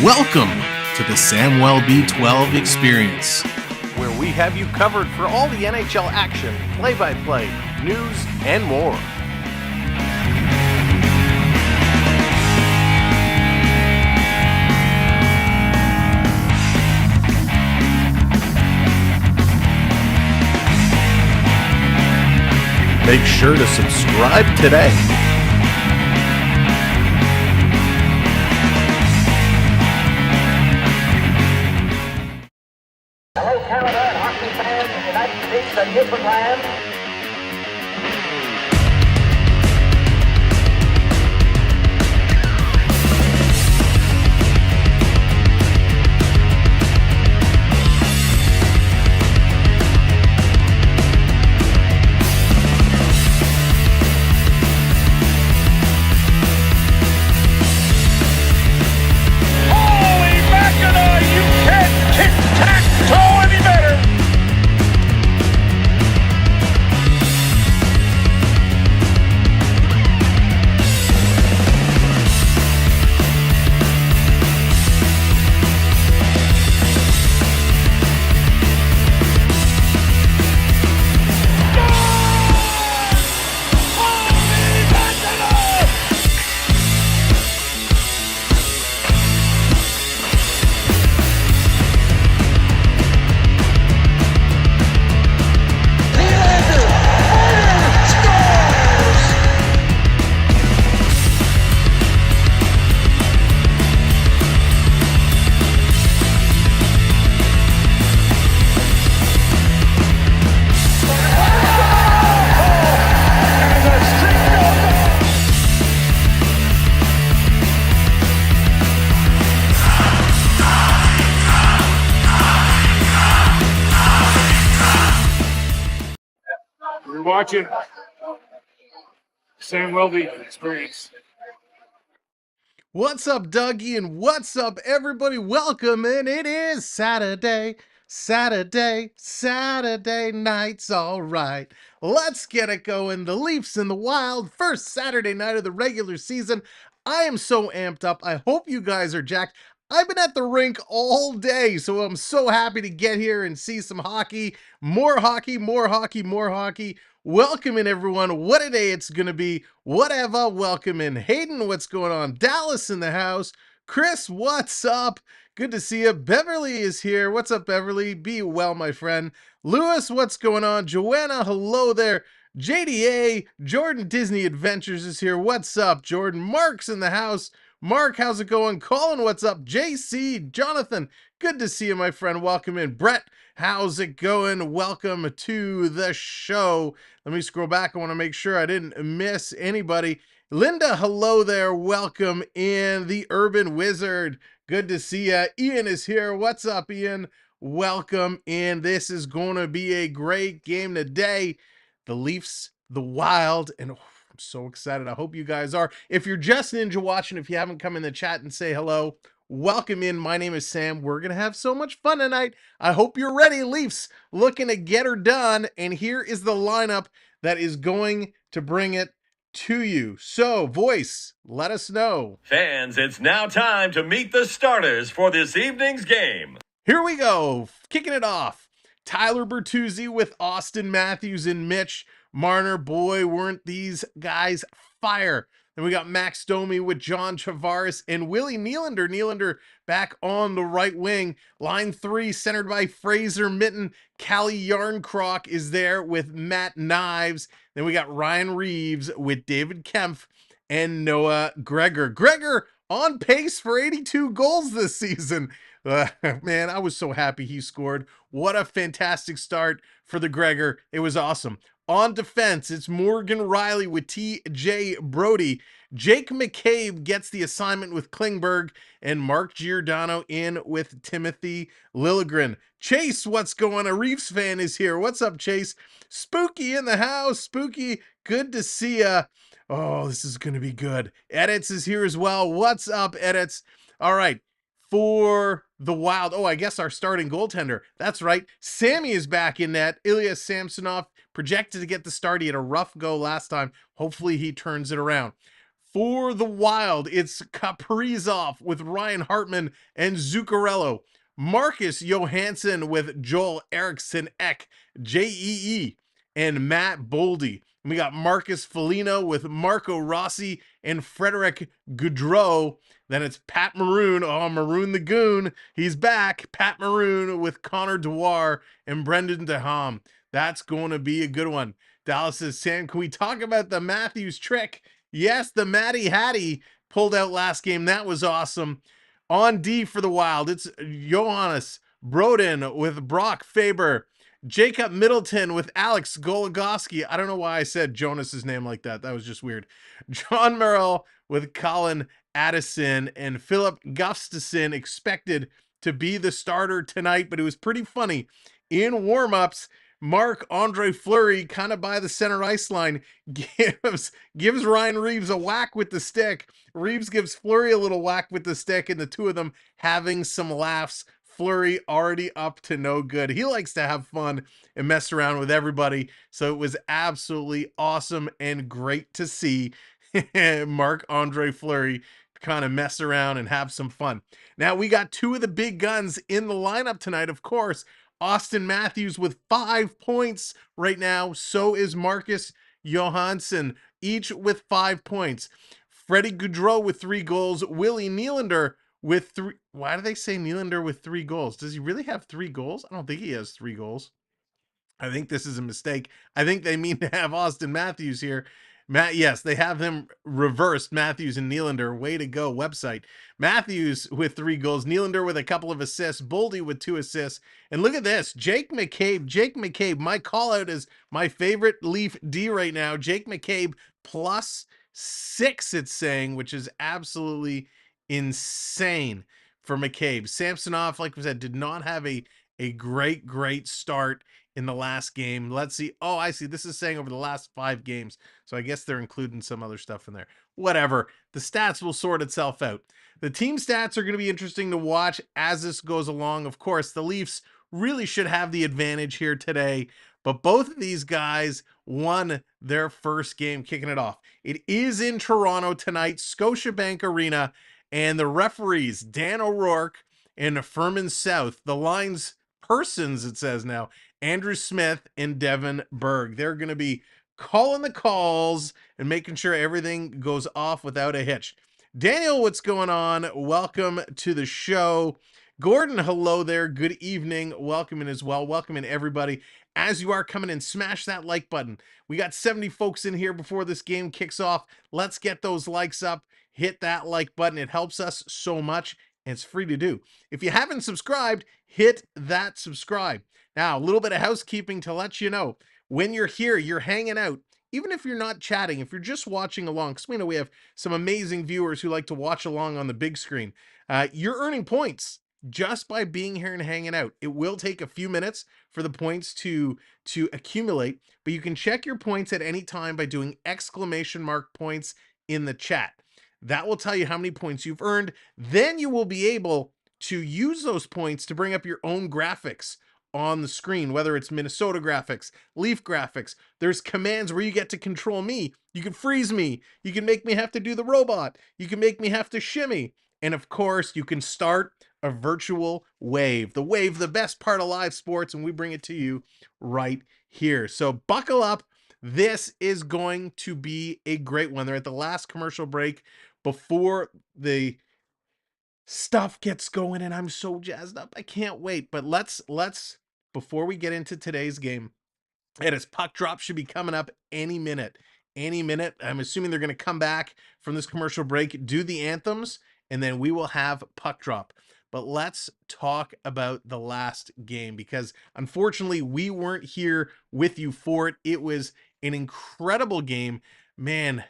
Welcome to the Samwelb12 Experience, where we have you covered for all the NHL action, play-by-play, news, and more. Make sure to subscribe today. Hello, Canada and hockey fans in the United States and Newfoundland. Holy Mackinac, you can't tic-tac-toe any better! Holy Mackinac! Nylander, Marner, scores! And the streak goes on! You're watching Samwelb12 Experience. What's up, Dougie, and what's up, everybody? Welcome in. It is Saturday night's all right. Let's get it going. The Leafs in the Wild, first Saturday night of the regular season. I am so amped up. I hope you guys are jacked. I've been at the rink all day, so I'm so happy to get here and see some hockey. More hockey, more hockey, more hockey. Welcome in, everyone. What a day it's going to be. Whatever. Welcome in. Hayden, what's going on? Dallas in the house. Chris, what's up? Good to see you. Beverly is here. What's up, Beverly? Be well, my friend. Lewis, what's going on? Joanna, hello there. JDA, Jordan Disney Adventures is here. What's up, Jordan? Mark's in the house. Mark, how's it going? Colin, what's up? JC, Jonathan, good to see you, my friend. Welcome in. Brett, how's it going? Welcome to the show. Let me scroll back. I want to make sure I didn't miss anybody. Linda, hello there. Welcome in. The Urban Wizard, good to see you. Ian is here. What's up, Ian? Welcome in. This is going to be a great game today. The Leafs, the Wild, and I'm so excited. I hope you guys are. If you're just ninja watching, if you haven't come in the chat and say hello, welcome in. My name is Sam. We're going to have so much fun tonight. I hope you're ready. Leafs looking to get her done. And here is the lineup that is going to bring it to you. So, voice, let us know. Fans, it's now time to meet the starters for this evening's game. Here we go. Kicking it off. Tyler Bertuzzi with Austin Matthews and Mitch Marner. Boy, weren't these guys fire. Then we got Max Domi with John Tavares and Willie Nylander. Nylander back on the right wing. Line 3 centered by Fraser Mitten. Callie Yarncroc is there with Matt Knives. Then we got Ryan Reaves with David Kempf and Noah Gregor. Gregor on pace for 82 goals this season. Man, I was so happy he scored. What a fantastic start for the Gregor. It was awesome. On defense, it's Morgan Riley with T.J. Brody. Jake McCabe gets the assignment with Klingberg, and Mark Giordano in with Timothy Liljegren. Chase, what's going on? A Reeves fan is here. What's up, Chase? Spooky in the house. Spooky, good to see ya. Oh, this is going to be good. Edits is here as well. What's up, Edits? All right. For the Wild, I guess our starting goaltender. That's right. Sammy is back in net. Ilya Samsonov projected to get the start. He had a rough go last time. Hopefully he turns it around. For the Wild, it's Kaprizov with Ryan Hartman and Zuccarello. Marcus Johansson with Joel Eriksson Ek, JEE, and Matt Boldy. We got Marcus Foligno with Marco Rossi and Frederick Goudreau. Then it's Pat Maroon. Oh, Maroon the Goon. He's back. Pat Maroon with Connor Dewar and Brendan DeHaan. That's going to be a good one. Dallas says, Sam, can we talk about the Matthews trick? Yes, the Matty Hattie pulled out last game. That was awesome. On D for the Wild, it's Johannes Broden with Brock Faber. Jacob Middleton with Alex Goligoski. I don't know why I said Jonas's name like that. That was just weird. John Merrill with Colin Addison, and Philip Gustafson expected to be the starter tonight, but it was pretty funny. In warm-ups, Marc-Andre Fleury, kind of by the center ice line, gives Ryan Reaves a whack with the stick. Reaves gives Fleury a little whack with the stick, and the two of them having some laughs. Fleury already up to no good. He likes to have fun and mess around with everybody, so it was absolutely awesome and great to see Marc-Andre Fleury kind of mess around and have some fun. Now, we got two of the big guns in the lineup tonight, of course. Austin Matthews with 5 points right now. So is Marcus Johansson, each with 5 points. Freddie Goudreau with 3 goals. Willie Nylander with 3. Why do they say Nylander with 3 goals? Does he really have 3 goals? I don't think he has 3 goals. I think this is a mistake. I think they mean to have Austin Matthews here. Yes, they have them reversed, Matthews and Nylander. Way to go, website. Matthews with 3 goals, Nylander with a couple of assists, Boldy with 2 assists. And look at this, Jake McCabe, my call out is my favorite Leaf D right now. Jake McCabe +6, it's saying, which is absolutely insane for McCabe. Samsonov, like we said, did not have a great start in the last game. Let's see. Oh, I see. This is saying over the last 5 games. So I guess they're including some other stuff in there. Whatever. The stats will sort itself out. The team stats are going to be interesting to watch as this goes along. Of course, the Leafs really should have the advantage here today, but both of these guys won their first game kicking it off. It is in Toronto tonight, Scotiabank Arena, and the referees, Dan O'Rourke and Furman South. The lines persons, it says now, Andrew Smith and Devin Berg. They're going to be calling the calls and making sure everything goes off without a hitch. Daniel, what's going on? Welcome to the show. Gordon, hello there. Good evening. Welcome in as well. Welcome in, everybody. As you are coming in, smash that like button. We got 70 folks in here before this game kicks off. Let's get those likes up. Hit that like button. It helps us so much, and it's free to do. If you haven't subscribed, hit that subscribe. Now, a little bit of housekeeping to let you know. When you're here, you're hanging out. Even if you're not chatting, if you're just watching along, because we know we have some amazing viewers who like to watch along on the big screen, you're earning points just by being here and hanging out. It will take a few minutes for the points to accumulate, but you can check your points at any time by doing !points in the chat. That will tell you how many points you've earned. Then you will be able to use those points to bring up your own graphics on the screen, whether it's Minnesota graphics, Leaf graphics. There's commands where you get to control me. You can freeze me. You can make me have to do the robot. You can make me have to shimmy. And of course, you can start a virtual wave. The wave, the best part of live sports, and we bring it to you right here. So buckle up. This is going to be a great one. They're at the last commercial break before the stuff gets going, and I'm so jazzed up. I can't wait. But let's before we get into today's game, and its puck drop should be coming up any minute. I'm assuming they're going to come back from this commercial break, do the anthems, and then we will have puck drop. But let's talk about the last game, because unfortunately we weren't here with you for it. It was an incredible game, man.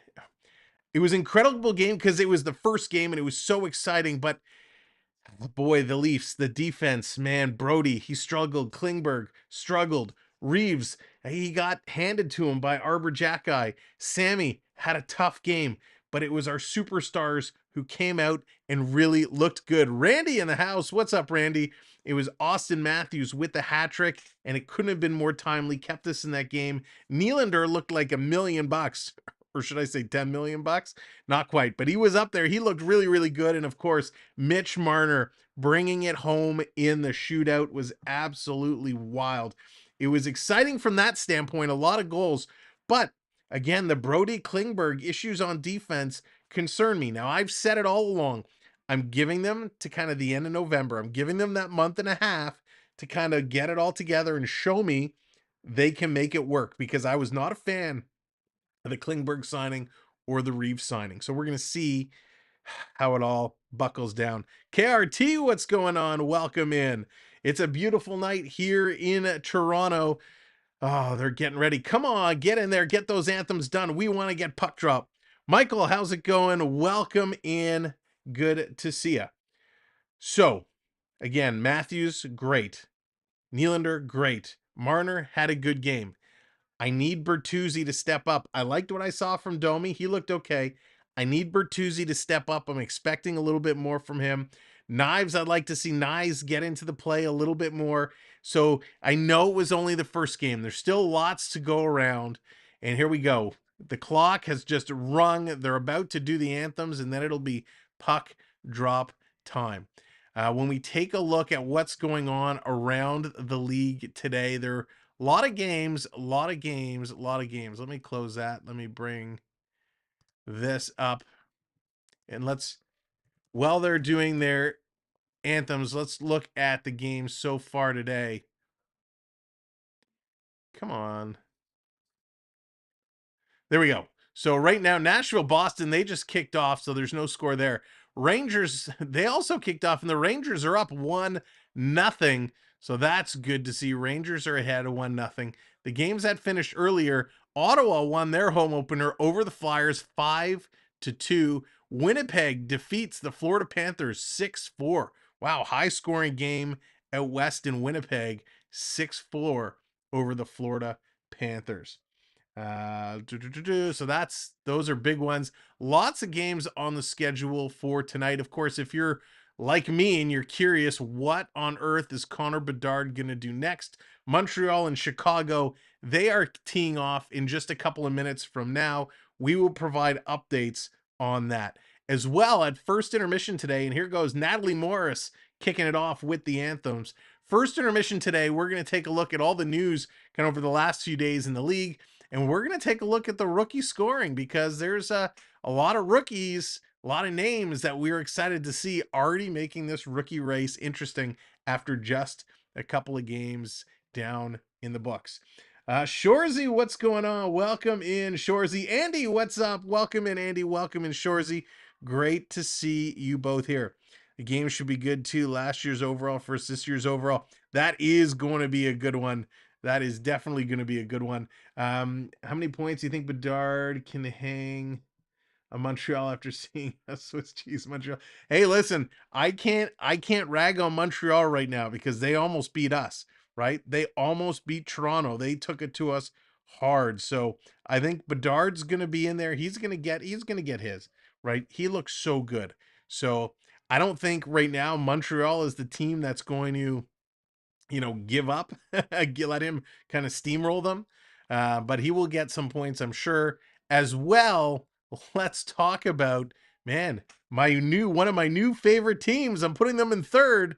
It was an incredible game because it was the first game and it was so exciting, but boy, the Leafs, the defense, man, Brody, he struggled. Klingberg struggled. Reaves, he got handed to him by Arbor Jacki. Sammy had a tough game, but it was our superstars who came out and really looked good. Randy in the house. What's up, Randy? It was Austin Matthews with the hat trick, and it couldn't have been more timely. Kept us in that game. Nylander looked like $1 million. or should I say 10 million bucks? Not quite, but he was up there. He looked really, really good. And of course, Mitch Marner bringing it home in the shootout was absolutely wild. It was exciting from that standpoint, a lot of goals, but again, the Brody Klingberg issues on defense concern me. Now, I've said it all along. I'm giving them to kind of the end of November. I'm giving them that month and a half to kind of get it all together and show me they can make it work, because I was not a fan of the Klingberg signing or the Reeves signing. So we're going to see how it all buckles down. KRT, what's going on? Welcome in. It's a beautiful night here in Toronto. Oh, they're getting ready. Come on, get in there, get those anthems done. We want to get puck drop. Michael, how's it going? Welcome in. Good to see you. So, again, Matthews, great. Nylander, great. Marner had a good game. I need Bertuzzi to step up. I liked what I saw from Domi. He looked okay. I need Bertuzzi to step up. I'm expecting a little bit more from him. Knives, I'd like to see Knives get into the play a little bit more. So I know it was only the first game. There's still lots to go around. And here we go. The clock has just rung. They're about to do the anthems, and then it'll be puck drop time. When we take a look at what's going on around the league today, there are a lot of games, a lot of games, a lot of games. Let me close that. Let me bring this up. And while they're doing their anthems, let's look at the games so far today. Come on. There we go. So right now, Nashville, Boston, they just kicked off, so there's no score there. Rangers, they also kicked off, and the Rangers are up 1-0. So that's good to see. Rangers are ahead of 1-0. The games that finished earlier, Ottawa won their home opener over the Flyers 5-2. Winnipeg defeats the Florida Panthers 6-4. Wow, high scoring game out west in Winnipeg, 6-4 over the Florida Panthers. So those are big ones. Lots of games on the schedule for tonight. Of course, if you're like me and you're curious, what on earth is Connor Bedard going to do next? Montreal and Chicago, they are teeing off in just a couple of minutes from now. We will provide updates on that as well at first intermission today. And here goes Natalie Morris kicking it off with the anthems. First intermission today, we're going to take a look at all the news kind of over the last few days in the league. And we're going to take a look at the rookie scoring, because there's a lot of rookies, a lot of names that we're excited to see already making this rookie race interesting after just a couple of games down in the books. Shorzy, what's going on? Welcome in, Shorzy. Andy, what's up? Welcome in, Andy. Welcome in, Shorzy. Great to see you both here. The game should be good too. Last year's overall versus this year's overall. That is going to be a good one. That is definitely going to be a good one. How many points do you think Bedard can hang on Montreal after seeing a Swiss cheese Montreal? Hey, listen, I can't rag on Montreal right now, because they almost beat us, right? They almost beat Toronto. They took it to us hard. So I think Bedard's going to be in there. He's going to get his, right? He looks so good. So I don't think right now Montreal is the team that's going to, give up, let him kind of steamroll them. But he will get some points, I'm sure, as well. Let's talk about, man, one of my new favorite teams. I'm putting them in third.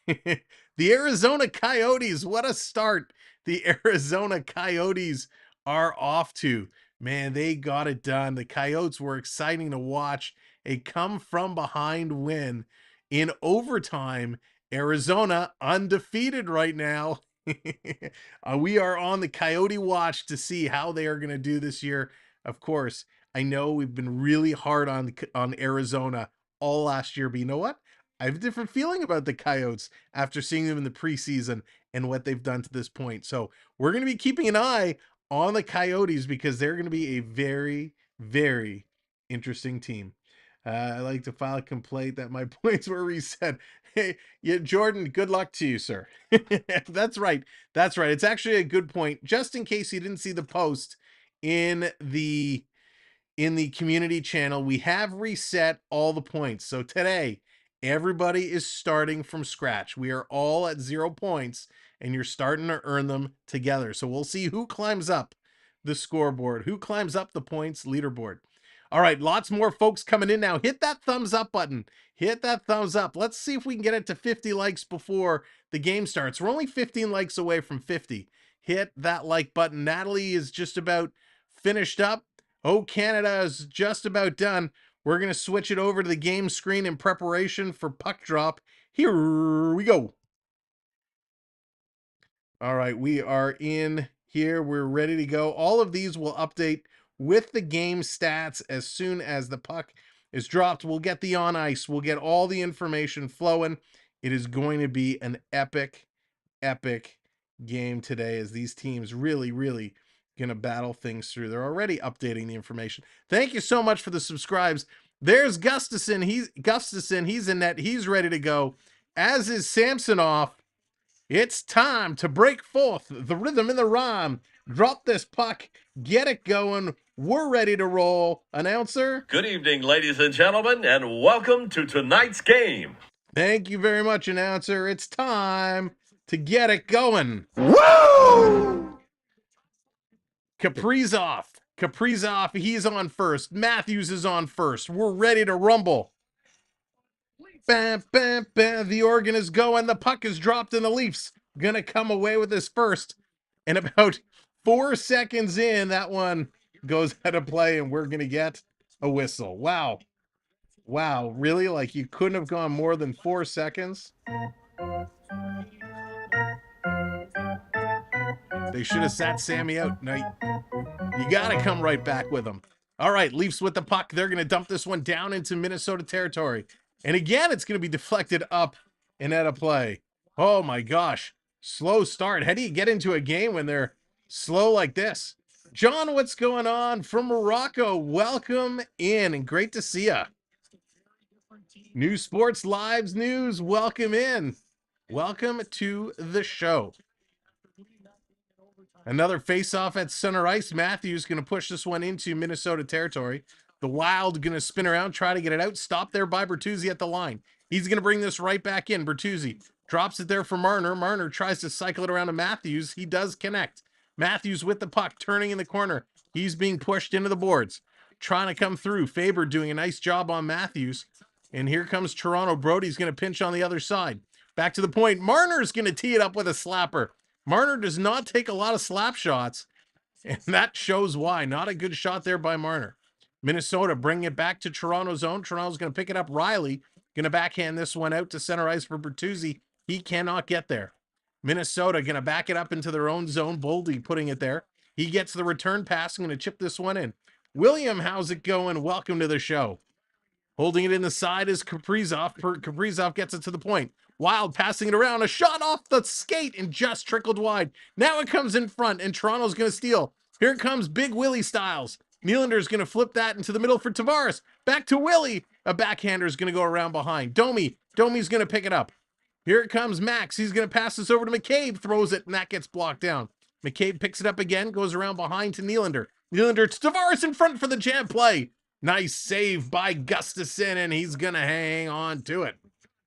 The Arizona Coyotes. What a start the Arizona Coyotes are off to. Man, they got it done. The Coyotes were exciting to watch. A come from behind win in overtime. Arizona undefeated right now. We are on the Coyote watch to see how they are going to do this year. Of course, I know we've been really hard on Arizona all last year, but you know what? I have a different feeling about the Coyotes after seeing them in the preseason and what they've done to this point. So we're going to be keeping an eye on the Coyotes, because they're going to be a very, very interesting team. I like to file a complaint that my points were reset. Hey, yeah, Jordan, good luck to you, sir. That's right. That's right. It's actually a good point. Just in case you didn't see the post in the community channel, we have reset all the points. So today, everybody is starting from scratch. We are all at 0 points, and you're starting to earn them together. So we'll see who climbs up the scoreboard? Who climbs up the points leaderboard? All right, lots more folks coming in now. Hit that thumbs up button. Hit that thumbs up. Let's see if we can get it to 50 likes before the game starts. We're only 15 likes away from 50. Hit that like button. Natalie is just about finished up. Oh, Canada is just about done. We're going to switch it over to the game screen in preparation for puck drop. Here we go. All right, we are in here. We're ready to go. All of these will update with the game stats as soon as the puck is dropped. We'll get the on ice. We'll get all the information flowing. It is going to be an epic, epic game today as these teams really, really going to battle things through. They're already updating the information. Thank you so much for the subscribes. There's Gustafson. He's in net. He's ready to go, as is Samsonov. It's time to break forth the rhythm and the rhyme. Drop this puck. Get it going. We're ready to roll. Announcer. Good evening, ladies and gentlemen, and welcome to tonight's game. Thank you very much, announcer. It's time to get it going. Woo! Kaprizov, he's on first. Matthews is on first. We're ready to rumble. Bam, bam, bam. The organ is going. The puck is dropped in the Leafs. Gonna come away with this first. And about 4 seconds in, that one goes out of play, and we're gonna get a whistle. Wow. Wow, really? Like, you couldn't have gone more than 4 seconds? They should have sat Sammy out. No, you gotta come right back with him. All right, Leafs with the puck. They're gonna dump this one down into Minnesota territory. And again, it's going to be deflected up and out of play. Oh my gosh. Slow start. How do you get into a game when they're slow like this? John, what's going on from Morocco? Welcome in and great to see ya. New Sports Lives News, welcome in. Welcome to the show. Another face-off at center ice. Matthews going to push this one into Minnesota territory. The Wild going to spin around, try to get it out. Stop there by Bertuzzi at the line. He's going to bring this right back in. Bertuzzi drops it there for Marner. Marner tries to cycle it around to Matthews. He does connect. Matthews with the puck, turning in the corner. He's being pushed into the boards. Trying to come through. Faber doing a nice job on Matthews. And here comes Toronto. Brody's going to pinch on the other side. Back to the point. Marner's going to tee it up with a slapper. Marner does not take a lot of slap shots. And that shows why. Not a good shot there by Marner. Minnesota bringing it back to Toronto's zone. Toronto's going to pick it up. Riley going to backhand this one out to center ice for Bertuzzi. He cannot get there. Minnesota going to back it up into their own zone. Boldy putting it there. He gets the return pass. I'm going to chip this one in. William, how's it going? Welcome to the show. Holding it in the side is Kaprizov. Kaprizov gets it to the point. Wild passing it around. A shot off the skate and just trickled wide. Now it comes in front and Toronto's going to steal. Here comes Big Willie Styles. Nylander's going to flip that into the middle for Tavares. Back to Willie. A backhander is going to go around behind. Domi's going to pick it up. Here it comes Max. He's going to pass this over to McCabe. Throws it, and that gets blocked down. McCabe picks it up again. Goes around behind to Nylander. Nylander to Tavares in front for the jam play. Nice save by Gustafson, and he's going to hang on to it.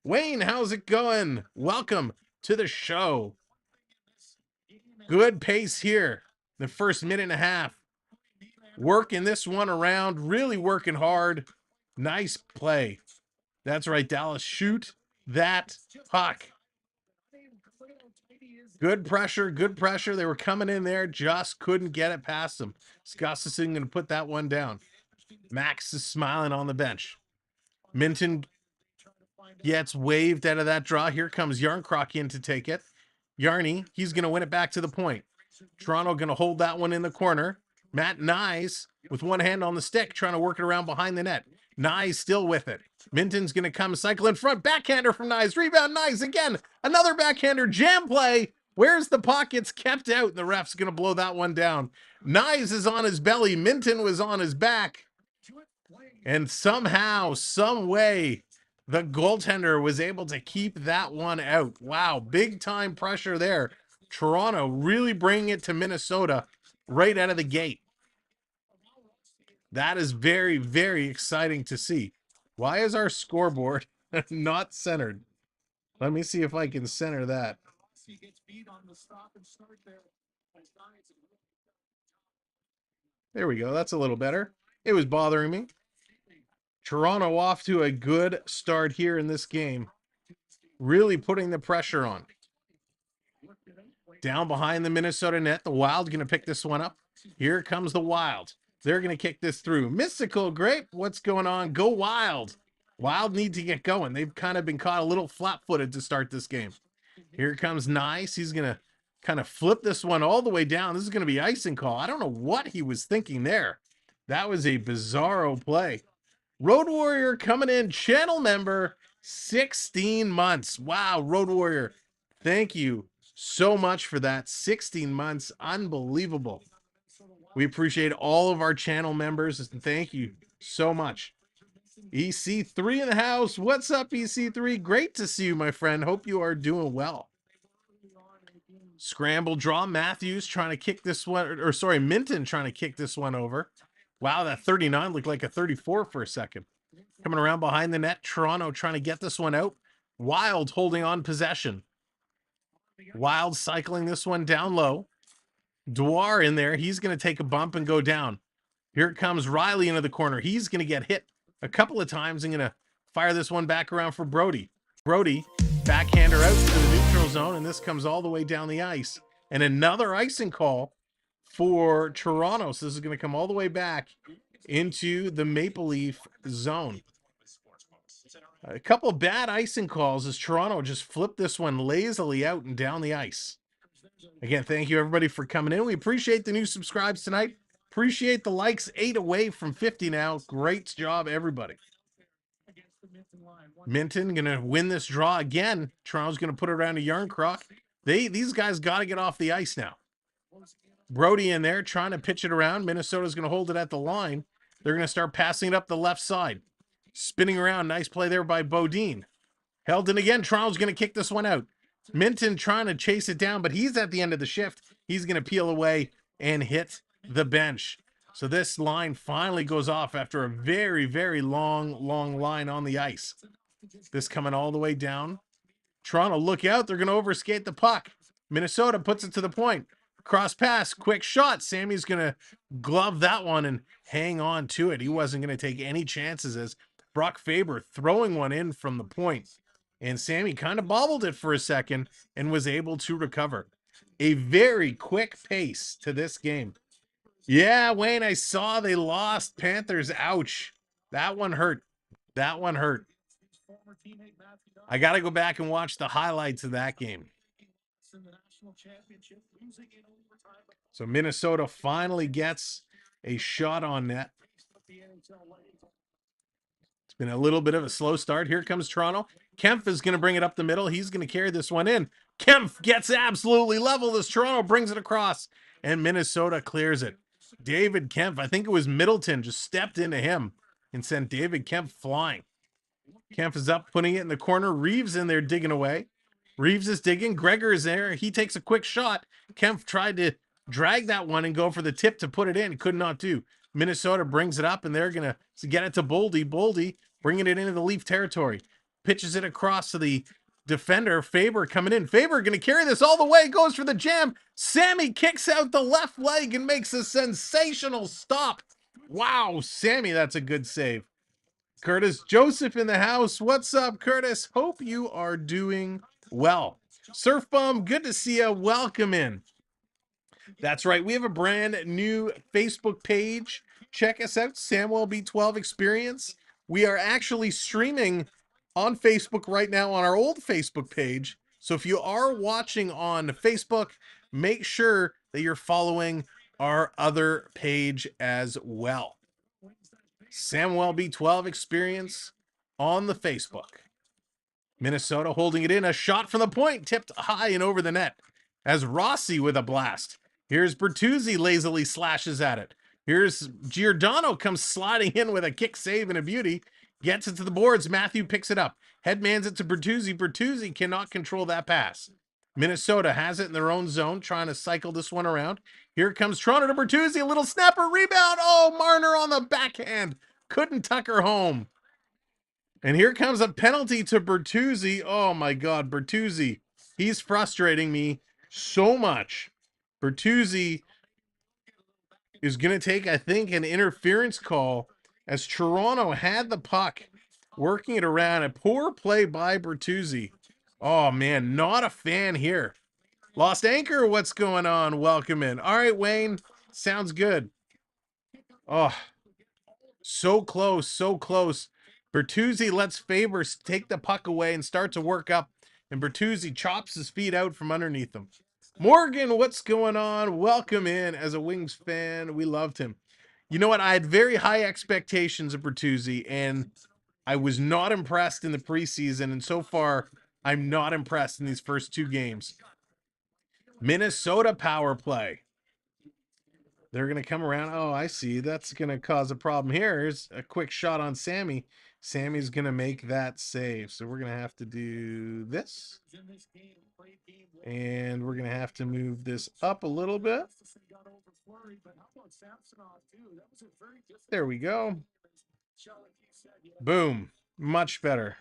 Wayne, how's it going? Welcome to the show. Good pace here. The first minute and a half. Working this one around, really working hard. Nice play. That's right, Dallas. Shoot that puck. Good pressure, good pressure. They were coming in there, just couldn't get it past them. Gustafson going to put that one down. Max is smiling on the bench. Minton gets waved out of that draw. Here comes Yarncroc in to take it. Yarny, he's going to win it back to the point. Toronto going to hold that one in the corner. Matt Nyes with one hand on the stick, trying to work it around behind the net. Nyes still with it. Minton's going to come cycle in front. Backhander from Nyes. Rebound Nyes again. Another backhander. Jam play. Where's the puck? It's kept out, and the ref's going to blow that one down. Nyes is on his belly. Minton was on his back. And somehow, some way, the goaltender was able to keep that one out. Wow, big time pressure there. Toronto really bringing it to Minnesota right out of the gate. That is very, very exciting to see. Why is our scoreboard not centered? Let me see if I can center that. There we go. That's a little better. It was bothering me. Toronto off to a good start here in this game. Really putting the pressure on. Down behind the Minnesota net. The Wild going to pick this one up. Here comes the Wild. They're going to kick this through. Mystical Grape, what's going on? Go Wild. Wild need to get going. They've kind of been caught a little flat-footed to start this game. Here comes Nice. He's going to kind of flip this one all the way down. This is going to be icing call. I don't know what he was thinking there. That was a bizarro play. Road Warrior coming in, channel member, 16 months. Wow, Road Warrior, thank you so much for that. 16 months, unbelievable. We appreciate all of our channel members, and thank you so much. EC3 in the house. What's up, EC3? Great to see you, my friend. Hope you are doing well. Scramble draw. Matthews trying to kick this one, or sorry, Minton trying to kick this one over. Wow, that 39 looked like a 34 for a second. Coming around behind the net, Toronto trying to get this one out. Wild holding on possession. Wild cycling this one down low. Dwar in there. He's going to take a bump and go down. Here comes Riley into the corner. He's going to get hit a couple of times and going to fire this one back around for Brody. Brody, backhander out to the neutral zone, and this comes all the way down the ice. And another icing call for Toronto. So this is going to come all the way back into the Maple Leaf zone. A couple bad icing calls as Toronto just flipped this one lazily out and down the ice. Again, thank you everybody for coming in. We appreciate the new subscribes tonight. Appreciate the likes. 8 away from 50 now. Great job, everybody. Minton going to win this draw again. Toronto's going to put it around to Yarncroc. These guys got to get off the ice now. Brody in there trying to pitch it around. Minnesota's going to hold it at the line. They're going to start passing it up the left side. Spinning around. Nice play there by Bodine. Held in again. Toronto's going to kick this one out. Minton trying to chase it down, but he's at the end of the shift. He's going to peel away and hit the bench. So this line finally goes off after a very, very long line on the ice. This coming all the way down. Toronto, look out. They're going to overskate the puck. Minnesota puts it to the point. Cross pass, quick shot. Sammy's going to glove that one and hang on to it. He wasn't going to take any chances as Brock Faber throwing one in from the point. And Sammy kind of bobbled it for a second and was able to recover. A very quick pace to this game. Yeah, Wayne, I saw they lost. Panthers, ouch. That one hurt. That one hurt. I got to go back and watch the highlights of that game. So Minnesota finally gets a shot on net. It's been a little bit of a slow start. Here comes Toronto. Kempf is going to bring it up the middle. He's going to carry this one in. Kempf gets absolutely leveled as Toronto brings it across, and Minnesota clears it. David Kempf, I think it was Middleton, just stepped into him and sent David Kempf flying. Kempf is up, putting it in the corner. Reaves in there digging away. Reaves is digging. Gregor is there. He takes a quick shot. Kempf tried to drag that one and go for the tip to put it in. Could not do. Minnesota brings it up, and they're going to get it to Boldy. Boldy bringing it into the Leaf territory. Pitches it across to the defender. Faber coming in. Faber going to carry this all the way. Goes for the jam. Sammy kicks out the left leg and makes a sensational stop. Wow, Sammy, that's a good save. Curtis Joseph in the house. What's up, Curtis? Hope you are doing well. Surf Bum, good to see you. Welcome in. That's right. We have a brand new Facebook page. Check us out, Samwelb12 Experience. We are actually streaming on Facebook right now on our old Facebook page. So if you are watching on Facebook, make sure that you're following our other page as well. Samwelb12 Experience on the Facebook. Minnesota holding it in. A shot from the point, tipped high and over the net. As Rossi with a blast. Here's Bertuzzi lazily slashes at it. Here's Giordano comes sliding in with a kick save and a beauty. Gets it to the boards. Matthew picks it up. Headmans it to Bertuzzi. Bertuzzi cannot control that pass. Minnesota has it in their own zone, trying to cycle this one around. Here comes Toronto to Bertuzzi. A little snapper rebound. Oh, Marner on the backhand. Couldn't tuck her home. And here comes a penalty to Bertuzzi. Oh, my God. Bertuzzi. He's frustrating me so much. Bertuzzi is going to take, I think, an interference call as Toronto had the puck, working it around. A poor play by Bertuzzi. Oh, man, not a fan here. Lost anchor, what's going on? Welcome in. All right, Wayne, sounds good. Oh, so close, so close. Bertuzzi lets Faber take the puck away and start to work up, and Bertuzzi chops his feet out from underneath him. Morgan, what's going on? Welcome in. As a Wings fan, we loved him. You know what? I had very high expectations of Bertuzzi, and I was not impressed in the preseason, and so far, I'm not impressed in these first two games. Minnesota power play. They're going to come around. Oh, I see. That's going to cause a problem here. Here's a quick shot on Sammy. Sammy's going to make that save. So we're going to have to do this. And we're going to have to move this up a little bit. There we go. Boom. Much better.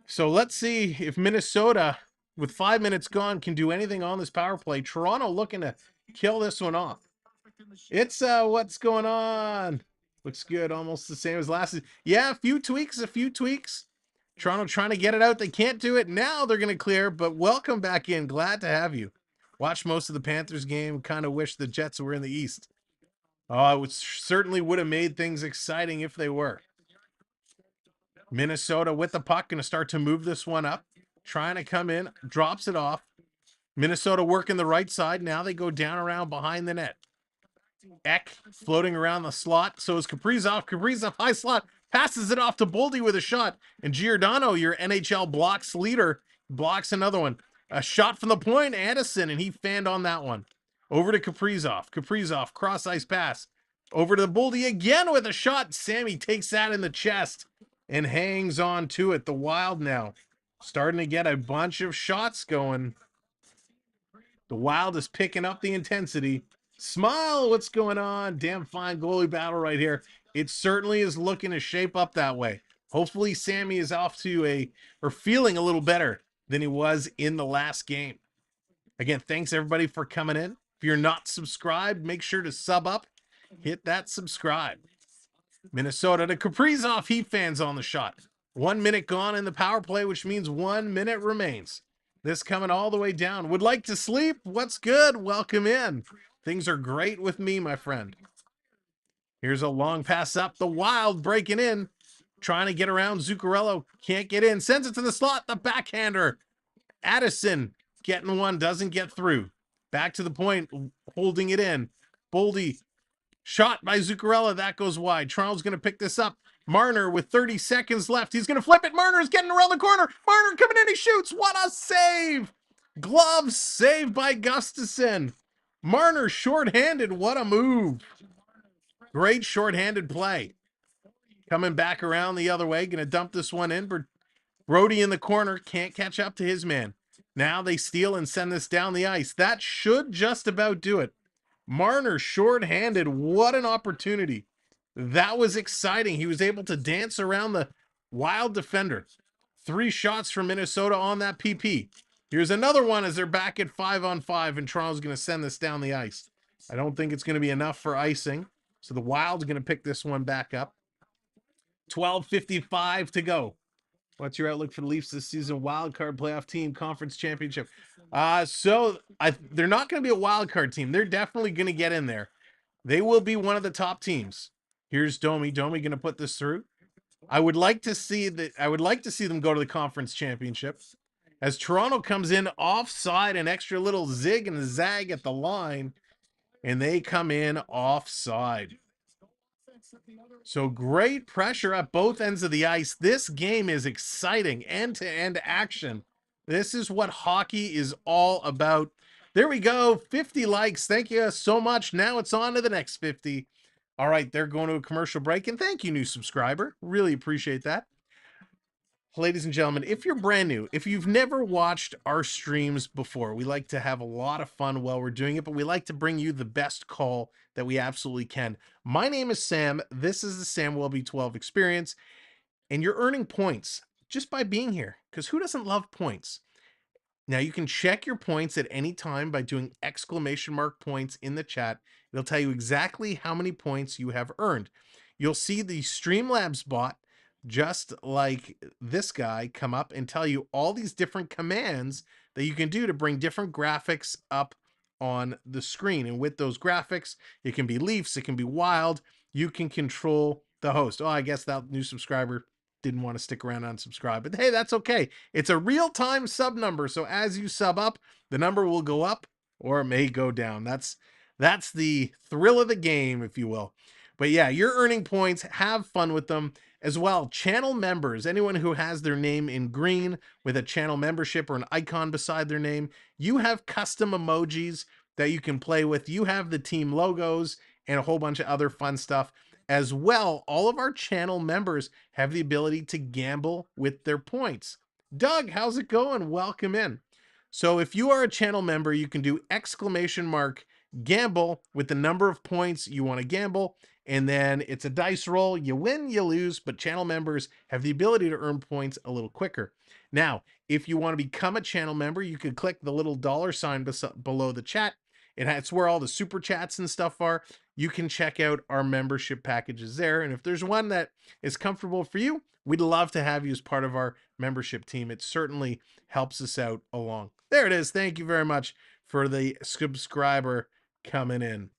So let's see if Minnesota, with 5 minutes gone, can do anything on this power play. Toronto looking to kill this one off. It's what's going on? Looks good, almost the same as last. Yeah, a few tweaks. Toronto trying to get it out. They can't do it. Now they're going to clear, but welcome back in. Glad to have you. Watch most of the Panthers game. Kind of wish the Jets were in the East. Oh, it certainly would have made things exciting if they were. Minnesota with the puck, going to start to move this one up. Trying to come in, drops it off. Minnesota working the right side. Now they go down around behind the net. Eck floating around the slot. So is Kaprizov. Kaprizov high slot. Passes it off to Boldy with a shot. And Giordano, your NHL blocks leader, blocks another one. A shot from the point, Addison, and he fanned on that one. Over to Kaprizov. Kaprizov, cross ice pass. Over to Boldy again with a shot. Sammy takes that in the chest and hangs on to it. The Wild now starting to get a bunch of shots going. The Wild is picking up the intensity. Smile, what's going on? Damn fine goalie battle right here. It certainly is looking to shape up that way. Hopefully Sammy is off to feeling a little better than he was in the last game. Again, thanks everybody for coming in. If you're not subscribed, make sure to sub up. Hit that subscribe. Minnesota to Kaprizov. Heat fans on the shot. 1 minute gone in the power play, which means 1 minute remains. This coming all the way down. Would like to sleep? What's good? Welcome in. Things are great with me, my friend. Here's a long pass up. The Wild breaking in. Trying to get around Zuccarello. Can't get in. Sends it to the slot. The backhander. Addison getting one. Doesn't get through. Back to the point. Holding it in. Boldy. Shot by Zuccarello. That goes wide. Toronto's going to pick this up. Marner with 30 seconds left. He's going to flip it. Marner's getting around the corner. Marner coming in. He shoots. What a save. Glove save by Gustafsson. Marner shorthanded. What a move. Great shorthanded play. Coming back around the other way. Going to dump this one in. Brody in the corner. Can't catch up to his man. Now they steal and send this down the ice. That should just about do it. Marner shorthanded. What an opportunity. That was exciting. He was able to dance around the Wild defender. 3 shots from Minnesota on that PP. Here's another one as they're back at 5-on-5, and Toronto's going to send this down the ice. I don't think it's going to be enough for icing, so the Wild's going to pick this one back up. 12:55 to go. What's your outlook for the Leafs this season? Wild card playoff team, conference championship. They're not going to be a wild card team. They're definitely going to get in there. They will be one of the top teams. Here's Domi. Domi going to put this through. I would like to see them go to the conference championship. As Toronto comes in offside, an extra little zig and zag at the line, and they come in offside. So great pressure at both ends of the ice. This game is exciting, end-to-end action. This is what hockey is all about. There we go, 50 likes. Thank you so much. Now it's on to the next 50. All right, they're going to a commercial break, and thank you, new subscriber. Really appreciate that. Ladies and gentlemen, if you're brand new, if you've never watched our streams before, we like to have a lot of fun while we're doing it, but we like to bring you the best call that we absolutely can. My name is Sam. This is the Samwelb12 Experience, and you're earning points just by being here, because who doesn't love points? Now you can check your points at any time by doing !points in the chat. It'll tell you exactly how many points you have earned. You'll see the Streamlabs bot, just like this guy, come up and tell you all these different commands that you can do to bring different graphics up on the screen. And with those graphics, it can be Leafs, it can be Wild. You can control the host. Oh, I guess that new subscriber didn't want to stick around and unsubscribe, but hey, that's okay. It's a real-time sub number, so as you sub up, the number will go up or it may go down. That's the thrill of the game, if you will. But yeah, you're earning points. Have fun with them as well. Channel members, anyone who has their name in green with a channel membership or an icon beside their name, you have custom emojis that you can play with. You have the team logos and a whole bunch of other fun stuff. As well, all of our channel members have the ability to gamble with their points. Doug, how's it going? Welcome in. So if you are a channel member, you can do !gamble with the number of points you want to gamble. And then it's a dice roll. You win, you lose, but channel members have the ability to earn points a little quicker. Now, if you want to become a channel member, you can click the little $sign below the chat. It's where all the super chats and stuff are. You can check out our membership packages there. And if there's one that is comfortable for you, we'd love to have you as part of our membership team. It certainly helps us out along. There it is. Thank you very much for the subscriber coming in.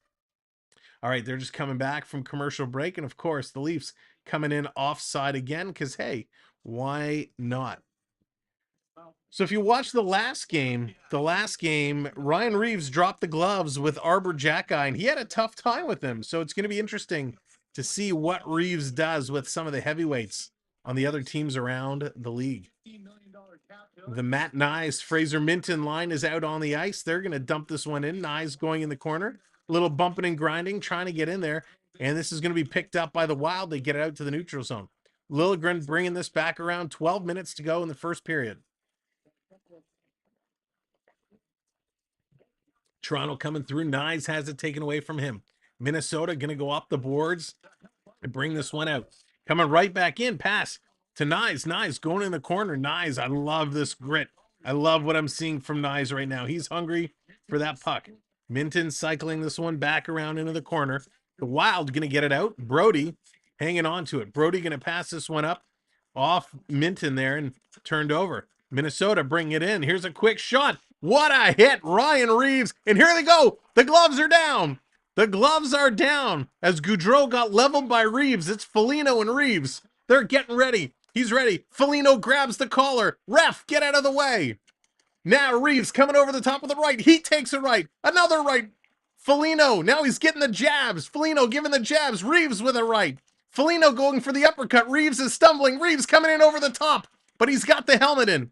All right, they're just coming back from commercial break. And of course, the Leafs coming in offside again because, hey, why not? So if you watch the last game, Ryan Reaves dropped the gloves with Arbor Jackeye, and he had a tough time with him. So it's going to be interesting to see what Reaves does with some of the heavyweights on the other teams around the league. The Matt Nyes, Fraser Minton line is out on the ice. They're going to dump this one in. Nyes going in the corner. A little bumping and grinding, trying to get in there. And this is going to be picked up by the Wild. They get it out to the neutral zone. Liljegren bringing this back around. 12 minutes to go in the first period. Toronto coming through. Nyes has it taken away from him. Minnesota going to go up the boards and bring this one out. Coming right back in. Pass to Nyes. Nyes going in the corner. Nyes, I love this grit. I love what I'm seeing from Nyes right now. He's hungry for that puck. Minton cycling this one back around into the corner. The Wild going to get it out. Brody hanging on to it. Brody going to pass this one up off Minton there and turned over. Minnesota bringing it in. Here's a quick shot. What a hit, Ryan Reaves. And here they go. The gloves are down. The gloves are down. As Gaudreau got leveled by Reaves, it's Foligno and Reaves. They're getting ready. He's ready. Foligno grabs the collar. Ref, get out of the way. Now Reaves coming over the top of the right. He takes a right. Another right. Foligno. Now he's getting the jabs. Foligno giving the jabs. Reaves with a right. Foligno going for the uppercut. Reaves is stumbling. Reaves coming in over the top, but he's got the helmet in.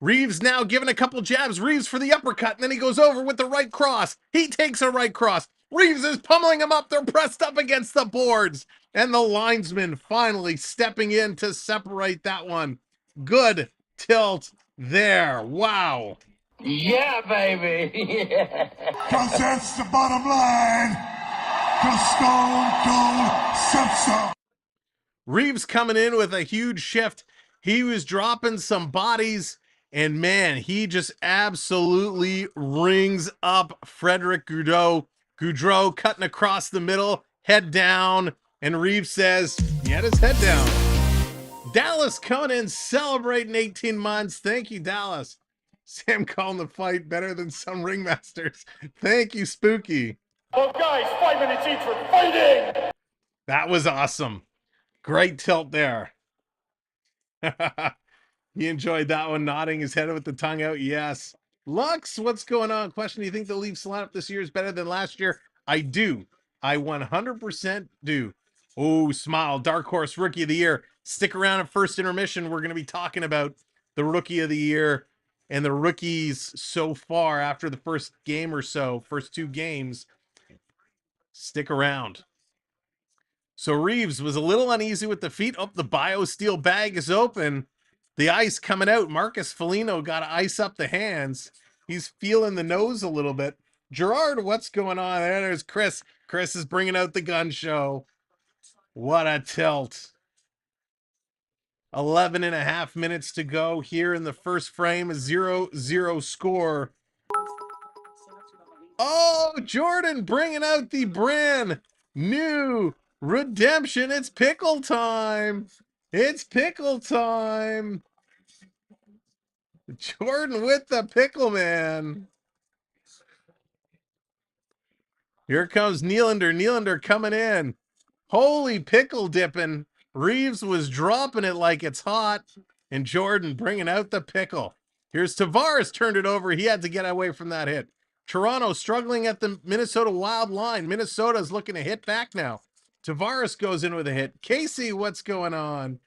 Reaves now giving a couple jabs. Reaves for the uppercut, and then he goes over with the right cross. He takes a right cross. Reaves is pummeling him up. They're pressed up against the boards. And the linesman finally stepping in to separate that one. Good tilt there. Wow. Yeah, baby. Yeah. Because that's the bottom line. Because Stone Cold said so. Reaves coming in with a huge shift. He was dropping some bodies. And man, he just absolutely rings up Frederic Gaudreau. Gaudreau cutting across the middle, head down, and Reaves says, he had his head down. Dallas coming in, celebrating 18 months. Thank you, Dallas. Sam calling the fight better than some ringmasters. Thank you, Spooky. Well, guys, 5 minutes each for fighting. That was awesome. Great tilt there. He enjoyed that one, nodding his head with the tongue out. Yes. Lux, what's going on? Question, do you think the Leafs lineup this year is better than last year? I do. I 100% do. Oh, smile. Dark Horse Rookie of the Year. Stick around at first intermission. We're going to be talking about the Rookie of the Year and the rookies so far after the first game or so, first 2 games. Stick around. So Reaves was a little uneasy with the feet. Oh, the BioSteel bag is open. The ice coming out. Marcus Foligno got to ice up the hands. He's feeling the nose a little bit. Gerard, what's going on? There's Chris. Chris is bringing out the gun show. What a tilt. 11 and a half minutes to go here in the first frame. A 0-0 score. Oh, Jordan bringing out the brand new redemption. It's pickle time. It's pickle time. Jordan with the pickle man. Here comes Nylander. Nylander coming in. Holy pickle dipping. Reaves was dropping it like it's hot. And Jordan bringing out the pickle. Here's Tavares, turned it over. He had to get away from that hit. Toronto struggling at the Minnesota Wild line. Minnesota's looking to hit back now. Tavares goes in with a hit. Casey, what's going on?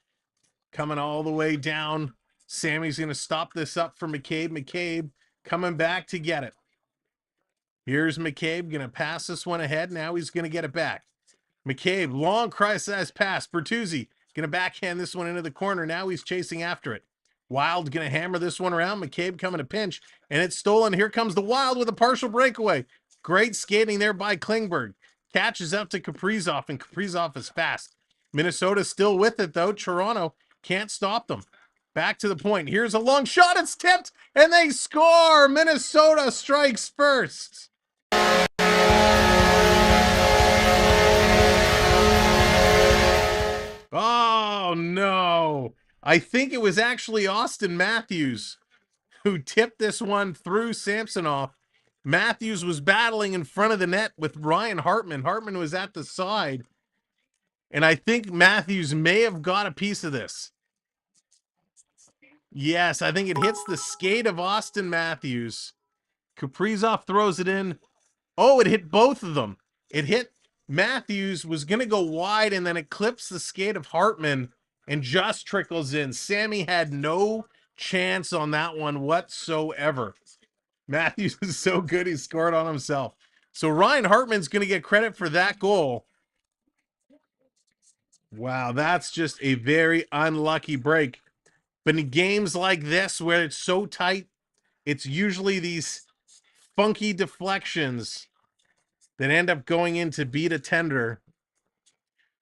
Coming all the way down. Sammy's going to stop this up for McCabe. McCabe coming back to get it. Here's McCabe going to pass this one ahead. Now he's going to get it back. McCabe, long crisis pass. Bertuzzi going to backhand this one into the corner. Now he's chasing after it. Wild going to hammer this one around. McCabe coming to pinch, and it's stolen. Here comes the Wild with a partial breakaway. Great skating there by Klingberg. Catches up to Kaprizov, and Kaprizov is fast. Minnesota's still with it, though. Toronto can't stop them. Back to the point. Here's a long shot. It's tipped, and they score. Minnesota strikes first. Oh, no. I think it was actually Austin Matthews who tipped this one through Samsonov. Matthews was battling in front of the net with Ryan Hartman. Hartman was at the side. And I think Matthews may have got a piece of this. Yes, I think it hits the skate of Austin Matthews. Kaprizov throws it in. Oh, it hit both of them. It hit Matthews, was going to go wide, and then it clips the skate of Hartman and just trickles in. Sammy had no chance on that one whatsoever. Matthews is so good, he scored on himself. So Ryan Hartman's going to get credit for that goal. Wow, that's just a very unlucky break. But in games like this, where it's so tight, it's usually these funky deflections that end up going in to beat a tender.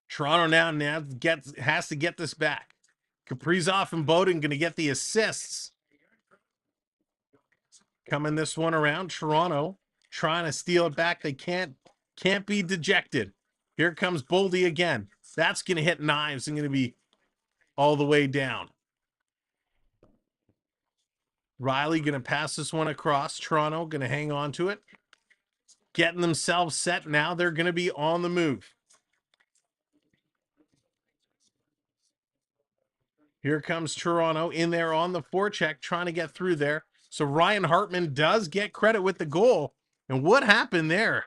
Toronto now has to get this back. Kaprizov and Bowden going to get the assists. Coming this one around. Toronto trying to steal it back. They can't be dejected. Here comes Boldy again. That's going to hit Knives and going to be all the way down. Riley going to pass this one across. Toronto going to hang on to it. Getting themselves set now. They're going to be on the move. Here comes Toronto in there on the forecheck, trying to get through there. So Ryan Hartman does get credit with the goal. And what happened there?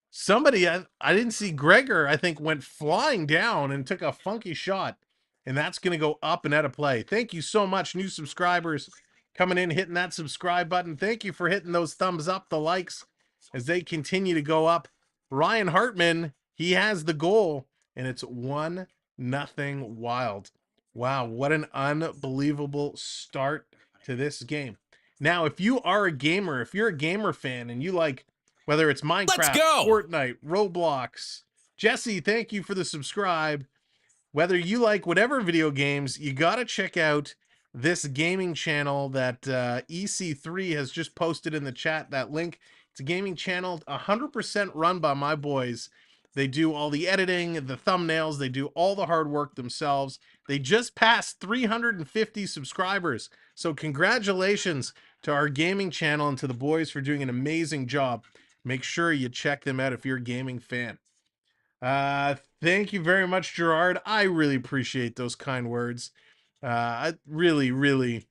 Somebody, I didn't see, Gregor, I think, went flying down and took a funky shot. And that's going to go up and out of play. Thank you so much, new subscribers coming in, hitting that subscribe button. Thank you for hitting those thumbs up, the likes, as they continue to go up. Ryan Hartman, he has the goal, and it's 1-0 Wild. Wow, what an unbelievable start to this game. Now, if you are a gamer, if you're a gamer fan and you like, whether it's Minecraft, Fortnite, Roblox, Jesse, thank you for the subscribe. Whether you like whatever video games, you got to check out this gaming channel that EC3 has just posted in the chat, that link. It's a gaming channel 100% run by my boys. They do all the editing, the thumbnails, they do all the hard work themselves. They just passed 350 subscribers. So congratulations to our gaming channel and to the boys for doing an amazing job. Make sure you check them out if you're a gaming fan. Thank you very much, Gerard. I really appreciate those kind words. Really,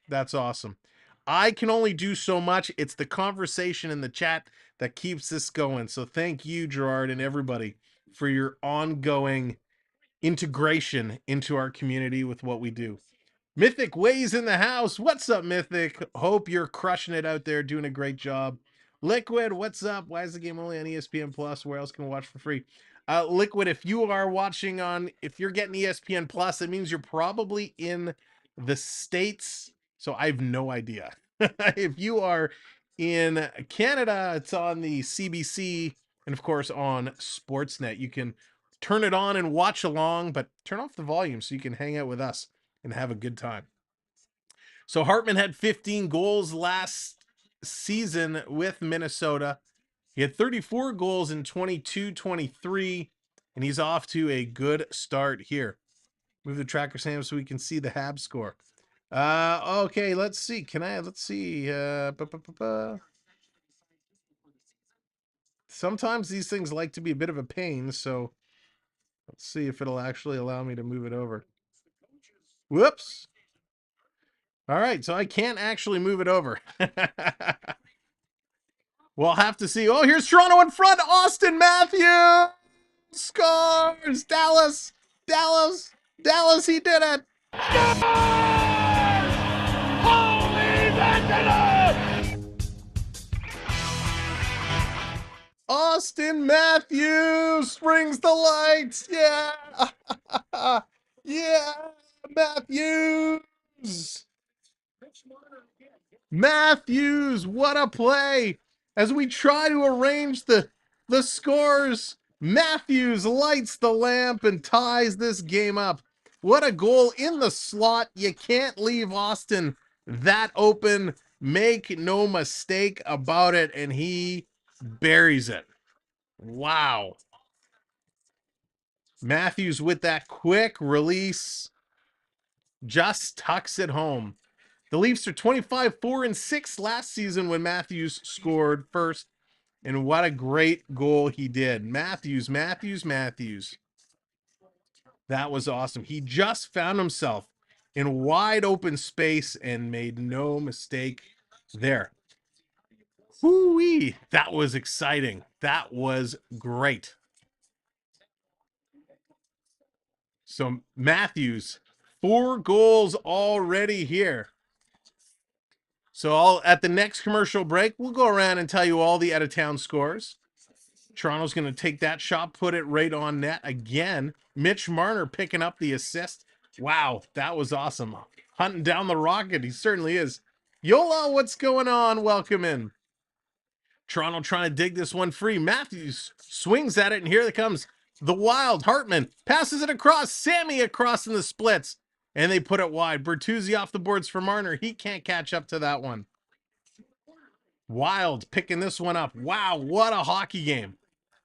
that's awesome. I can only do so much. It's the conversation in the chat that keeps this going. So thank you, Gerard, and everybody for your ongoing integration into our community with what we do. Mythic Ways in the house. What's up, Mythic? Hope you're crushing it out there, doing a great job. Liquid, what's up? Why is the game only on ESPN Plus? Where else can we watch for free? Liquid, if you are watching if you're getting ESPN Plus, it means you're probably in the States. So I have no idea. If you are in Canada, it's on the CBC and of course on Sportsnet. You can turn it on and watch along, but turn off the volume so you can hang out with us and have a good time. So Hartman had 15 goals last season with Minnesota. He had 34 goals in 22-23, and he's off to a good start here. Move the tracker, Sam, so we can see the Habs score. Okay, let's see. Let's see. Sometimes these things like to be a bit of a pain, so let's see if it'll actually allow me to move it over. Whoops. All right, so I can't actually move it over. We'll have to see. Oh, here's Toronto in front. Austin Matthews scores. Dallas, he did it. Austin Matthews springs the lights. Yeah. Yeah, Matthews, what a play. As we try to arrange the scores, Matthews lights the lamp and ties this game up. What a goal in the slot. You can't leave Austin that open. Make no mistake about it. And he buries it. Wow. Matthews with that quick release just tucks it home. The Leafs are 25-4-6 last season when Matthews scored first. And what a great goal he did. Matthews. That was awesome. He just found himself in wide open space and made no mistake there. Whoo-wee. That was exciting. That was great. So Matthews, 4 goals already here. So at the next commercial break, we'll go around and tell you all the out-of-town scores. Toronto's going to take that shot, put it right on net again. Mitch Marner picking up the assist. Wow, that was awesome. Hunting down the Rocket. He certainly is. Yola, what's going on? Welcome in. Toronto trying to dig this one free. Matthews swings at it, and here it comes. The Wild. Hartman passes it across. Sammy across in the splits. And they put it wide. Bertuzzi off the boards for Marner. He can't catch up to that one. Wild picking this one up. Wow, what a hockey game.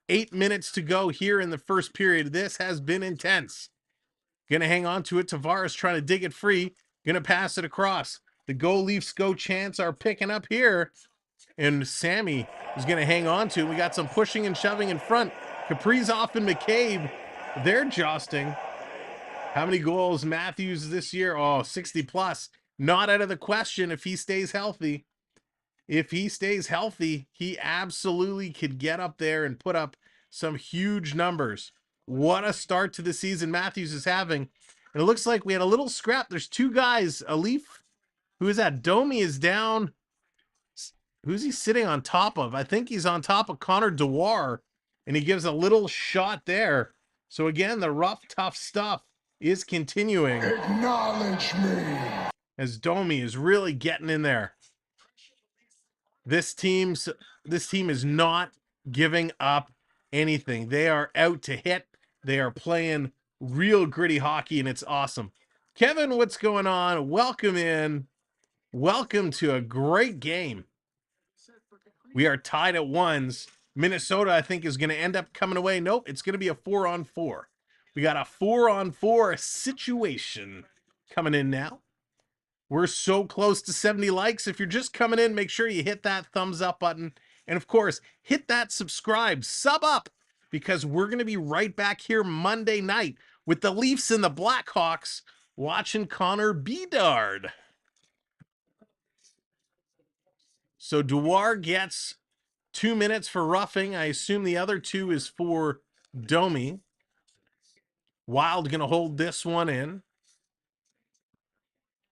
8 minutes to go here in the first period. This has been intense. Gonna hang on to it. Tavares trying to dig it free. Gonna pass it across. The Go Leafs Go chants are picking up here. And Sammy is gonna hang on to it. We got some pushing and shoving in front. Kaprizov and McCabe, they're jousting. How many goals Matthews this year? Oh, 60 plus. Not out of the question if he stays healthy. If he stays healthy, he absolutely could get up there and put up some huge numbers. What a start to the season Matthews is having. And it looks like we had a little scrap. There's 2 guys. A Leaf, who is that? Domi is down. Who's he sitting on top of? I think he's on top of Connor Dewar. And he gives a little shot there. So again, the rough, tough stuff is continuing. Acknowledge me. As Domi is really getting in there. This team is not giving up anything. They are out to hit. They are playing real gritty hockey, and it's awesome. Kevin, what's going on? Welcome in. Welcome to a great game. We are tied at 1s. Minnesota, I think, is going to end up coming away. Nope, it's going to be a 4-on-4. We got a 4-on-4 situation coming in now. We're so close to 70 likes. If you're just coming in, make sure you hit that thumbs up button. And of course, hit that subscribe, sub up, because we're going to be right back here Monday night with the Leafs and the Blackhawks watching Connor Bedard. So Dewar gets 2 minutes for roughing. I assume the other 2 is for Domi. Wild going to hold this one in.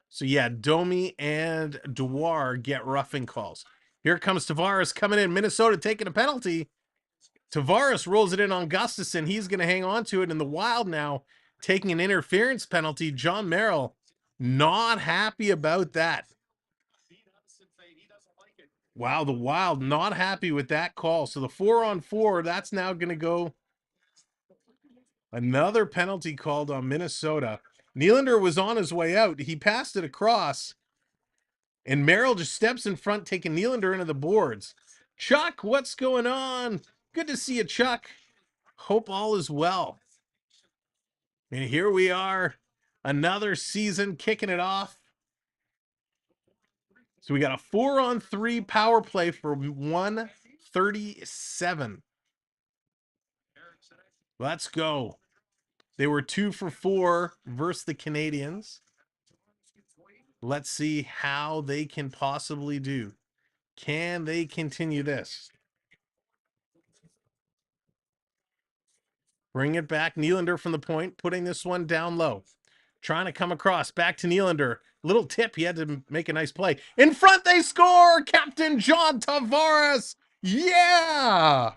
So yeah, Domi and Dewar get roughing calls. Here comes Tavares coming in. Minnesota taking a penalty. Tavares rolls it in on Gustafsson. He's going to hang on to it. And the Wild now taking an interference penalty. John Merrill not happy about that. Wow, the Wild not happy with that call. So the 4-on-4, that's now going to go Another penalty called on Minnesota. Nylander was on his way out. He passed it across, and Merrill just steps in front, taking Nylander into the boards. Chuck, what's going on? Good to see you, Chuck. Hope all is well. And here we are, another season kicking it off. So we got a 4-on-3 power play for 137. Let's go. They were 2 for 4 versus the Canadians. Let's see how they can possibly do. Can they continue this? Bring it back. Nylander from the point, putting this one down low. Trying to come across. Back to Nylander. Little tip. He had to make a nice play. In front, they score! Captain John Tavares! Yeah!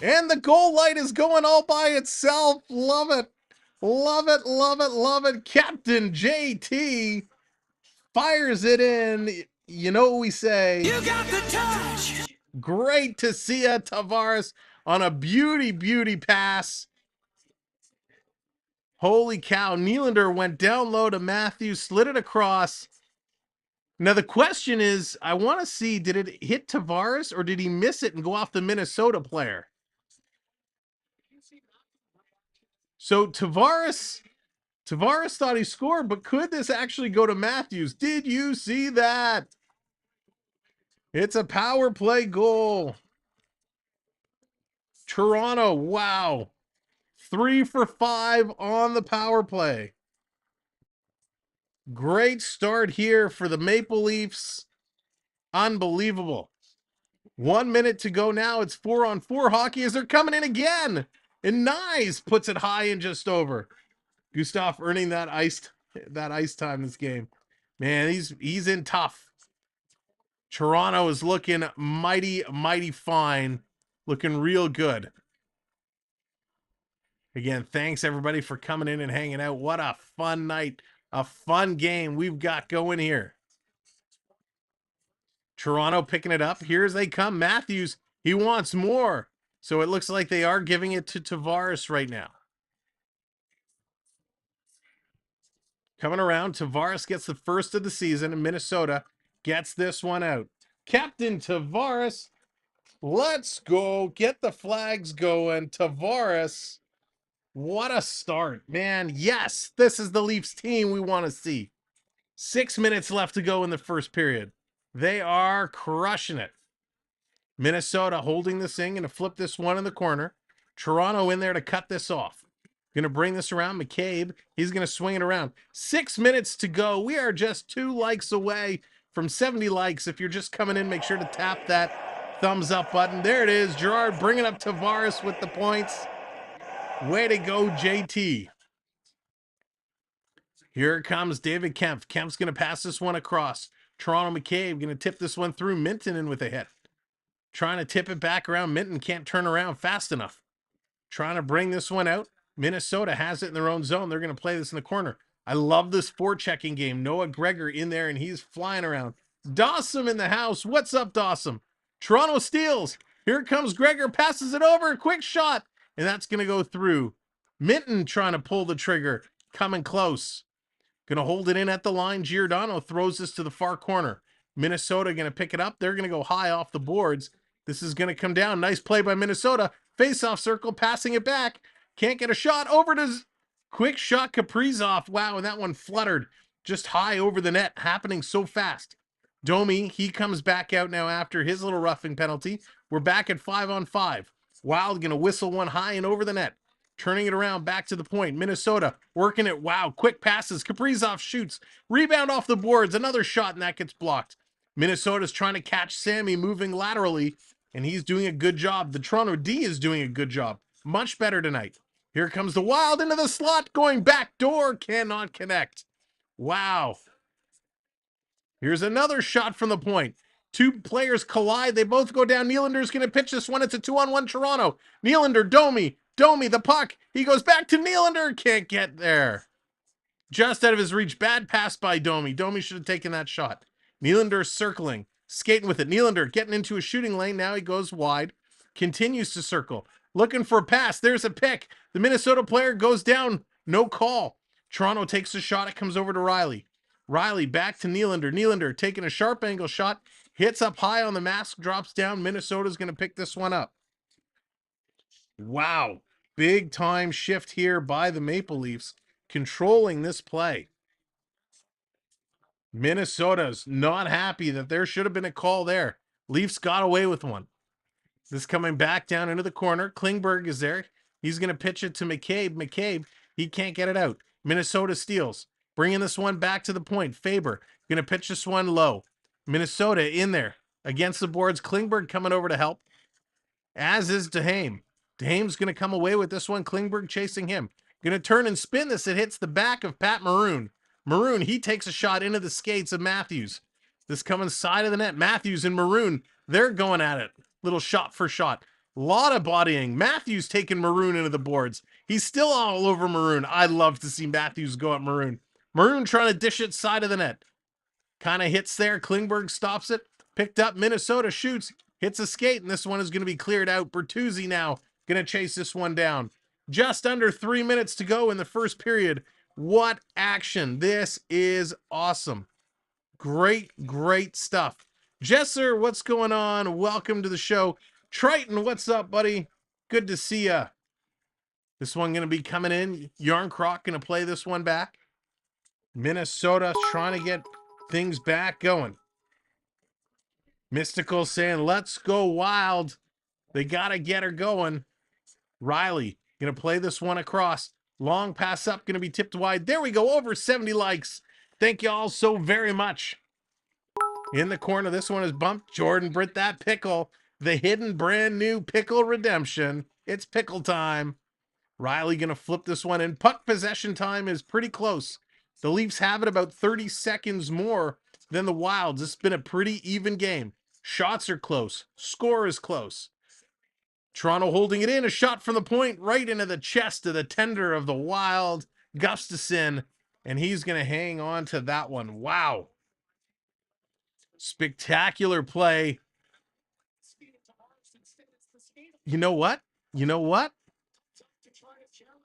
And the goal light is going all by itself. Love it. Love it, love it, love it. Captain JT fires it in. You know what we say? You got the touch. Great to see ya, Tavares, on a beauty pass. Holy cow. Nylander went down low to Matthews, slid it across. Now the question is, I want to see, did it hit Tavares or did he miss it and go off the Minnesota player? So Tavares thought he scored, but could this actually go to Matthews? Did you see that? It's a power play goal. Toronto, wow. 3 for 5 on the power play. Great start here for the Maple Leafs. Unbelievable. 1 minute to go now. It's 4-on-4 hockey as they're coming in again. And Nyes puts it high and just over. Gustav earning that ice time this game. Man, he's in tough. Toronto is looking mighty fine. Looking real good. Again, thanks everybody for coming in and hanging out. What a fun night. A fun game we've got going here. Toronto picking it up. Here as they come. Matthews, he wants more. So it looks like they are giving it to Tavares right now. Coming around, Tavares gets the first of the season, and Minnesota gets this one out. Captain Tavares, let's go. Get the flags going. Tavares, what a start. Man, yes, this is the Leafs team we want to see. 6 minutes left to go in the first period. They are crushing it. Minnesota holding this thing and to flip this one in the corner. Toronto in there to cut this off. Going to bring this around. McCabe, he's going to swing it around. 6 minutes to go. We are just 2 likes away from 70 likes. If you're just coming in, make sure to tap that thumbs up button. There it is. Gerard bringing up Tavares with the points. Way to go, JT. Here comes David Kempf. Kempf's going to pass this one across. Toronto McCabe going to tip this one through. Minton in with a hit. Trying to tip it back around. Minton can't turn around fast enough. Trying to bring this one out. Minnesota has it in their own zone. They're going to play this in the corner. I love this forechecking game. Noah Gregor in there, and he's flying around. Dawson in the house. What's up, Dawson? Toronto steals. Here comes Gregor. Passes it over. Quick shot. And that's going to go through. Minton trying to pull the trigger. Coming close. Going to hold it in at the line. Giordano throws this to the far corner. Minnesota going to pick it up. They're going to go high off the boards. This is going to come down. Nice play by Minnesota. Face-off circle, passing it back. Can't get a shot. Over to quick shot Kaprizov. Wow, and that one fluttered just high over the net. Happening so fast. Domi, he comes back out now after his little roughing penalty. We're back at 5-on-5. Wild going to whistle one high and over the net. Turning it around back to the point. Minnesota working it. Wow, quick passes. Kaprizov shoots. Rebound off the boards. Another shot, and that gets blocked. Minnesota's trying to catch Sammy moving laterally, and he's doing a good job. The Toronto D is doing a good job. Much better tonight. Here comes the Wild into the slot. Going back door. Cannot connect. Wow. Here's another shot from the point. 2 players collide. They both go down. Nylander's going to pitch this one. It's a 2-on-1 Toronto. Nylander, Domi, the puck. He goes back to Nylander. Can't get there. Just out of his reach. Bad pass by Domi. Domi should have taken that shot. Nylander circling. Skating with it. Nylander getting into a shooting lane. Now he goes wide. Continues to circle. Looking for a pass. There's a pick. The Minnesota player goes down. No call. Toronto takes a shot. It comes over to Riley. Riley back to Nylander. Nylander taking a sharp angle shot. Hits up high on the mask. Drops down. Minnesota's going to pick this one up. Wow. Big time shift here by the Maple Leafs. Controlling this play. Minnesota's not happy that there should have been a call there. Leafs got away with one. This coming back down into the corner. Klingberg is there. He's going to pitch it to McCabe. McCabe, he can't get it out. Minnesota steals. Bringing this one back to the point. Faber going to pitch this one low. Minnesota in there against the boards. Klingberg coming over to help, as is Duhaime. Duhaime's going to come away with this one. Klingberg chasing him. Going to turn and spin this. It hits the back of Pat Maroon. Maroon, he takes a shot into the skates of Matthews. This coming side of the net. Matthews and Maroon, they're going at it. Little shot for shot. Lot of bodying. Matthews taking Maroon into the boards. He's still all over Maroon. I love to see Matthews go at Maroon. Maroon trying to dish it side of the net. Kind of hits there. Klingberg stops it. Picked up. Minnesota shoots. Hits a skate, and this one is going to be cleared out. Bertuzzi now going to chase this one down. Just under 3 minutes to go in the first period. What action. This is awesome. Great, great stuff. Jesser, what's going on? Welcome to the show. Triton, what's up, buddy? Good to see ya. This one going to be coming in. Yarncroc going to play this one back. Minnesota trying to get things back going. Mystical saying, let's go wild. They got to get her going. Riley going to play this one across. Long pass up, going to be tipped wide. There we go, over 70 likes. Thank you all so very much. In the corner, this one is bumped. Jordan Britt, that pickle. The hidden brand new pickle redemption. It's pickle time. Riley going to flip this one in. Puck possession time is pretty close. The Leafs have it about 30 seconds more than the Wilds. It's been a pretty even game. Shots are close. Score is close. Toronto holding it in. A shot from the point right into the chest of the tender of the Wild, Gustafsson, and he's going to hang on to that one. Wow. Spectacular play. You know what? You know what?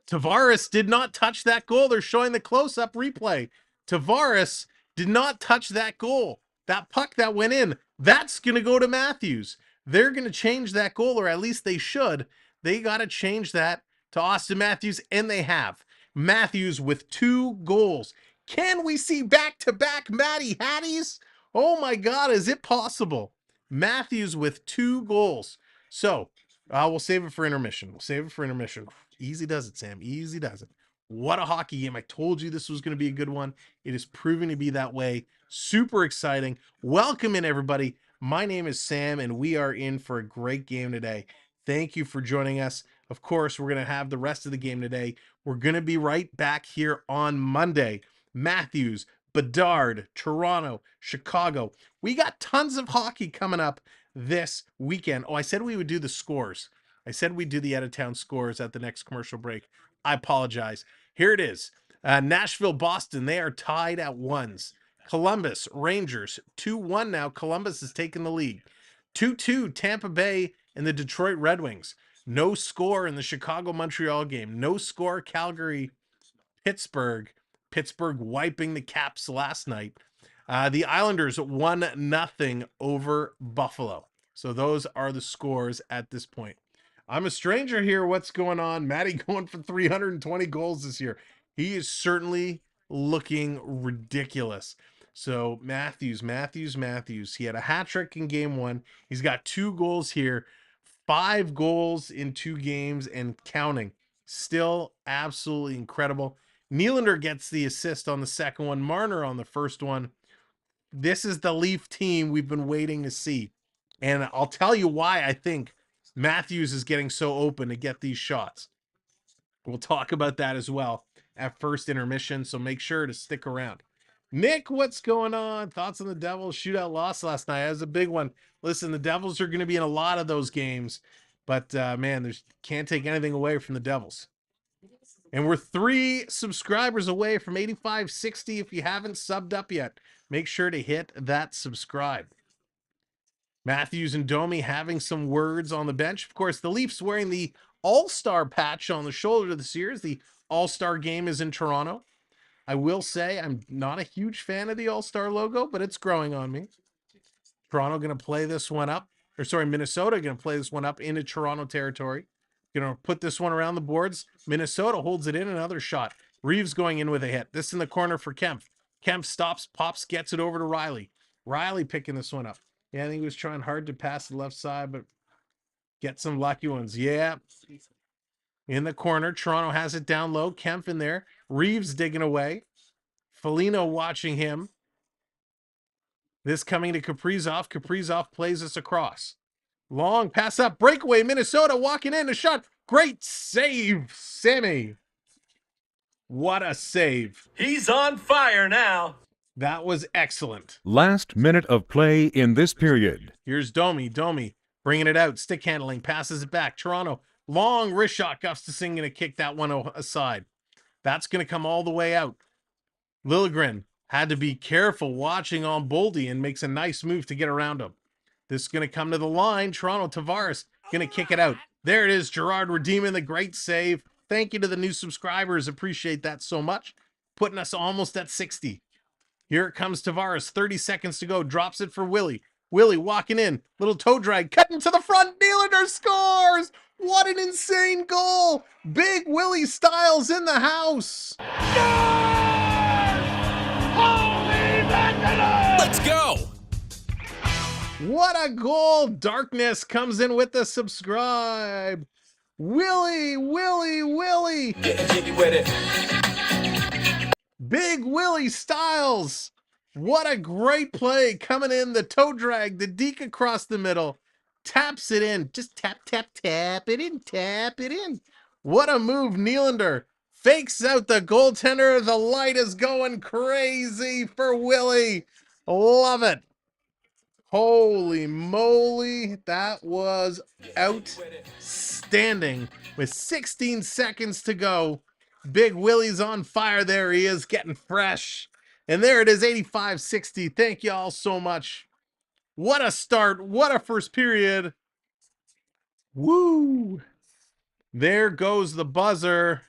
Tavares did not touch that goal. They're showing the close-up replay. Tavares did not touch that goal. That puck that went in, that's going to go to Matthews. They're going to change that goal, or at least they should. They got to change that to Austin Matthews, and they have. Matthews with 2 goals. Can we see back-to-back Matty Hatties? Oh my God, is it possible? Matthews with 2 goals. So, we'll save it for intermission. We'll save it for intermission. Easy does it, Sam. Easy does it. What a hockey game. I told you this was going to be a good one. It is proving to be that way. Super exciting. Welcome in, everybody. My name is Sam, and we are in for a great game today. Thank you for joining us. Of course, we're going to have the rest of the game today. We're going to be right back here on Monday. Matthews, Bedard, Toronto, Chicago. We got tons of hockey coming up this weekend. Oh, I said we would do the scores. I said we'd do the out-of-town scores at the next commercial break. I apologize. Here it is. Nashville, Boston, they are tied at 1s. Columbus, Rangers, 2-1 now. Columbus has taken the lead. 2-2, Tampa Bay and the Detroit Red Wings. No score in the Chicago-Montreal game. No score, Calgary, Pittsburgh. Pittsburgh wiping the Caps last night. The Islanders 1-0 over Buffalo. So those are the scores at this point. I'm a stranger here. What's going on? Matty going for 320 goals this year. He is certainly looking ridiculous. So Matthews. He had a hat trick in game 1. He's got 2 goals here. 5 goals in 2 games and counting. Still absolutely incredible. Nylander gets the assist on the second one. Marner on the first one. This is the Leaf team we've been waiting to see. And I'll tell you why I think Matthews is getting so open to get these shots. We'll talk about that as well at first intermission, so make sure to stick around. Nick, what's going on? Thoughts on the Devils shootout loss last night? That was a big one. Listen, the Devils are going to be in a lot of those games, but man, can't take anything away from the Devils. And we're 3 subscribers away from 8560. If you haven't subbed up yet, make sure to hit that subscribe. Matthews and Domi having some words on the bench. Of course, the Leafs wearing the All-Star patch on the shoulder this year as the All-Star game is in Toronto. I will say I'm not a huge fan of the All-Star logo, but it's growing on me. Toronto going to play this one up. Minnesota going to play this one up into Toronto territory. Going to put this one around the boards. Minnesota holds it in, another shot. Reaves going in with a hit. This in the corner for Kemp. Kemp stops, pops, gets it over to Riley. Riley picking this one up. Yeah, I think he was trying hard to pass the left side, but get some lucky ones. Yeah. In the corner, Toronto has it down low. Kemp in there. Reaves digging away. Foligno watching him. This coming to Kaprizov. Kaprizov plays this across. Long pass up. Breakaway. Minnesota walking in. A shot. Great save, Sammy. What a save. He's on fire now. That was excellent. Last minute of play in this period. Here's Domi. Domi bringing it out. Stick handling. Passes it back. Toronto. Long wrist shot. Gustafsson going to kick that one aside. That's going to come all the way out. Liljegren had to be careful watching on Boldy and makes a nice move to get around him. This is going to come to the line. Toronto, Tavares going to kick it out. There it is. Gerard redeeming the great save. Thank you to the new subscribers. Appreciate that so much. Putting us almost at 60. Here it comes Tavares. 30 seconds to go. Drops it for Willie. Willie walking in. Little toe drag. Cutting to the front. Nylander scores. What an insane goal. Big Willie Styles in the house. Let's go! What a goal. Darkness comes in with the subscribe. Willie, Willie, Willie. Getting jiggy with it. Big Willie Styles. What a great play coming in. The toe drag, the deke across the middle. Taps it in. Just tap, tap, tap it in. Tap it in. What a move. Nylander fakes out the goaltender. The light is going crazy for Willie. Love it. Holy moly, that was outstanding. With 16 seconds to go, Big Willie's on fire. There he is, getting fresh. And there it is, 85-60. Thank you all so much. What a start. What a first period. Woo. There goes the buzzer.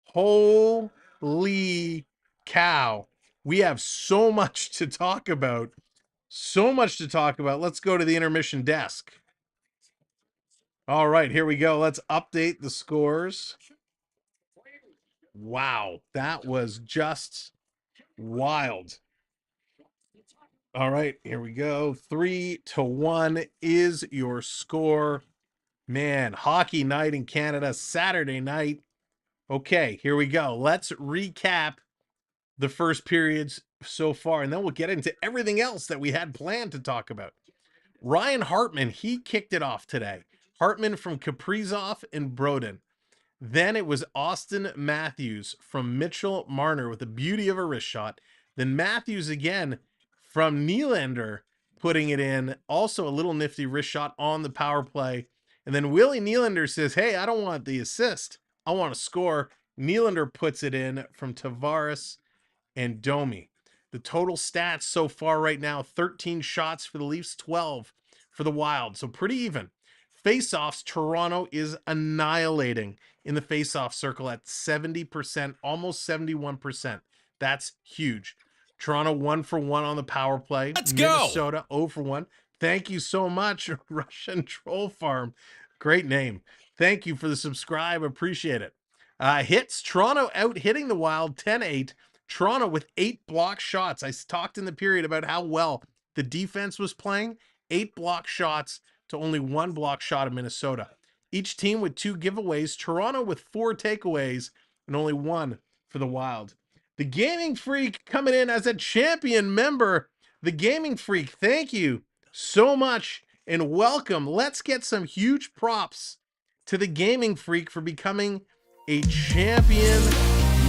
Holy cow. We have so much to talk about. So much to talk about. Let's go to the intermission desk. All right, here we go. Let's update the scores. Wow, that was just wild. All right, here we go. 3-1 is your score. Man, hockey night in Canada, Saturday night. Okay, here we go. Let's recap the first periods so far, and then we'll get into everything else that we had planned to talk about. Ryan Hartman, he kicked it off today. Hartman from Kaprizov and Broden. Then it was Austin Matthews from Mitchell Marner with the beauty of a wrist shot. Then Matthews again from Nylander putting it in. Also a little nifty wrist shot on the power play. And then Willie Nylander says, hey, I don't want the assist. I want to score. Nylander puts it in from Tavares and Domi. The total stats so far right now, 13 shots for the Leafs, 12 for the Wild. So pretty even. Faceoffs, Toronto is annihilating in the faceoff circle at 70%, almost 71%. That's huge. Toronto 1 for 1 on the power play. Let's go. Minnesota 0 for 1. Thank you so much, Russian Troll Farm. Great name. Thank you for the subscribe. Appreciate it. Hits, Toronto out hitting the Wild 10-8. Toronto with 8 block shots. I talked in the period about how well the defense was playing. 8 block shots to only 1 block shot of Minnesota. Each team with 2 giveaways. Toronto with 4 takeaways and only 1 for the Wild. The Gaming Freak coming in as a champion member. The Gaming Freak, thank you so much and welcome. Let's get some huge props to the Gaming Freak for becoming a champion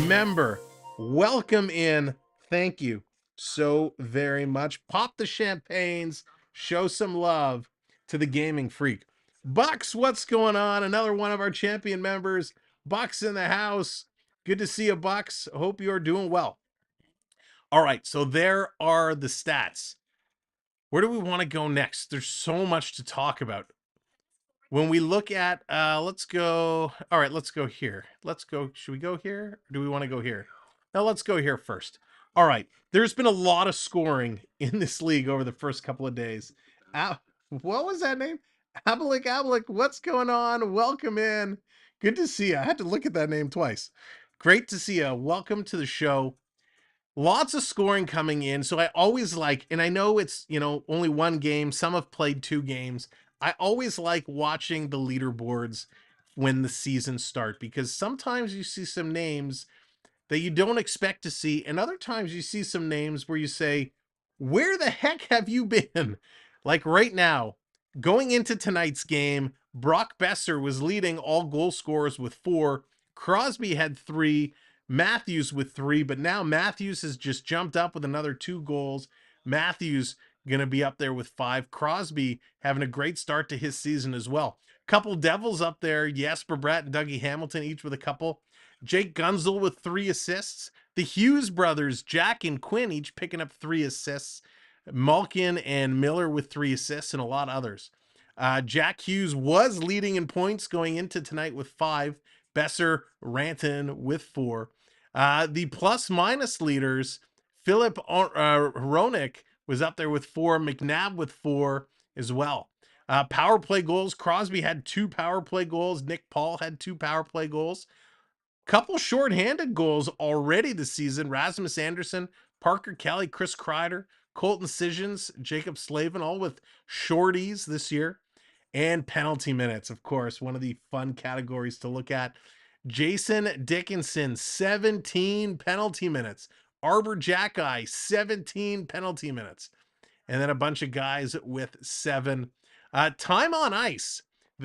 member. Welcome in. Thank you so very much. Pop the champagnes. Show some love to the Gaming Freak. Bucks, what's going on? Another one of our champion members. Bucks in the house. Good to see you, Bucks. Hope you're doing well. All right, so there are the stats. Where do we want to go next? There's so much to talk about. When we look at, let's go. All right, let's go here. Let's go. Should we go here? Or do we want to go here? Now let's go here first. All right. There's been a lot of scoring in this league over the first couple of days. What was that name? Abalik, what's going on? Welcome in. Good to see you. I had to look at that name twice. Great to see you. Welcome to the show. Lots of scoring coming in. So I always like, and I know it's, only one game. Some have played 2 games. I always like watching the leaderboards when the seasons start, because sometimes you see some names that you don't expect to see, and other times you see some names where you say, where the heck have you been? Like right now, going into tonight's game, Brock Besser was leading all goal scorers with 4. Crosby had 3, Matthews with 3, but now Matthews has just jumped up with another 2 goals. Matthews going to be up there with 5. Crosby having a great start to his season as well. Couple Devils up there, Jesper Bratt and Dougie Hamilton, each with a couple. Jake Gunzel with 3 assists. The Hughes brothers, Jack and Quinn, each picking up 3 assists. Malkin and Miller with 3 assists, and a lot of others. Jack Hughes was leading in points going into tonight with 5. Besser, Ranton with 4. The plus-minus leaders, Philip Hronik was up there with 4. McNabb with 4 as well. Power play goals, Crosby had 2 power play goals. Nick Paul had 2 power play goals. Couple shorthanded goals already this season. Rasmus Anderson, Parker Kelly, Chris Kreider, Colton Sissons, Jacob Slavin, all with shorties this year. And penalty minutes, of course, one of the fun categories to look at. Jason Dickinson, 17 penalty minutes. Arbor Jackeye, 17 penalty minutes. And then a bunch of guys with 7. Time on ice.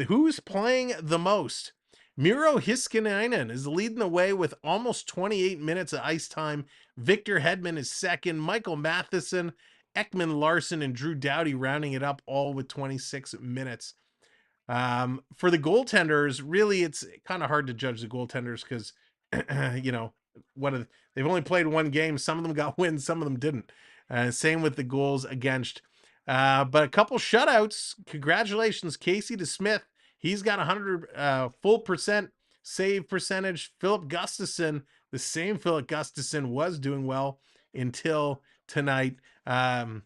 Who's playing the most? Miro Hiskinainen is leading the way with almost 28 minutes of ice time. Victor Hedman is second. Michael Matheson, Ekman Larson, and Drew Doughty rounding it up, all with 26 minutes. For the goaltenders, really, it's kind of hard to judge the goaltenders because, they've only played 1 game. Some of them got wins, some of them didn't. Same with the goals against. But a couple shutouts. Congratulations, Casey DeSmith. He's got 100 full percent save percentage. Philip Gustafson, the same Philip Gustafson, was doing well until tonight. Tristan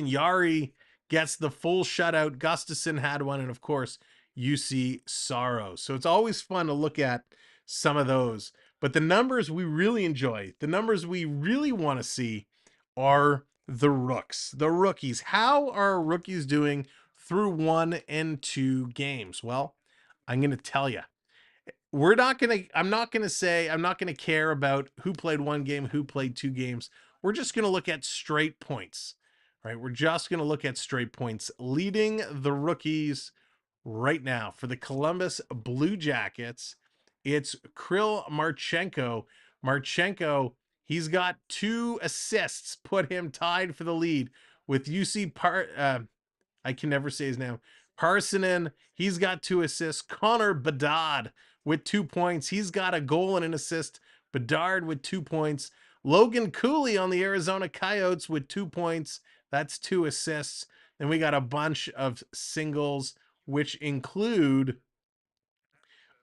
Yari gets the full shutout. Gustafson had one, and of course, UC Saros. So it's always fun to look at some of those. But the numbers we really enjoy, the numbers we really want to see, are the rooks, the rookies. How are rookies doing through 1 and 2 games? Well, I'm going to tell you. I'm not going to care about who played 1 game, who played 2 games. We're just going to look at straight points, right? We're just going to look at straight points. Leading the rookies right now for the Columbus Blue Jackets, it's Kirill Marchenko. He's got 2 assists, put him tied for the lead with I can never say his name. Parsonen, he's got 2 assists. Connor Bedard with 2 points. He's got a goal and an assist. Bedard with 2 points. Logan Cooley on the Arizona Coyotes with 2 points. That's 2 assists. Then we got a bunch of singles, which include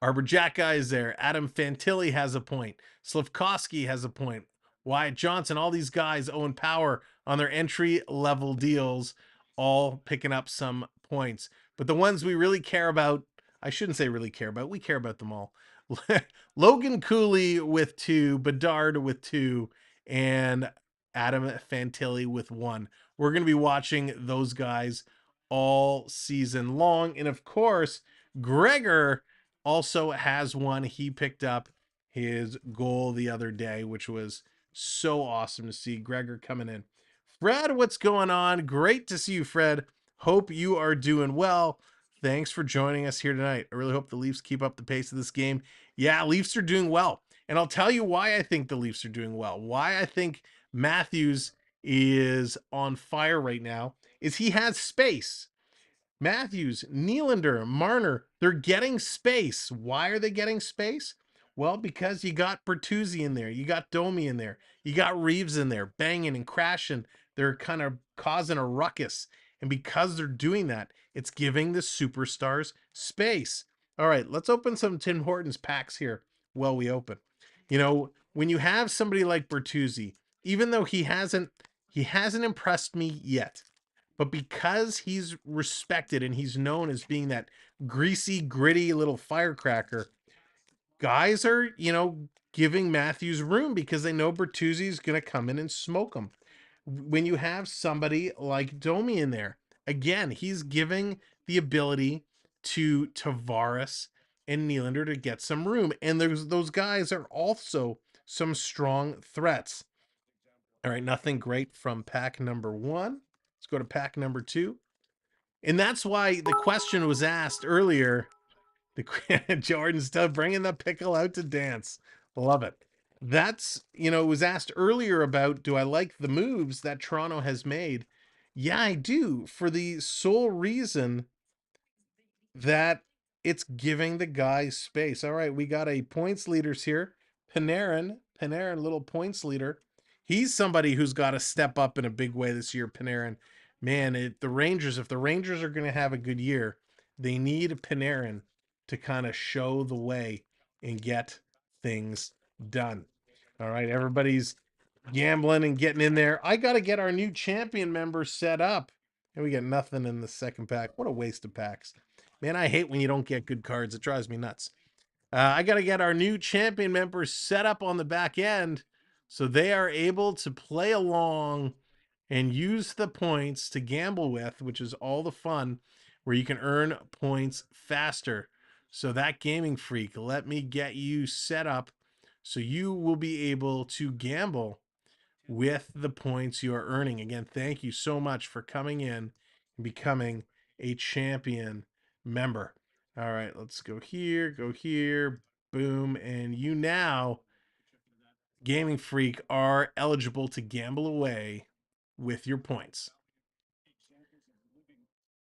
Arbor Jackeye is there. Adam Fantilli has a point. Slavkovsky has a point. Wyatt Johnson, all these guys, Owen Power on their entry-level deals, all picking up some points. But the ones we really care about, I shouldn't say really care about, we care about them all. Logan Cooley with 2, Bedard with 2, and Adam Fantilli with 1. We're going to be watching those guys all season long. And of course, Gregor also has 1. He picked up his goal the other day, which was so awesome to see Gregor coming in. Fred, what's going on? Great to see you, Fred. Hope you are doing well. Thanks for joining us here tonight. I really hope the Leafs keep up the pace of this game. Yeah, Leafs are doing well. And I'll tell you why I think the Leafs are doing well. Why I think Matthews is on fire right now is he has space. Matthews, Nylander, Marner, they're getting space. Why are they getting space? Well, because you got Bertuzzi in there. You got Domi in there. You got Reaves in there, banging and crashing, they're kind of causing a ruckus. And because they're doing that, it's giving the superstars space. All right, let's open some Tim Hortons packs here while we open. You know, when you have somebody like Bertuzzi, even though he hasn't impressed me yet, but because he's respected and he's known as being that greasy, gritty little firecracker, guys are, giving Matthews room because they know Bertuzzi's going to come in and smoke him. When you have somebody like Domi in there, again, he's giving the ability to Tavares and Nylander to get some room. And those guys are also some strong threats. All right, nothing great from pack number 1. Let's go to pack number 2. And that's why the question was asked earlier. The Jordan's still bringing the pickle out to dance. Love it. That's, it was asked earlier about, do I like the moves that Toronto has made? Yeah, I do, for the sole reason that it's giving the guys space. All right, we got a points leaders here. Panarin, little points leader. He's somebody who's got to step up in a big way this year, Panarin. Man, if the Rangers are going to have a good year, they need Panarin to kind of show the way and get things done. All right, everybody's gambling and getting in there. I got to get our new champion members set up. And we got nothing in the second pack. What a waste of packs. Man, I hate when you don't get good cards. It drives me nuts. I got to get our new champion members set up on the back end so they are able to play along and use the points to gamble with, which is all the fun, where you can earn points faster. So that Gaming Freak, let me get you set up so you will be able to gamble with the points you are earning. Again, thank you so much for coming in and becoming a champion member. All right, let's go here, boom. And you now, Gaming Freak, are eligible to gamble away with your points.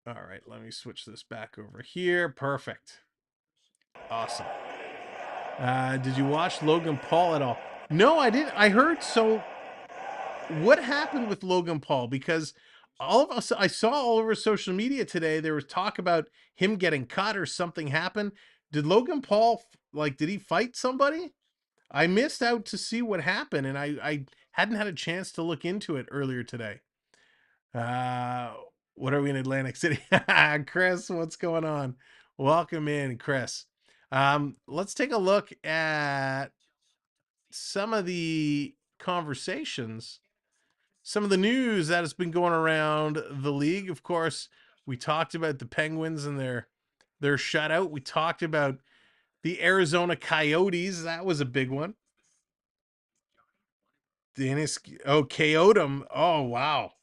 All right, let me switch this back over here. Perfect. Awesome. Did you watch Logan Paul at all? No, I didn't. I heard so. What happened with Logan Paul? Because all of us, I saw all over social media today, there was talk about him getting cut or something happened. Did Logan Paul, did he fight somebody? I missed out to see what happened, and I hadn't had a chance to look into it earlier today. What are we in Atlantic City? Chris, what's going on? Welcome in, Chris. Let's take a look at some of the conversations, some of the news that has been going around the league. Of course, we talked about the Penguins and their shutout. We talked about the Arizona Coyotes. That was a big one. Dennis, Coyotum. Oh, wow.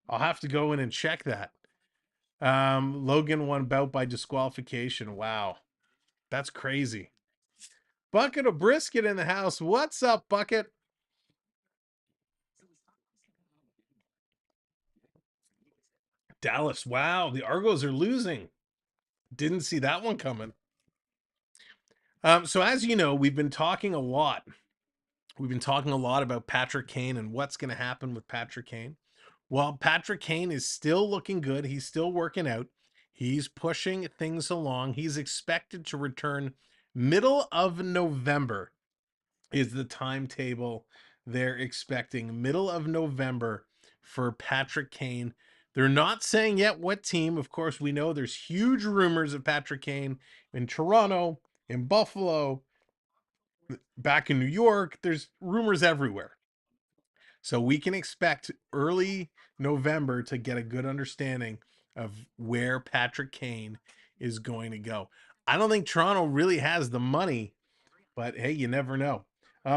I'll have to go in and check that. Logan won bout by disqualification. Wow. That's crazy. Bucket of Brisket in the house. What's up, Bucket? Dallas. Wow. The Argos are losing. Didn't see that one coming. So as you know, we've been talking a lot. We've been talking a lot about Patrick Kane and what's going to happen with Patrick Kane. Well, Patrick Kane is still looking good. He's still working out. He's pushing things along. He's expected to return middle of November is the timetable they're expecting. Middle of November for Patrick Kane. They're not saying yet what team. Of course, we know there's huge rumors of Patrick Kane in Toronto, in Buffalo, back in New York. There's rumors everywhere. So we can expect early November to get a good understanding of where Patrick Kane is going to go. I don't think Toronto really has the money, but hey, you never know.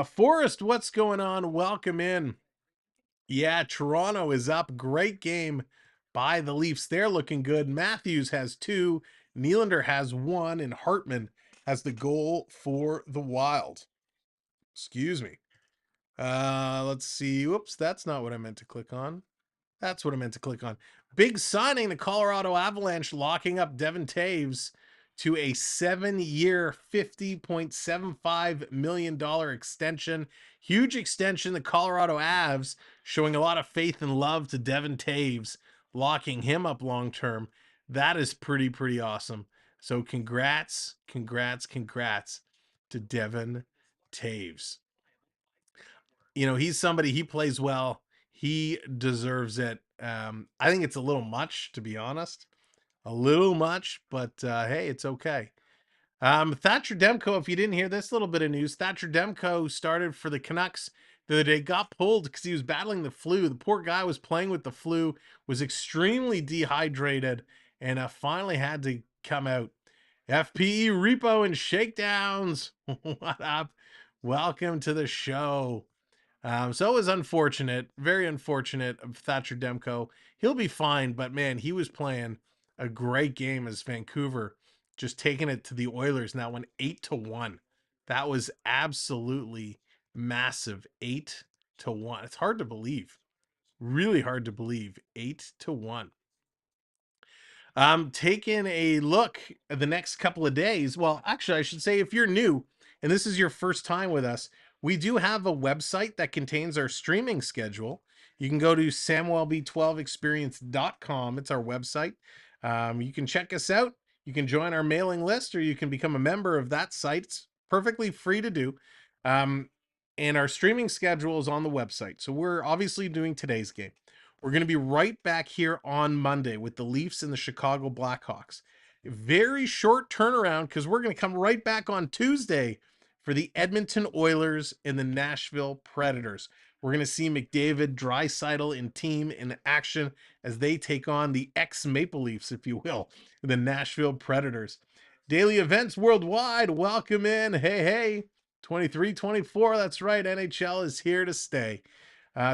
Forrest, what's going on? Welcome in. Yeah, Toronto is up. Great game by the Leafs. They're looking good. Matthews has 2, Nylander has 1, and Hartman has the goal for the Wild. Excuse me. Let's see. Whoops, that's not what I meant to click on. That's what I meant to click on. Big signing, the Colorado Avalanche locking up Devin Taves to a 7-year, $50.75 million extension. Huge extension. The Colorado Avs showing a lot of faith and love to Devin Taves, locking him up long term. That is pretty awesome. So congrats to Devin Taves. You know, he's somebody, he plays well. He deserves it. I think it's a little much, to be honest. A little much, but hey, it's okay. Thatcher Demko, if you didn't hear this little bit of news, Thatcher Demko started for the Canucks the other day, got pulled because he was battling the flu. The poor guy was playing with the flu, was extremely dehydrated, and finally had to come out. FPE Repo and Shakedowns. What up? Welcome to the show. So it was unfortunate, very unfortunate of Thatcher Demko. He'll be fine, but man, he was playing a great game as Vancouver, just taking it to the Oilers. Now went 8-1. That was absolutely massive. 8-1. It's hard to believe. Really hard to believe. 8-1. Taking a look at the next couple of days. Well, actually, I should say if you're new and this is your first time with us, we do have a website that contains our streaming schedule. You can go to Samwelb12 Experience.com. It's our website. You can check us out. You can join our mailing list, or you can become a member of that site. It's perfectly free to do. And our streaming schedule is on the website. So we're obviously doing today's game. We're going to be right back here on Monday with the Leafs and the Chicago Blackhawks. Very short turnaround because we're going to come right back on Tuesday for the Edmonton Oilers and the Nashville Predators. We're going to see McDavid, Draisaitl, and team in action as they take on the ex-Maple Leafs, if you will, the Nashville Predators. Daily events worldwide. Welcome in. Hey. 23-24. That's right. NHL is here to stay.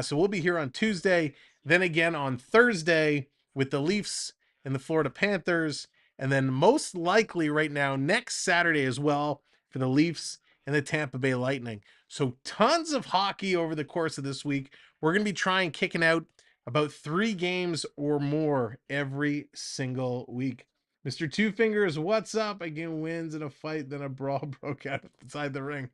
So we'll be here on Tuesday. Then again on Thursday with the Leafs and the Florida Panthers. And then most likely right now next Saturday as well for the Leafs and the Tampa Bay Lightning. So tons of hockey over the course of this week. We're going to be kicking out about 3 games or more every single week. Mr. Two Fingers, what's up? Again, wins in a fight, then a brawl broke out inside the ring.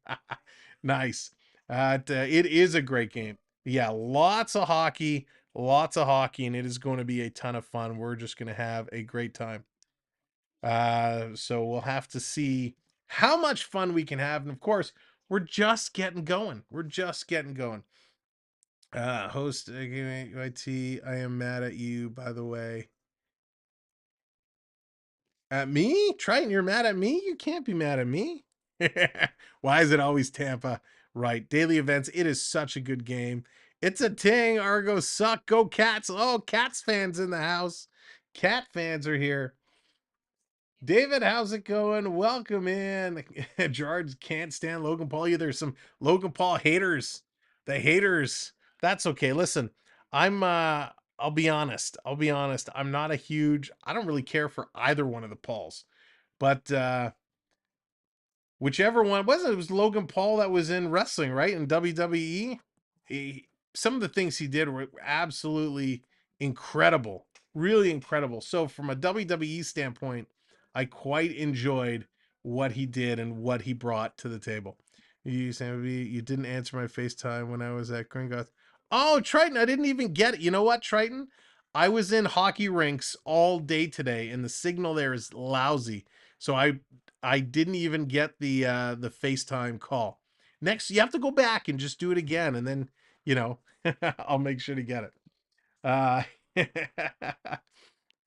Nice. It is a great game. Yeah, lots of hockey, and it is going to be a ton of fun. We're just going to have a great time. So we'll have to see how much fun we can have. And of course, we're just getting going. Host IT, I am mad at you, by the way. At me? Triton, you're mad at me? You can't be mad at me. Why is it always Tampa? Right. Daily events. It is such a good game. It's a ting. Argo suck. Go Cats. Oh, Cats fans in the house. Cat fans are here. David, how's it going? Welcome in. George can't stand Logan Paul either. Some Logan Paul haters. The haters. That's okay. Listen, I'll be honest. I'm not I don't really care for either one of the Pauls. But whichever one was it? It was Logan Paul that was in wrestling, right? In WWE. Some of the things he did were absolutely incredible. Really incredible. So from a WWE standpoint, I quite enjoyed what he did and what he brought to the table. You didn't answer my FaceTime when I was at Gringotts. Oh, Triton, I didn't even get it. You know what, Triton? I was in hockey rinks all day today, and the signal there is lousy. So I didn't even get the FaceTime call. Next, you have to go back and just do it again, and then, I'll make sure to get it.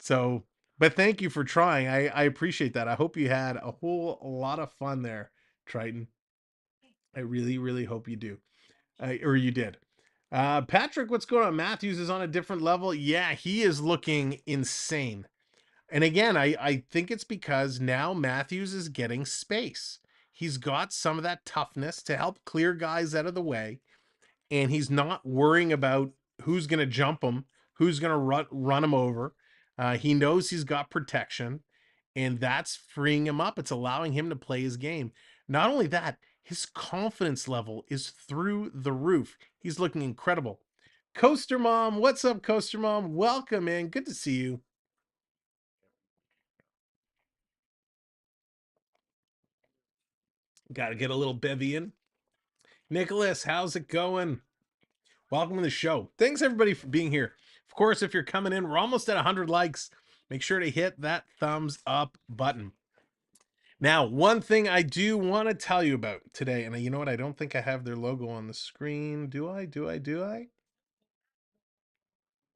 So, but thank you for trying. I appreciate that. I hope you had a whole lot of fun there, Triton. I really hope you do. Or you did. Patrick, what's going on? Matthews is on a different level. Yeah, he is looking insane. And again, I think it's because now Matthews is getting space. He's got some of that toughness to help clear guys out of the way. And he's not worrying about who's going to jump him, who's going to run him over. He knows he's got protection, and that's freeing him up. It's allowing him to play his game. Not only that, his confidence level is through the roof. He's looking incredible. Coaster Mom, what's up, Coaster Mom? Welcome in. Good to see you. Got to get a little bevy in. Nicholas, how's it going? Welcome to the show. Thanks everybody for being here. Of course, if you're coming in, we're almost at 100 likes. Make sure to hit that thumbs up button. Now, one thing I do want to tell you about today, and you know what? I don't think I have their logo on the screen. Do I?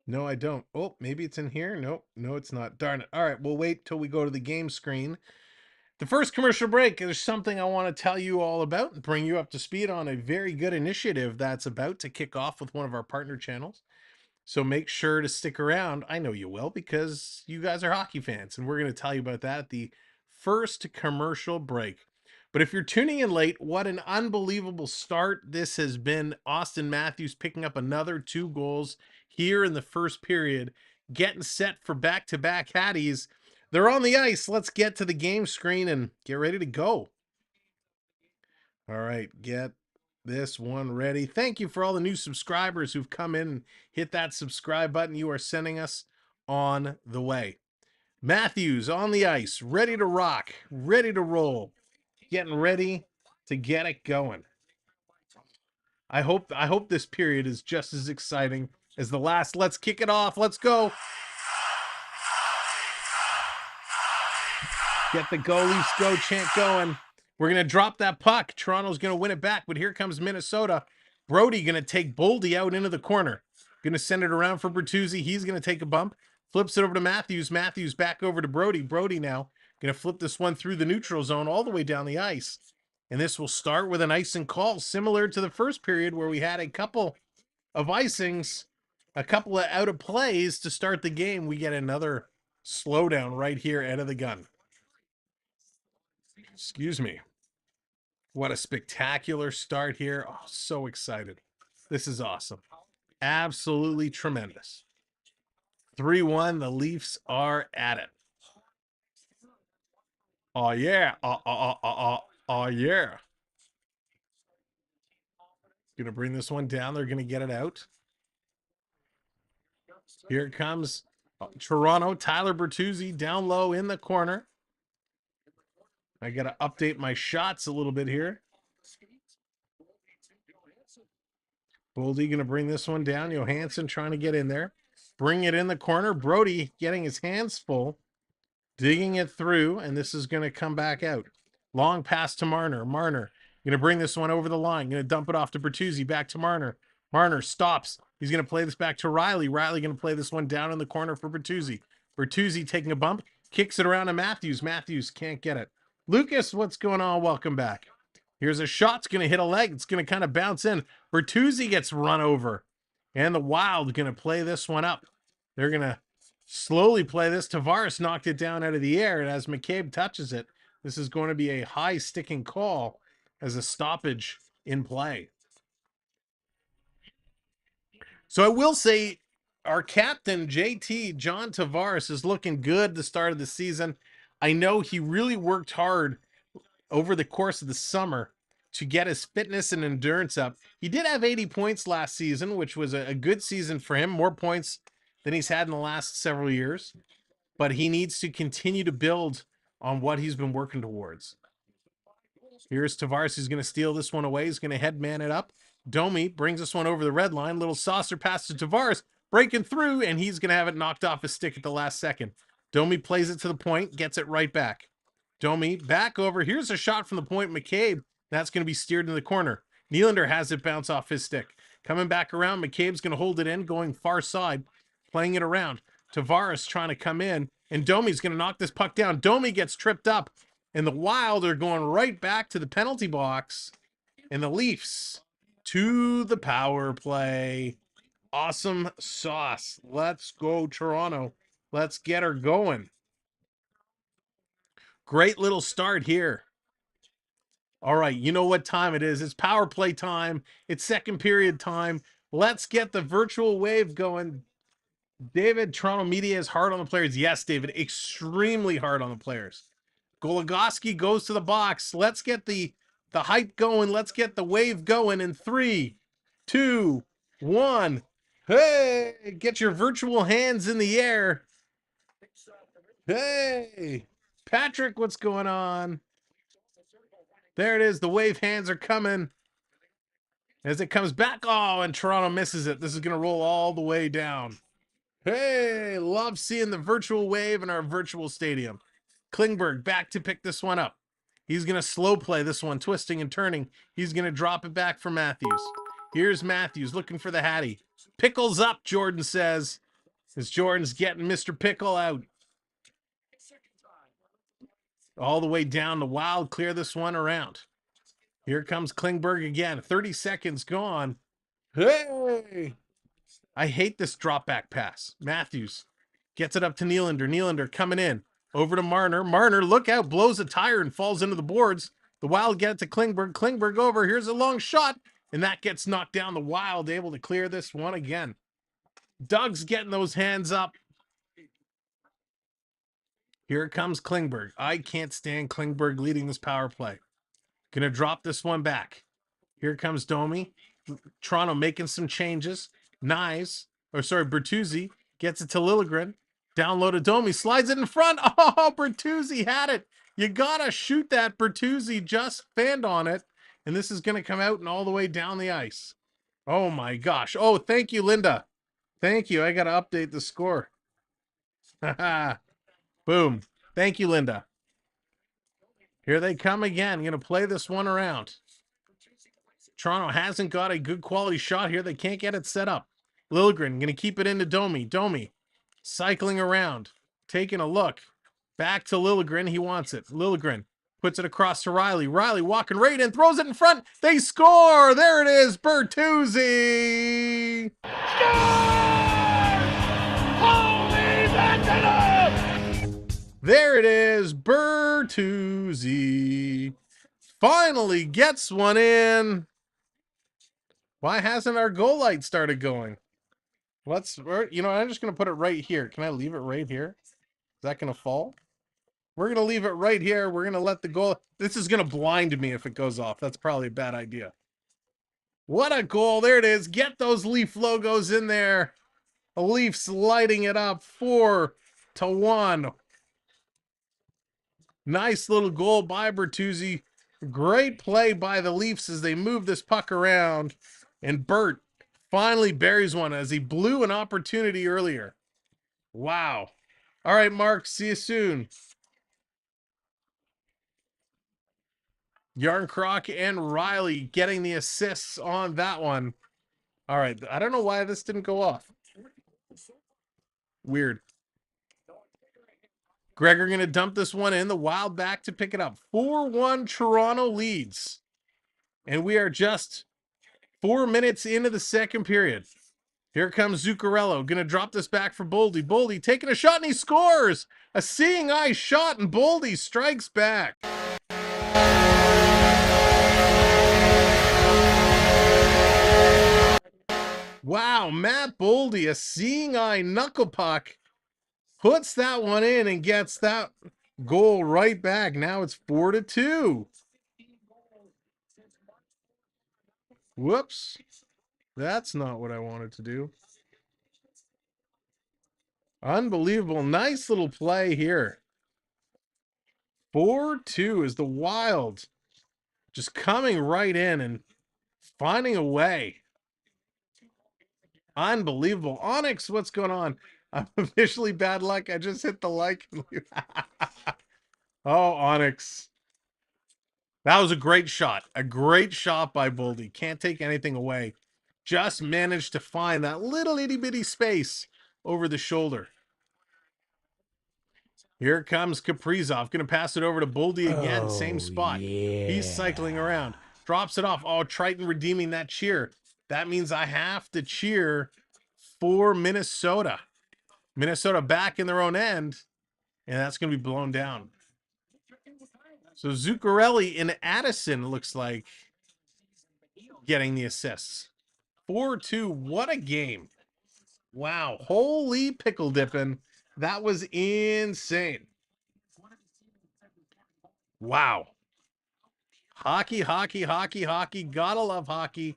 No, I don't. Oh, maybe it's in here. No, it's not. Darn it. All right, we'll wait till we go to the game screen. The first commercial break, there's something I want to tell you all about and bring you up to speed on a very good initiative that's about to kick off with one of our partner channels. So make sure to stick around. I know you will because you guys are hockey fans, and we're going to tell you about that at the first commercial break. But if you're tuning in late, what an unbelievable start this has been. Austin Matthews picking up another 2 goals here in the first period, getting set for back-to-back Hatties. They're on the ice. Let's get to the game screen and get ready to go. All right, get this one ready. Thank you for all the new subscribers who've come in and hit that subscribe button. You are sending us on the way. Matthews on the ice, ready to rock, ready to roll, getting ready to get it going. I hope this period is just as exciting as the last. Let's kick it off. Let's go. Get the Go Leafs Go chant going. We're going to drop that puck. Toronto's going to win it back, but here comes Minnesota. Brody going to take Boldy out into the corner. Going to send it around for Bertuzzi. He's going to take a bump. Flips it over to Matthews. Matthews back over to Brody. Brody now going to flip this one through the neutral zone all the way down the ice. And this will start with an icing call, similar to the first period where we had a couple of icings, a couple of out of plays to start the game. We get another slowdown right here out of the gun. Excuse me. What a spectacular start here. Oh, so excited. This is awesome. Absolutely tremendous. 3-1. The Leafs are at it. Oh, yeah. Oh, yeah. Going to bring this one down. They're going to get it out. Here it comes. Toronto. Tyler Bertuzzi down low in the corner. I got to update my shots a little bit here. Boldy going to bring this one down. Johansson trying to get in there. Bring it in the corner. Brody getting his hands full. Digging it through, and this is going to come back out. Long pass to Marner. Marner going to bring this one over the line. Going to dump it off to Bertuzzi. Back to Marner. Marner stops. He's going to play this back to Riley. Riley going to play this one down in the corner for Bertuzzi. Bertuzzi taking a bump. Kicks it around to Matthews. Matthews can't get it. Lucas, what's going on? Welcome back. Here's a shot. It's going to hit a leg. It's going to kind of bounce in. Bertuzzi gets run over. And the Wild going to play this one up. They're going to slowly play this. Tavares knocked it down out of the air. And as McCabe touches it, this is going to be a high sticking call as a stoppage in play. So I will say our captain, JT, John Tavares, is looking good the start of the season. I know he really worked hard over the course of the summer to get his fitness and endurance up. He did have 80 points last season, which was a good season for him, more points than he's had in the last several years. But he needs to continue to build on what he's been working towards. Here's Tavares. He's going to steal this one away. He's going to head man it up. Domi brings this one over the red line. Little saucer pass to Tavares, breaking through, and he's going to have it knocked off his stick at the last second. Domi plays it to the point, gets it right back. Domi back over. Here's a shot from the point. McCabe. That's going to be steered in the corner. Nylander has it bounce off his stick. Coming back around. McCabe's going to hold it in, going far side, playing it around. Tavares trying to come in, and Domi's going to knock this puck down. Domi gets tripped up, and the Wild are going right back to the penalty box, and the Leafs to the power play. Awesome sauce. Let's go, Toronto. Let's get her going. Great little start here. All right, you know what time it is. It's power play time. It's second period time. Let's get the virtual wave going. David, Toronto media is hard on the players. Yes, David, extremely hard on the players. Goligoski goes to the box. Let's get the hype going. Let's get the wave going in 3, 2, 1. Hey, get your virtual hands in the air. Hey, Patrick, what's going on? There it is. The wave hands are coming. As it comes back. Oh, and Toronto misses it. This is going to roll all the way down. Hey, love seeing the virtual wave in our virtual stadium. Klingberg back to pick this one up. He's going to slow play this one, twisting and turning. He's going to drop it back for Matthews. Here's Matthews looking for the Hattie. Pickles up, Jordan says. As Jordan's getting Mr. Pickle out. All the way down the Wild, clear this one around. Here comes Klingberg again. 30 seconds gone. Hey! I hate this drop back pass. Matthews gets it up to Nylander. Nylander coming in. Over to Marner. Marner, look out, blows a tire and falls into the boards. The Wild get it to Klingberg. Klingberg over. Here's a long shot. And that gets knocked down. The Wild able to clear this one again. Doug's getting those hands up. Here comes Klingberg. I can't stand Klingberg leading this power play. Gonna drop this one back. Here comes Domi. Toronto making some changes. Bertuzzi gets it to Liljegren. Down low to Domi. Slides it in front. Oh, Bertuzzi had it. You gotta shoot that. Bertuzzi just fanned on it. And this is gonna come out and all the way down the ice. Oh my gosh. Oh, thank you, Linda. Thank you. I gotta update the score. Haha. Boom. Thank you, Linda. Here they come again. Going to play this one around. Toronto hasn't got a good quality shot here. They can't get it set up. Liljegren going to keep it into Domi. Domi cycling around, taking a look. Back to Liljegren. He wants it. Liljegren puts it across to Riley. Riley walking right in, throws it in front. They score. There it is. Bertuzzi. There it is, Bertuzzi. Finally gets one in. Why hasn't our goal light started going? I'm just going to put it right here. Can I leave it right here? Is that going to fall? We're going to leave it right here. We're going to let the goal. This is going to blind me if it goes off. That's probably a bad idea. What a goal. There it is. Get those Leaf logos in there. The Leafs lighting it up 4-1. Nice little goal by Bertuzzi. Great play by the Leafs as they move this puck around. And Bert finally buries one as he blew an opportunity earlier. Wow. All right, Mark, see you soon. Yarncroc and Riley getting the assists on that one. All right, I don't know why this didn't go off. Weird. Gregor going to dump this one in. The Wild back to pick it up. 4-1 Toronto leads. And we are just 4 minutes into the second period. Here comes Zuccarello. Going to drop this back for Boldy. Boldy taking a shot and he scores. A seeing eye shot and Boldy strikes back. Wow, Matt Boldy, a seeing eye knuckle puck. Puts that one in and gets that goal right back. Now it's 4-2. Whoops. That's not what I wanted to do. Unbelievable. Nice little play here. 4-2 is the Wild just coming right in and finding a way. Unbelievable. Onyx, what's going on? I'm officially bad luck. I just hit the like. Oh, Onyx. That was a great shot. A great shot by Boldy. Can't take anything away. Just managed to find that little itty bitty space over the shoulder. Here comes Kaprizov. Going to pass it over to Boldy again. Same spot. Yeah. He's cycling around. Drops it off. Oh, Triton redeeming that cheer. That means I have to cheer for Minnesota. Minnesota back in their own end, and that's going to be blown down. So Zuccarelli and Addison looks like getting the assists. 4-2. What a game. Wow. Holy pickle dipping. That was insane. Wow. Hockey, hockey, hockey, hockey. Gotta love hockey.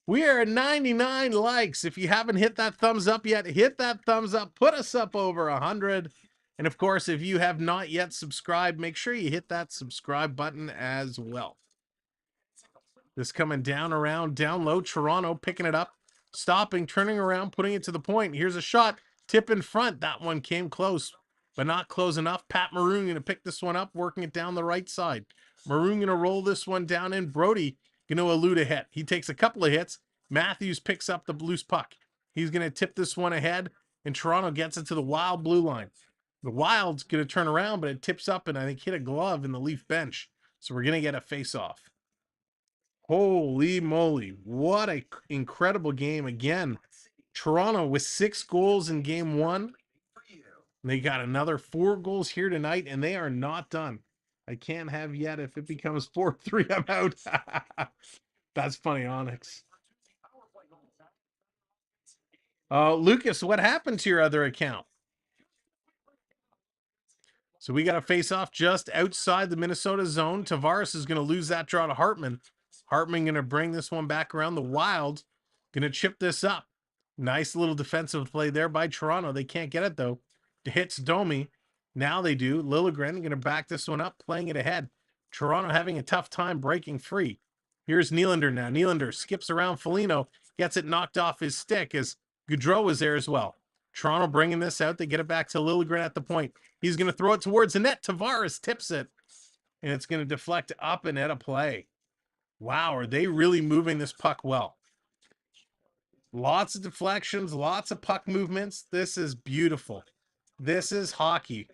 We are at 99 likes. If you haven't hit that thumbs up yet, hit that thumbs up. Put us up over 100. And of course, if you have not yet subscribed, make sure you hit that subscribe button as well. This coming down around, down low. Toronto picking it up, stopping, turning around, putting it to the point. Here's a shot. Tip in front. That one came close, but not close enough. Pat Maroon going to pick this one up, working it down the right side. Maroon going to roll this one down in. Brody going to elude a hit. He takes a couple of hits. Matthews picks up the loose puck. He's going to tip this one ahead, and Toronto gets it to the Wild blue line. The Wild's going to turn around, but it tips up and I think hit a glove in the Leaf bench. So we're going to get a face-off. Holy moly. What an incredible game. Again, Toronto with 6 goals in game 1. They got another 4 goals here tonight, and they are not done. I can't have yet. If it becomes 4-3, I'm out. That's funny, Onyx. Lucas, what happened to your other account? So we got a face-off just outside the Minnesota zone. Tavares is going to lose that draw to Hartman. Hartman going to bring this one back around. The Wild going to chip this up. Nice little defensive play there by Toronto. They can't get it, though. Hits Domi. Now they do. Liljegren going to back this one up, playing it ahead. Toronto having a tough time breaking free. Here's Nylander now. Nylander skips around Foligno, gets it knocked off his stick as Gaudreau was there as well. Toronto bringing this out. They get it back to Liljegren at the point. He's going to throw it towards the net. Tavares tips it, and it's going to deflect up and at a play. Wow, are they really moving this puck well? Lots of deflections, lots of puck movements. This is beautiful. This is hockey.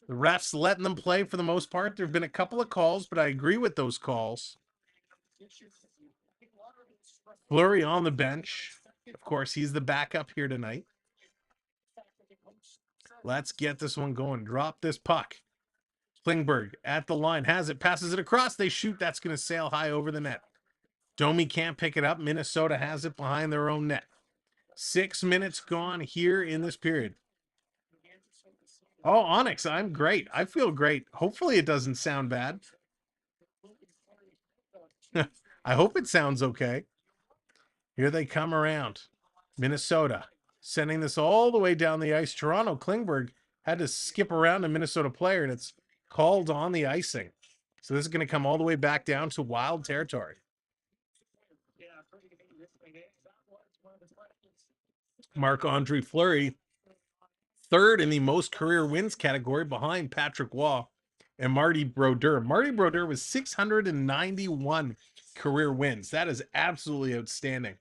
The refs letting them play for the most part. There have been a couple of calls, but I agree with those calls. Fleury on the bench. Of course, he's the backup here tonight. Let's get this one going. Drop this puck. Klingberg at the line, has it, passes it across. They shoot. That's going to sail high over the net. Domi can't pick it up. Minnesota has it behind their own net. 6 minutes gone here in this period. Oh, Onyx, I'm great. I feel great. Hopefully it doesn't sound bad. I hope it sounds okay. Here they come around. Minnesota sending this all the way down the ice. Toronto, Klingberg had to skip around a Minnesota player, and it's called on the icing. So this is going to come all the way back down to Wild territory. Marc-Andre Fleury, third in the most career wins category behind Patrick Waugh and Marty Brodeur. Marty Brodeur was 691 career wins. That is absolutely outstanding.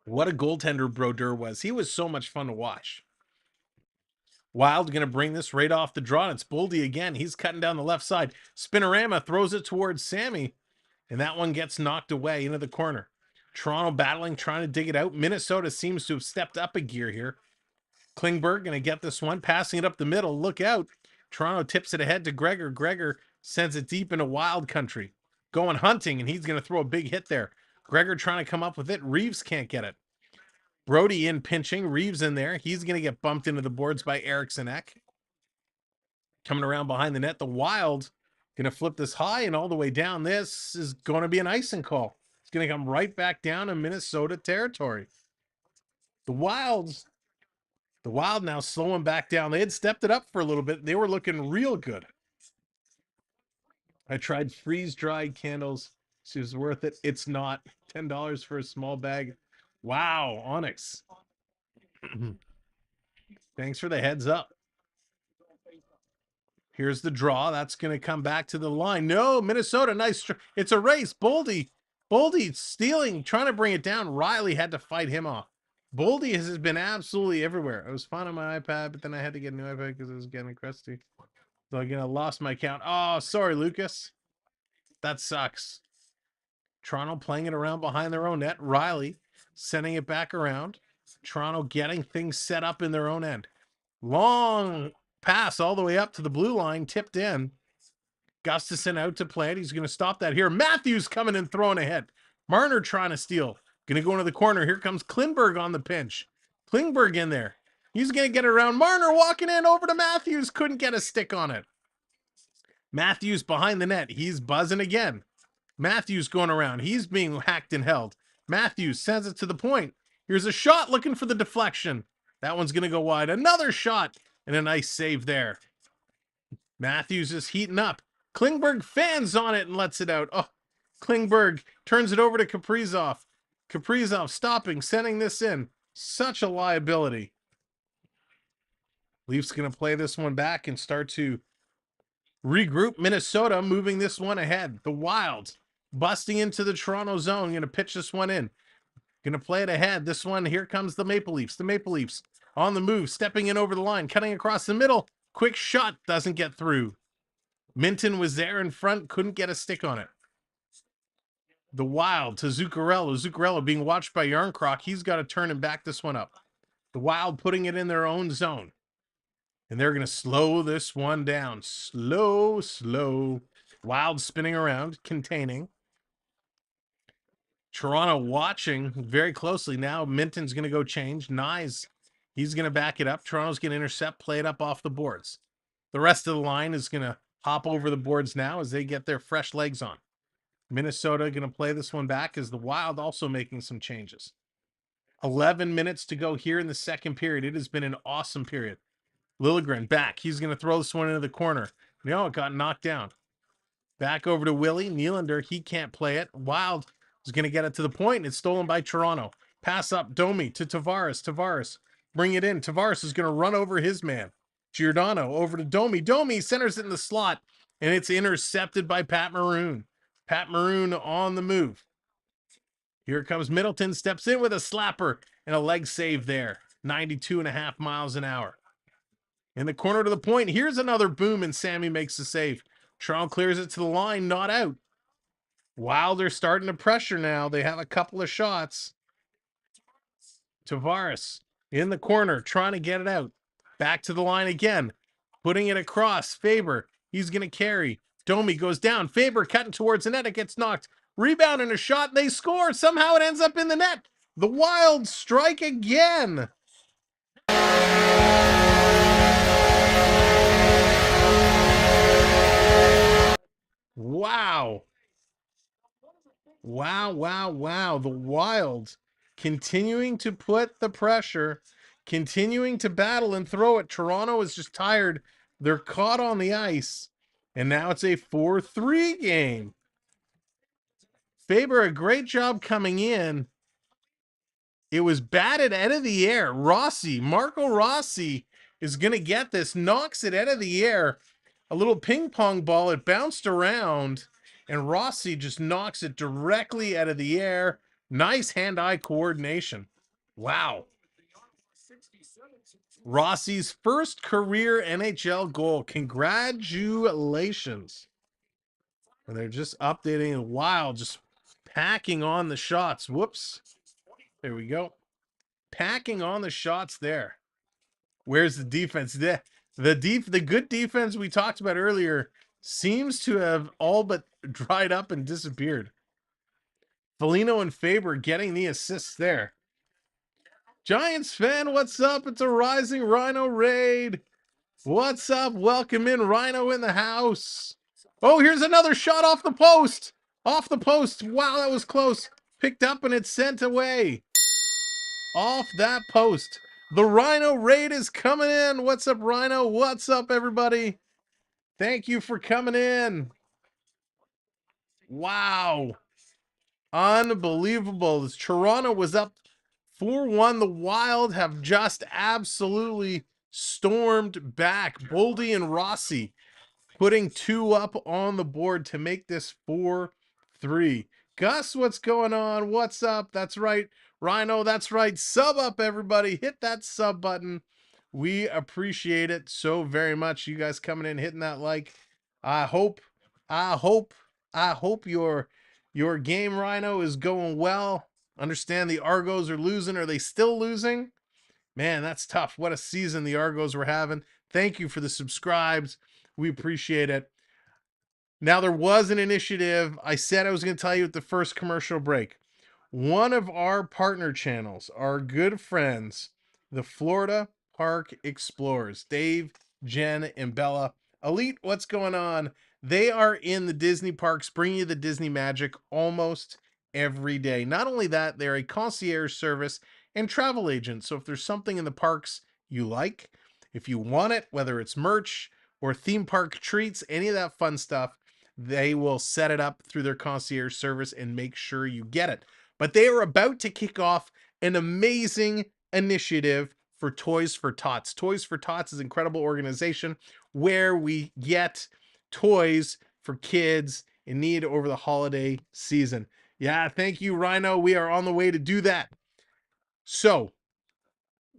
What a goaltender Brodeur was. He was so much fun to watch. Wild going to bring this right off the draw. It's Boldy again. He's cutting down the left side. Spinorama throws it towards Sammy, and that one gets knocked away into the corner. Toronto battling, trying to dig it out. Minnesota seems to have stepped up a gear here. Klingberg going to get this one, passing it up the middle. Look out. Toronto tips it ahead to Gregor. Gregor sends it deep into Wild country. Going hunting, and he's going to throw a big hit there. Gregor trying to come up with it. Reaves can't get it. Brody in pinching. Reaves in there. He's going to get bumped into the boards by Eriksson Ek. Coming around behind the net. The Wild going to flip this high and all the way down. This is going to be an icing call. It's going to come right back down in Minnesota territory. The Wild now slowing back down. They had stepped it up for a little bit. They were looking real good. I tried freeze-dried candles. She was worth it. It's not. $10 for a small bag. Wow, Onyx. Thanks for the heads up. Here's the draw. That's going to come back to the line. No, Minnesota, nice. It's a race. Boldy stealing, trying to bring it down. Riley had to fight him off. Boldy has been absolutely everywhere. I was fine on my iPad, but then I had to get a new iPad because it was getting crusty. So again, I lost my count. Oh, sorry, Lucas. That sucks. Toronto playing it around behind their own net. Riley sending it back around. Toronto getting things set up in their own end. Long pass all the way up to the blue line, tipped in. Gustafson out to play it. He's going to stop that here. Matthews coming and throwing ahead. Marner trying to steal. Going to go into the corner. Here comes Klingberg on the pinch. Klingberg in there. He's going to get it around. Marner walking in over to Matthews. Couldn't get a stick on it. Matthews behind the net. He's buzzing again. Matthews going around. He's being hacked and held. Matthews sends it to the point. Here's a shot looking for the deflection. That one's going to go wide. Another shot and a nice save there. Matthews is heating up. Klingberg fans on it and lets it out. Oh, Klingberg turns it over to Kaprizov. Kaprizov stopping, sending this in. Such a liability. Leafs going to play this one back and start to regroup. Minnesota moving this one ahead. The Wild busting into the Toronto zone. Going to pitch this one in. Going to play it ahead. This one, here comes the Maple Leafs. The Maple Leafs on the move, stepping in over the line, cutting across the middle. Quick shot, doesn't get through. Minton was there in front, couldn't get a stick on it. The Wild to Zuccarello. Zuccarello being watched by Yarncroc. He's got to turn and back this one up. The Wild putting it in their own zone. And they're going to slow this one down. Slow. Wild spinning around, containing. Toronto watching very closely. Now Minton's going to go change. Nyes, he's going to back it up. Toronto's going to intercept, play it up off the boards. The rest of the line is going to hop over the boards now as they get their fresh legs on. Minnesota going to play this one back as the Wild also making some changes. 11 minutes to go here in the second period. It has been an awesome period. Liljegren back. He's going to throw this one into the corner. No, it got knocked down. Back over to Willie. Nylander, he can't play it. Wild is going to get it to the point, and it's stolen by Toronto. Pass up, Domi to Tavares. Tavares, bring it in. Tavares is going to run over his man. Giordano over to Domi. Domi centers it in the slot, and it's intercepted by Pat Maroon. Pat Maroon on the move. Here comes Middleton, steps in with a slapper and a leg save there. 92.5 miles an hour. In the corner to the point, here's another boom, and Sammy makes the save. Toronto clears it to the line, not out. Wild are starting to pressure now. They have a couple of shots. Tavares in the corner, trying to get it out. Back to the line again. Putting it across. Faber, he's going to carry. Domi goes down. Faber cutting towards the net. It gets knocked. Rebound and a shot. And they score. Somehow it ends up in the net. The Wild strike again. Wow. Wow. The Wild continuing to put the pressure, continuing to battle and throw it. Toronto is just tired. They're caught on the ice, and now it's a 4-3 game. Faber, a great job coming in. It was batted out of the air. Marco Rossi is going to get this, knocks it out of the air. A little ping pong ball, it bounced around, and Rossi just knocks it directly out of the air. Nice hand-eye coordination. Wow. Rossi's first career NHL goal. Congratulations. And they're just updating. Wild, just packing on the shots. Whoops. There we go. Packing on the shots there. Where's the defense? The good defense we talked about earlier seems to have all but dried up and disappeared. Foligno and Faber getting the assists there. Giants fan, what's up? It's a Rising Rhino raid. What's up? Welcome in, Rhino in the house. Oh, here's another shot off the post. Off the post. Wow, that was close. Picked up and it's sent away. Off that post. The Rhino raid is coming in. What's up, Rhino? What's up, everybody? Thank you for coming in. Wow. Unbelievable. Toronto was up 4-1. The Wild have just absolutely stormed back. Boldy and Rossi putting 2 up on the board to make this 4-3. Gus, what's going on? What's up? That's right. Rhino, that's right. Sub up, everybody. Hit that sub button. We appreciate it so very much. You guys coming in, hitting that like. I hope your game, Rhino, is going well. Understand the Argos are losing. Are they still losing? Man, that's tough. What a season the Argos were having. Thank you for the subscribes. We appreciate it. Now, there was an initiative. I said I was going to tell you at the first commercial break. One of our partner channels, our good friends, the Florida Park Explorers, Dave, Jen, and Bella. Elite, what's going on? They are in the Disney parks, bringing you the Disney magic almost every day. Not only that, they're a concierge service, and travel agents. So if there's something in the parks you like, if you want it, whether it's merch or theme park treats, any of that fun stuff, they will set it up through their concierge service and make sure you get it. But they are about to kick off an amazing initiative for Toys for Tots. Toys for Tots is an incredible organization where we get toys for kids in need over the holiday season. Yeah, thank you, Rhino. We are on the way to do that. So,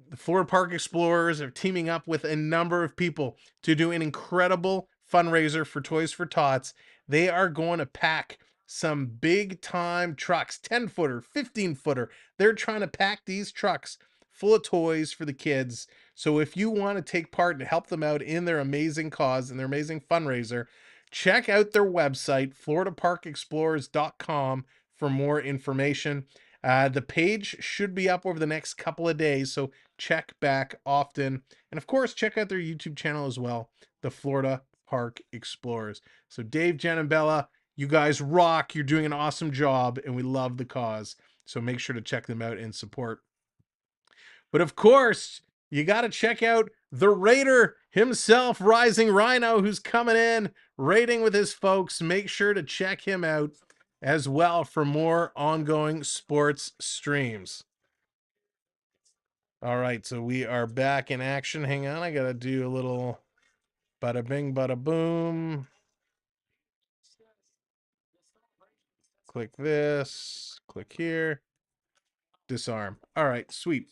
the Florida Park Explorers are teaming up with a number of people to do an incredible fundraiser for Toys for Tots. They are going to pack some big time trucks, 10-footer, 15-footer. They're trying to pack these trucks full of toys for the kids. So if you want to take part and help them out in their amazing cause and their amazing fundraiser, check out their website, floridaparkexplorers.com, for more information. The page should be up over the next couple of days, so check back often. And of course, check out their YouTube channel as well, the Florida Park Explorers. So Dave, Jen, and Bella, you guys rock. You're doing an awesome job, and we love the cause. So make sure to check them out and support. But of course, you got to check out the Raider himself, Rising Rhino, who's coming in, raiding with his folks. Make sure to check him out as well for more ongoing sports streams. All right, so we are back in action. Hang on, I got to do a little bada bing, bada boom. Click this, click here, disarm. All right, sweet.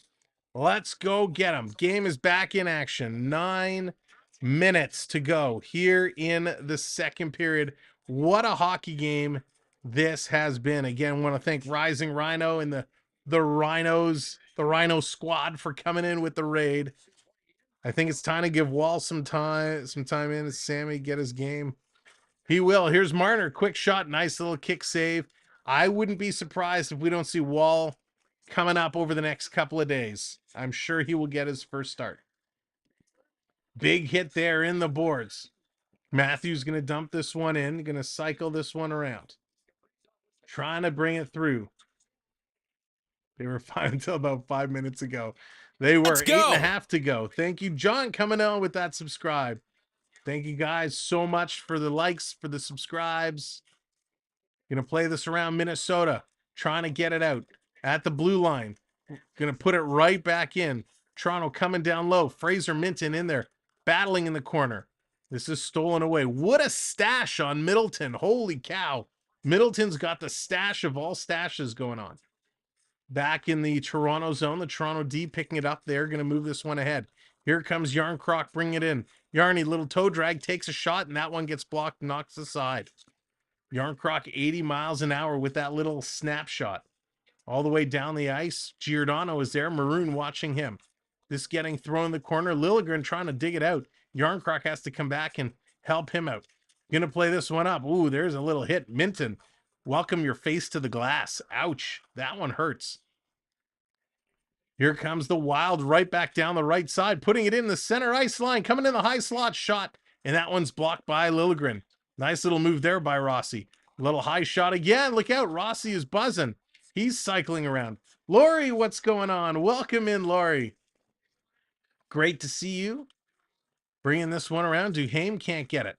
Let's go get them. Game is back in action. 9 minutes to go here in the second period. What a hockey game this has been. Again, want to thank Rising Rhino and the Rhino squad for coming in with the raid. I think it's time to give Wall some time in. Sammy get his game. He will. Here's Marner. Quick shot. Nice little kick save. I wouldn't be surprised if we don't see Wall coming up over the next couple of days. I'm sure he will get his first start. Big hit there in the boards. Matthews going to dump this one in. Going to cycle this one around. Trying to bring it through. They were fine until about 5 minutes ago. They were. Let's go. 8.5 to go. Thank you, John, coming on with that subscribe. Thank you guys so much for the likes, for the subscribes. Gonna play this around Minnesota. Trying to get it out at the blue line. Gonna put it right back in. Toronto coming down low. Fraser Minton in there, battling in the corner. This is stolen away. What a stash on Middleton. Holy cow. Middleton's got the stash of all stashes going on. Back in the Toronto zone. The Toronto D picking it up there. Going to move this one ahead. Here comes Yarncroc bringing it in. Yarny, little toe drag, takes a shot, and that one gets blocked, knocks aside. Yarncroc 80 miles an hour with that little snapshot. All the way down the ice. Giordano is there. Maroon watching him. This getting thrown in the corner. Liljegren trying to dig it out. Yarncroc has to come back and help him out. Gonna play this one up. Ooh, there's a little hit. Minton, welcome your face to the glass. Ouch. That one hurts. Here comes the Wild right back down the right side, putting it in the center ice line, coming in the high slot shot, and that one's blocked by Liljegren. Nice little move there by Rossi. Little high shot again. Look out, Rossi is buzzing. He's cycling around. Laurie, what's going on? Welcome in, Laurie. Great to see you. Bringing this one around. Duhaime can't get it.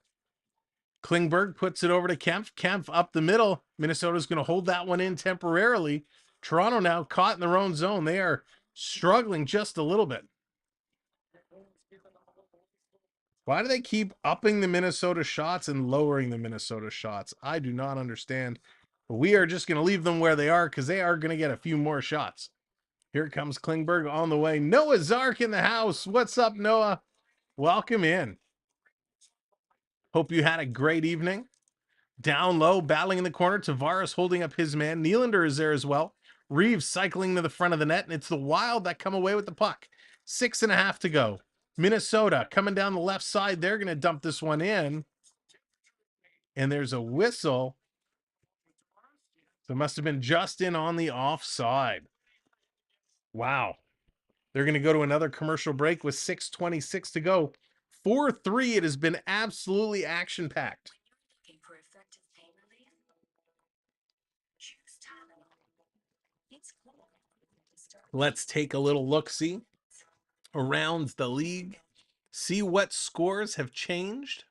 Klingberg puts it over to Kempf. Kempf up the middle. Minnesota's going to hold that one in temporarily. Toronto now caught in their own zone. They are struggling just a little bit. Why do they keep upping the Minnesota shots and lowering the Minnesota shots? I do not understand. But we are just going to leave them where they are because they are going to get a few more shots. Here comes Klingberg on the way. Noah Zark in the house. What's up, Noah? Welcome in. Hope you had a great evening. Down low, battling in the corner. Tavares holding up his man. Nylander is there as well. Reaves cycling to the front of the net, and it's the Wild that come away with the puck. 6.5 to go. Minnesota coming down the left side. They're going to dump this one in. And there's a whistle. So it must have been just in on the offside. Wow. They're going to go to another commercial break with 6:26 to go. 4-3. It has been absolutely action-packed. Let's take a little look-see around the league, see what scores have changed.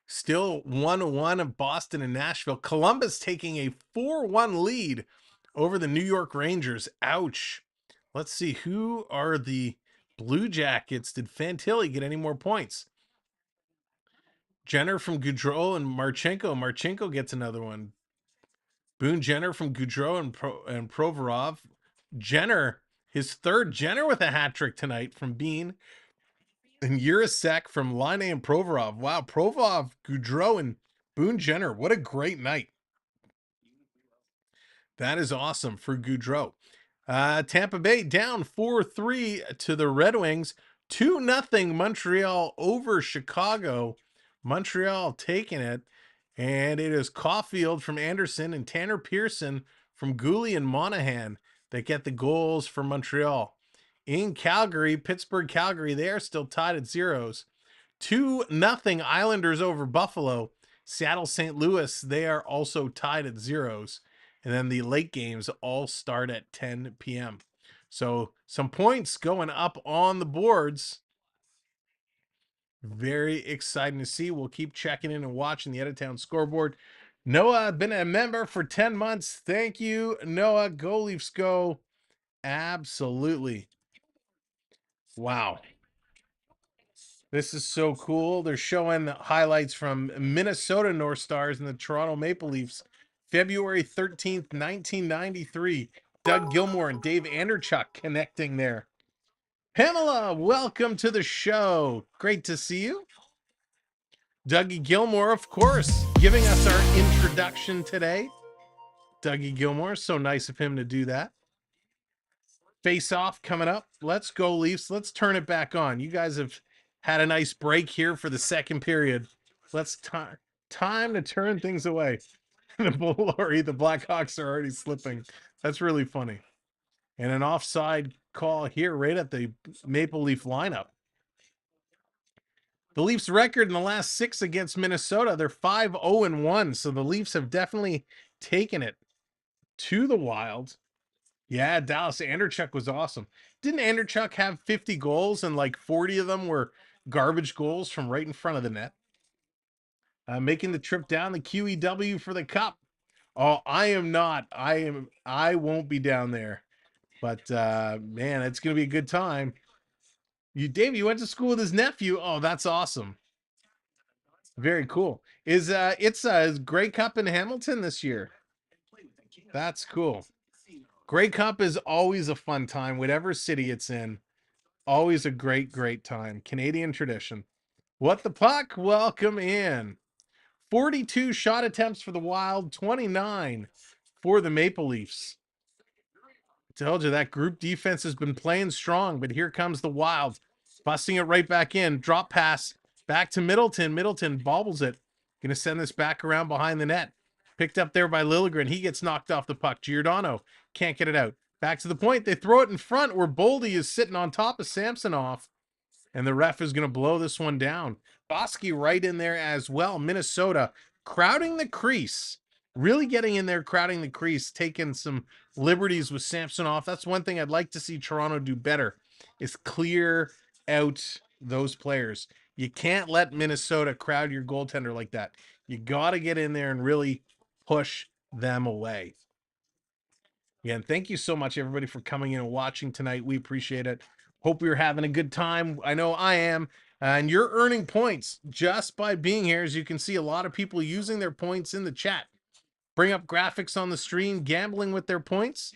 Still 1-1 of Boston and Nashville. Columbus taking a 4-1 lead over the New York Rangers. Ouch. Let's see, who are the Blue Jackets? Did Fantilli get any more points? Jenner from Goudreau and Marchenko. Marchenko gets another one. Boone Jenner from Goudreau and Provorov. Jenner, his third. Jenner with a hat trick tonight from Bean. And Urasek from Line and Provorov. Wow, Provorov, Goudreau, and Boone Jenner. What a great night. That is awesome for Goudreau. Tampa Bay down 4-3 to the Red Wings. 2-0 Montreal over Chicago. Montreal taking it. And it is Caulfield from Anderson and Tanner Pearson from Gooley and Monahan that get the goals for Montreal. In Calgary, Pittsburgh-Calgary, they are still tied at zeros. 2-0 Islanders over Buffalo. Seattle-St. Louis, they are also tied at zeros. And then the late games all start at 10 p.m. So some points going up on the boards. Very exciting to see. We'll keep checking in and watching the Out-of-Town scoreboard. Noah, been a member for 10 months. Thank you, Noah. Go Leafs, go. Absolutely. Wow. This is so cool. They're showing highlights from Minnesota North Stars and the Toronto Maple Leafs. February 13th, 1993. Doug Gilmour and Dave Anderchuk connecting there. Pamela, welcome to the show. Great to see you. Dougie Gilmour, of course, giving us our introduction today. Dougie Gilmour, so nice of him to do that. Face-off coming up. Let's go, Leafs. Let's turn it back on. You guys have had a nice break here for the second period. Let's time to turn things away. The Blackhawks are already slipping. That's really funny. And an offside call here right at the Maple Leaf lineup. The Leafs record in the last 6 against Minnesota, they're 5-0-1. So the Leafs have definitely taken it to the Wild. Yeah, Dallas Anderchuk was awesome. Didn't Anderchuk have 50 goals and like 40 of them were garbage goals from right in front of the net? Making the trip down the QEW for the Cup. Oh, I am not. I won't be down there. But man, it's gonna be a good time. Dave, you went to school with his nephew. Oh, that's awesome. Very cool. It's Grey Cup in Hamilton this year. That's cool. Grey Cup is always a fun time, whatever city it's in. Always a great time. Canadian tradition. What the puck? Welcome in. 42 shot attempts for the Wild, 29 for the Maple Leafs. I told you that group defense has been playing strong, but here comes the Wild. Busting it right back in. Drop pass back to Middleton. Middleton bobbles it. Going to send this back around behind the net. Picked up there by Liljegren. He gets knocked off the puck. Giordano can't get it out. Back to the point. They throw it in front where Boldy is sitting on top of Samsonov. And the ref is going to blow this one down. Bosky right in there as well. Minnesota crowding the crease. Really getting in there, crowding the crease, taking some liberties with Samsonov. That's one thing I'd like to see Toronto do better, is clear out those players. You can't let Minnesota crowd your goaltender like that. You got to get in there and really push them away. Again, thank you so much, everybody, for coming in and watching tonight. We appreciate it. Hope you're having a good time. I know I am. And you're earning points just by being here. As you can see, a lot of people using their points in the chat. Bring up graphics on the stream, gambling with their points.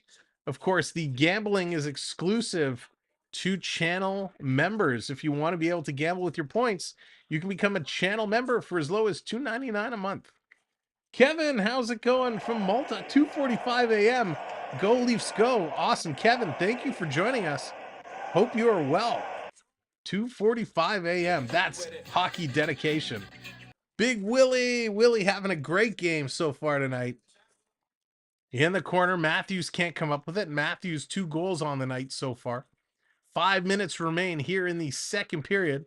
Of course, the gambling is exclusive to channel members. If you want to be able to gamble with your points, you can become a channel member for as low as $2.99 a month. Kevin, how's it going from Malta? 2:45 a.m. Go Leafs go. Awesome. Kevin, thank you for joining us. Hope you are well. 2:45 a.m. That's hockey dedication. Big Willie having a great game so far tonight. In the corner, Matthews can't come up with it. Matthews 2 goals on the night so far. 5 minutes remain here in the second period.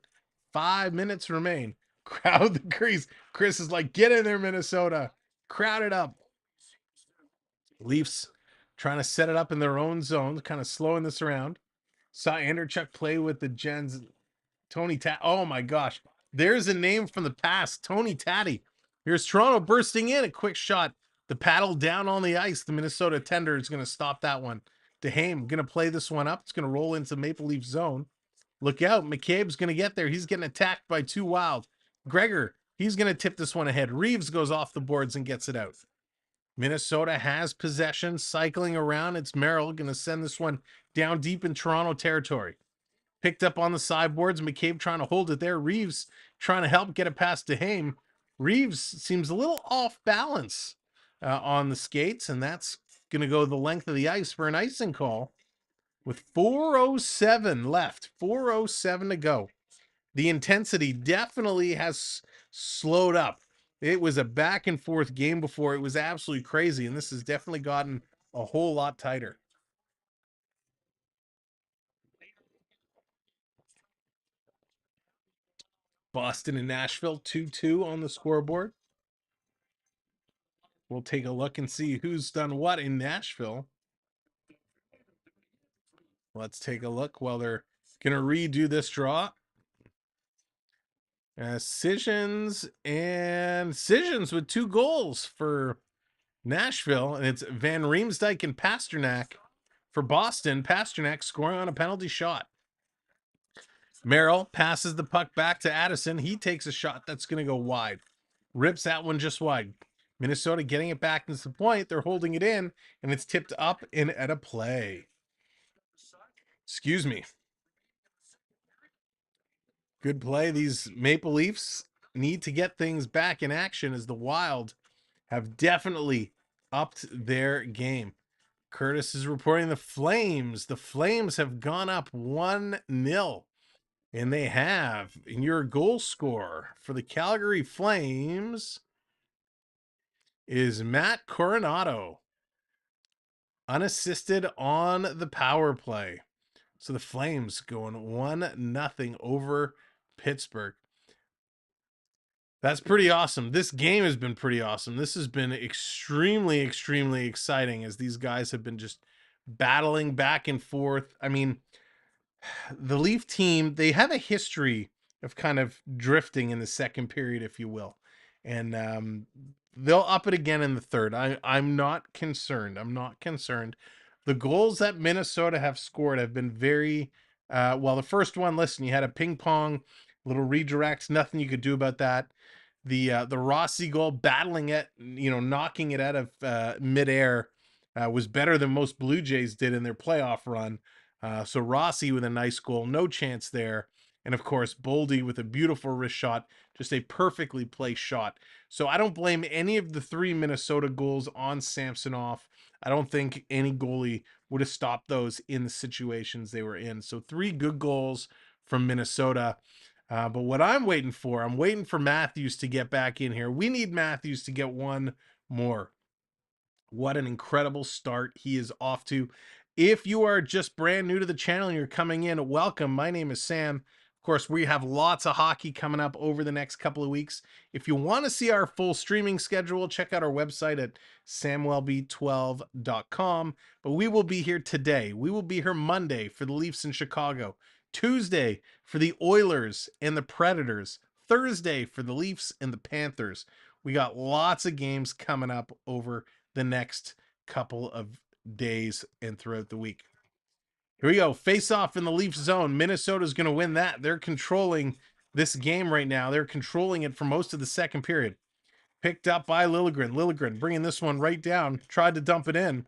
5 minutes remain. Crowd the crease. Chris is like, get in there, Minnesota. Crowd it up. Leafs trying to set it up in their own zone, kind of slowing this around. Saw Anderchuk play with the Gens. Tony Tat. Oh my gosh. There's a name from the past. Tony Tatty. Here's Toronto bursting in. A quick shot. The paddle down on the ice. The Minnesota tender is going to stop that one. DeHame going to play this one up. It's going to roll into Maple Leaf zone. Look out. McCabe's going to get there. He's getting attacked by 2 Wild. Gregor, he's going to tip this one ahead. Reaves goes off the boards and gets it out. Minnesota has possession, cycling around. It's Merrill going to send this one down deep in Toronto territory. Picked up on the sideboards. McCabe trying to hold it there. Reaves trying to help get it past DeHame. Reaves seems a little off balance on the skates, and that's going to go the length of the ice for an icing call with 4:07 left. 4:07 to go. The intensity definitely has slowed up. It was a back and forth game before. It was absolutely crazy, and this has definitely gotten a whole lot tighter. Boston and Nashville 2-2 on the scoreboard. We'll take a look and see who's done what in Nashville. Let's take a look while they're going to redo this draw. Sessions with 2 goals for Nashville, and it's Van Riemsdyk and Pasternak for Boston. Pasternak scoring on a penalty shot. Merrill passes the puck back to Addison. He takes a shot that's going to go wide. Rips that one just wide. Minnesota getting it back into the point. They're holding it in, and it's tipped up and at a play. Excuse me. Good play. These Maple Leafs need to get things back in action as the Wild have definitely upped their game. Curtis is reporting the Flames. The Flames have gone up 1-0. And they have. And your goal scorer for the Calgary Flames is Matt Coronado. Unassisted on the power play. So the Flames going 1-0 over Pittsburgh. That's pretty awesome. This game has been pretty awesome. This has been extremely, extremely exciting as these guys have been just battling back and forth. I mean, the Leaf team, they have a history of kind of drifting in the second period, if you will. And they'll up it again in the third. I'm not concerned. I'm not concerned. The goals that Minnesota have scored have been very, well, the first one, listen, you had a ping pong, little redirects, nothing you could do about that. The Rossi goal, battling it, knocking it out of midair, was better than most Blue Jays did in their playoff run. So Rossi with a nice goal, no chance there. And of course, Boldy with a beautiful wrist shot, just a perfectly placed shot. So I don't blame any of the 3 Minnesota goals on Samsonov. I don't think any goalie would have stopped those in the situations they were in. So 3 good goals from Minnesota. But what I'm waiting for Matthews to get back in here. We need Matthews to get one more. What an incredible start he is off to. If you are just brand new to the channel and you're coming in, welcome. My name is Sam. Of course, we have lots of hockey coming up over the next couple of weeks. If you want to see our full streaming schedule, check out our website at Samwelb12.com. But we will be here today. We will be here Monday for the Leafs in Chicago. Tuesday for the Oilers and the Predators. Thursday for the Leafs and the Panthers. We got lots of games coming up over the next couple of days and throughout the week. Here we go. Face off in the Leafs zone. Minnesota's going to win that. They're controlling this game right now. They're controlling it for most of the second period. Picked up by Liljegren. Liljegren bringing this one right down. Tried to dump it in.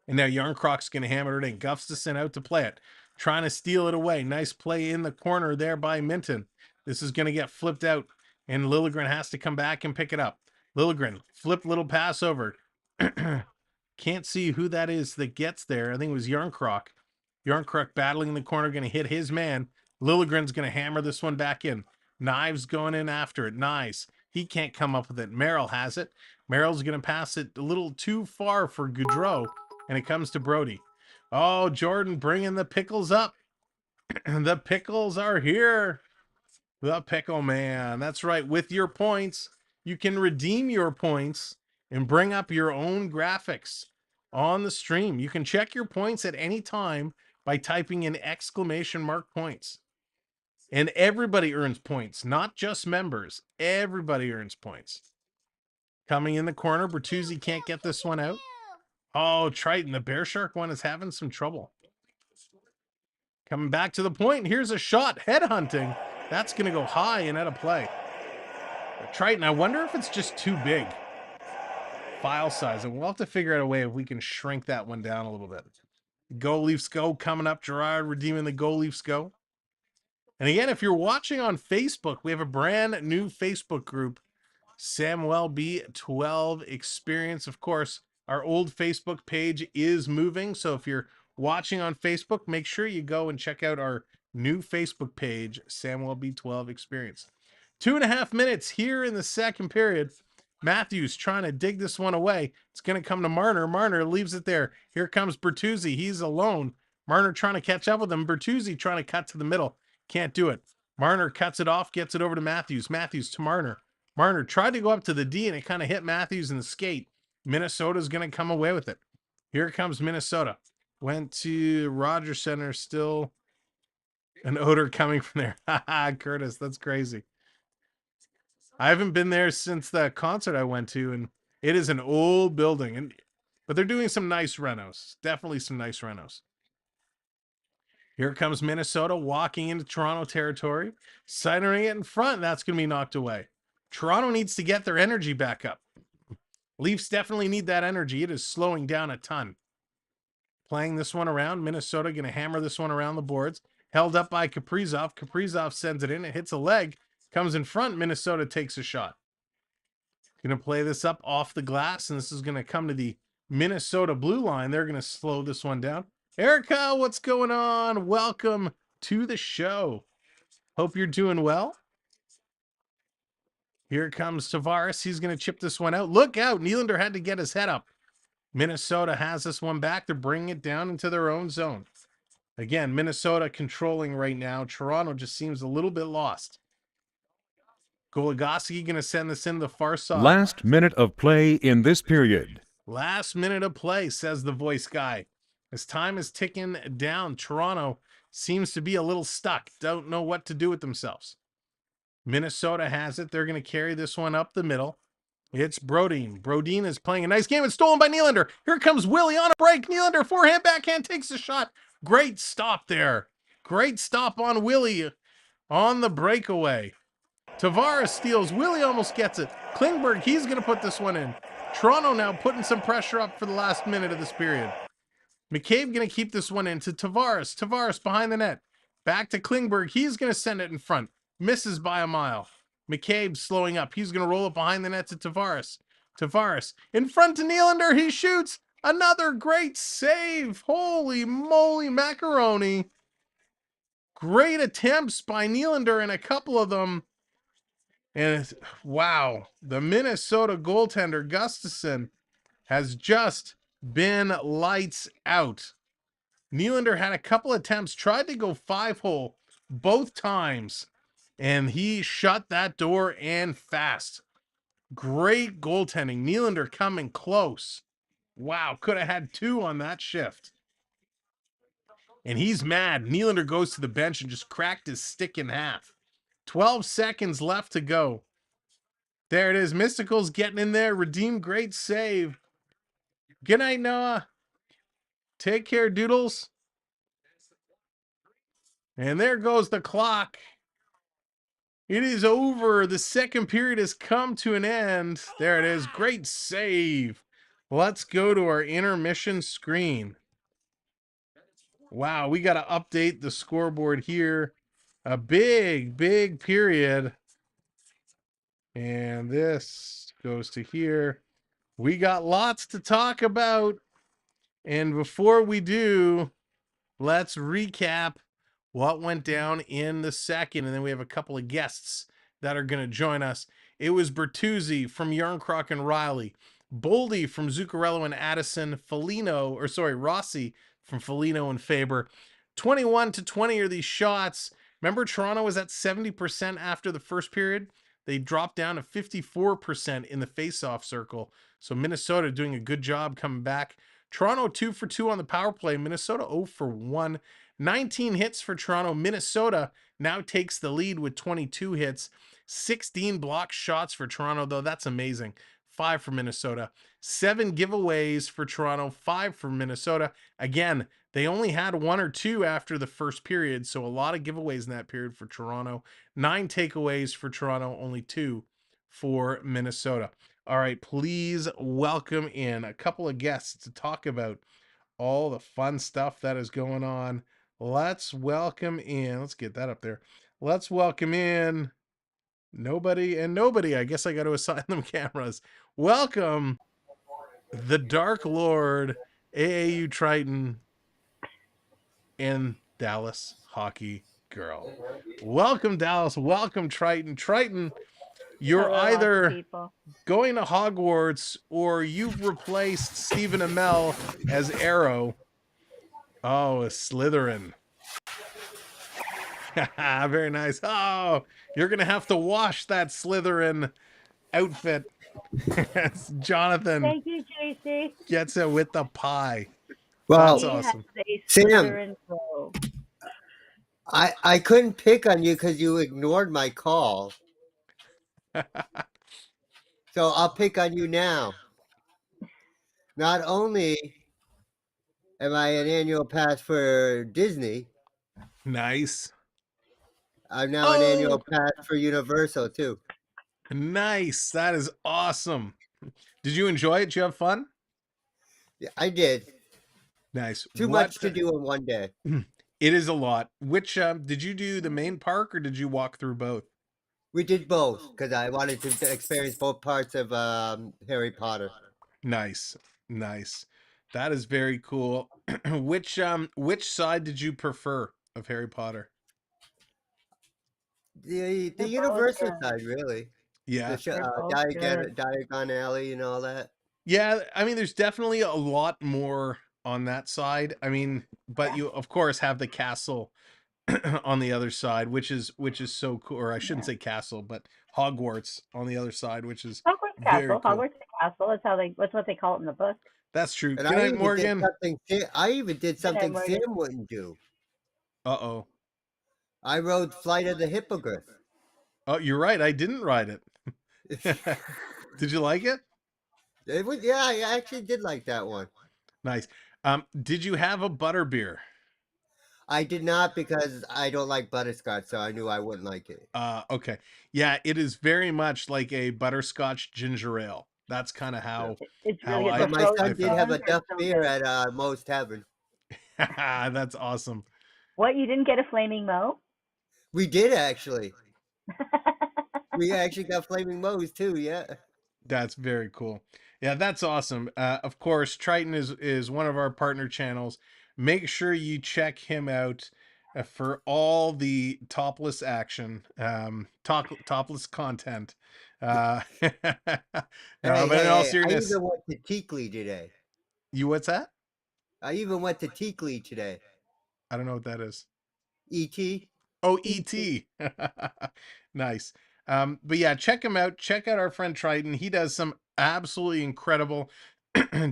And now Yarncrocs going to hammer it in. Gustafsson out to play it. Trying to steal it away. Nice play in the corner there by Minton. This is going to get flipped out. And Liljegren has to come back and pick it up. Liljegren, flipped little pass over. Can't see who that is that gets there. I think it was Yarncroc. Yarncroc battling in the corner, going to hit his man. Liljegren's going to hammer this one back in. Knives going in after it. Nice. He can't come up with it. Merrill has it. Merrill's going to pass it a little too far for Gaudreau, and it comes to Brody. Oh, Jordan bringing the pickles up. The pickles are here. The Pickle Man. That's right. With your points, you can redeem your points and bring up your own graphics on the stream. You can check your points at any time by typing in ! points. And everybody earns points, not just members. Everybody earns points. Coming in the corner, Bertuzzi can't get this one out. Oh, Triton, the Bear Shark one is having some trouble. Coming back to the point, here's a shot, headhunting. That's going to go high and out of play. But Triton, I wonder if it's just too big. File size, and we'll have to figure out a way if we can shrink that one down a little bit. Go Leafs Go coming up. Gerard redeeming the Go Leafs Go. And again, if you're watching on Facebook, we have a brand new Facebook group, Samwelb12 Experience. Of course, our old Facebook page is moving, so if you're watching on Facebook, make sure you go and check out our new Facebook page, Samwelb12 Experience. 2.5 minutes here in the second period. Matthews trying to dig this one away. It's going to come to Marner. Marner leaves it there. Here comes Bertuzzi. He's alone. Marner trying to catch up with him. Bertuzzi trying to cut to the middle. Can't do it. Marner cuts it off, gets it over to Matthews. Matthews to Marner. Marner tried to go up to the D, and it kind of hit Matthews in the skate. Minnesota's going to come away with it. Here comes Minnesota. Went to Rogers Center. Still an odor coming from there. Haha, Curtis, that's crazy. I haven't been there since the concert I went to, and it is an old building. But they're doing some nice renos. Definitely some nice renos. Here comes Minnesota walking into Toronto territory, centering it in front. That's going to be knocked away. Toronto needs to get their energy back up. Leafs definitely need that energy. It is slowing down a ton. Playing this one around. Minnesota going to hammer this one around the boards. Held up by Kaprizov. Kaprizov sends it in. It hits a leg. Comes in front. Minnesota takes a shot. Going to play this up off the glass, and this is going to come to the Minnesota blue line. They're going to slow this one down. Erica, what's going on? Welcome to the show. Hope you're doing well. Here comes Tavares. He's going to chip this one out. Look out. Nylander had to get his head up. Minnesota has this one back. They're bringing it down into their own zone. Again, Minnesota controlling right now. Toronto just seems a little bit lost. Goligoski going to send this in the far side. Last minute of play in this period. Last minute of play, says the voice guy. As time is ticking down, Toronto seems to be a little stuck. Don't know what to do with themselves. Minnesota has it. They're going to carry this one up the middle. It's Brodin. Brodin is playing a nice game. It's stolen by Nylander. Here comes Willie on a break. Nylander, forehand, backhand, takes a shot. Great stop there. Great stop on Willie on the breakaway. Tavares steals. Willie almost gets it. Klingberg, he's going to put this one in. Toronto now putting some pressure up for the last minute of this period. McCabe going to keep this one in to Tavares. Tavares behind the net. Back to Klingberg. He's going to send it in front. Misses by a mile. McCabe slowing up. He's going to roll it behind the net to Tavares. Tavares in front to Nylander. He shoots. Another great save. Holy moly macaroni. Great attempts by Nylander, and a couple of them. And wow, the Minnesota goaltender, Gustafsson, has just been lights out. Nylander had a couple attempts, tried to go 5-hole both times, and he shut that door and fast. Great goaltending. Nylander coming close. Wow, could have had 2 on that shift. And he's mad. Nylander goes to the bench and just cracked his stick in half. 12 seconds left to go. There it is. Mystical's getting in there. Redeem, great save. Good night, Noah. Take care, Doodles. And there goes the clock. It is over. The second period has come to an end. There it is. Great save. Let's go to our intermission screen. Wow, we got to update the scoreboard here. A big, big period. And this goes to here. We got lots to talk about. And before we do, let's recap what went down in the second. And then we have a couple of guests that are going to join us. It was Bertuzzi from Yarncroc and Riley. Boldy from Zuccarello and Addison. Rossi from Foligno and Faber. 21-20 are these shots. Remember, Toronto was at 70% after the first period. They dropped down to 54% in the faceoff circle. So Minnesota doing a good job coming back. Toronto 2 for 2 on the power play. Minnesota 0 for 1. 19 hits for Toronto. Minnesota now takes the lead with 22 hits. 16 block shots for Toronto, though. That's amazing. 5 for Minnesota. 7 giveaways for Toronto. 5 for Minnesota. Again, they only had 1 or 2 after the first period, so a lot of giveaways in that period for Toronto. 9 takeaways for Toronto, only 2 for Minnesota. All right, please welcome in a couple of guests to talk about all the fun stuff that is going on. Let's welcome in, let's get that up there. Let's welcome in nobody and nobody. I guess I got to assign them cameras. Welcome the Dark Lord, AAU Triton, and Dallas Hockey Girl. Welcome, Dallas. Welcome, Triton. Triton, you're either going to Hogwarts or you've replaced Stephen Amell as Arrow. Oh, a Slytherin. Very nice. Oh, you're going to have to wash that Slytherin outfit. Jonathan. Thank you, JC. Gets it with the pie. Well, that's awesome. Sam, I couldn't pick on you because you ignored my call. So I'll pick on you now. Not only am I an annual pass for Disney. Nice. I'm now an annual pass for Universal too. Nice. That is awesome. Did you enjoy it? Did you have fun? Yeah, I did. Nice. Too much to do in one day. It is a lot. Which did you do the main park or did you walk through both? We did both because I wanted to experience both parts of Harry Potter. Nice. Nice. That is very cool. Which side did you prefer of Harry Potter? The Universal side, really. Yeah. The Diagon Alley and all that. Yeah, I mean, there's definitely a lot more on that side. I mean, but you of course have the castle on the other side, which is so cool. Or I shouldn't say castle, but Hogwarts on the other side, which is Hogwarts very Castle. cool. Hogwarts Castle. That's what they call it in the book. That's true. And Good night, Morgan. I even did something Sam wouldn't do. Uh-oh. I rode Flight of the Hippogriff. Oh, you're right. I didn't ride it. Did you like it? Yeah, I actually did like that one. Nice. Did you have a butterbeer? I did not because I don't like butterscotch, so I knew I wouldn't like it. Okay. Yeah, it is very much like a butterscotch ginger ale. That's kind of how it's how really my son did have a Duff beer at Moe's Tavern. That's awesome. What, you didn't get a Flaming Moe? We did actually. We actually got Flaming Moe's too, yeah. That's very cool. Yeah, that's awesome. Of course, Triton is one of our partner channels. Make sure you check him out for all the topless action, topless content. But in all seriousness, I even went to Teakley today. You what's that? I even went to Teakley today. I don't know what that is. E.T. Oh, E.T. Nice. But yeah, check him out. Check out our friend Triton. He does some absolutely incredible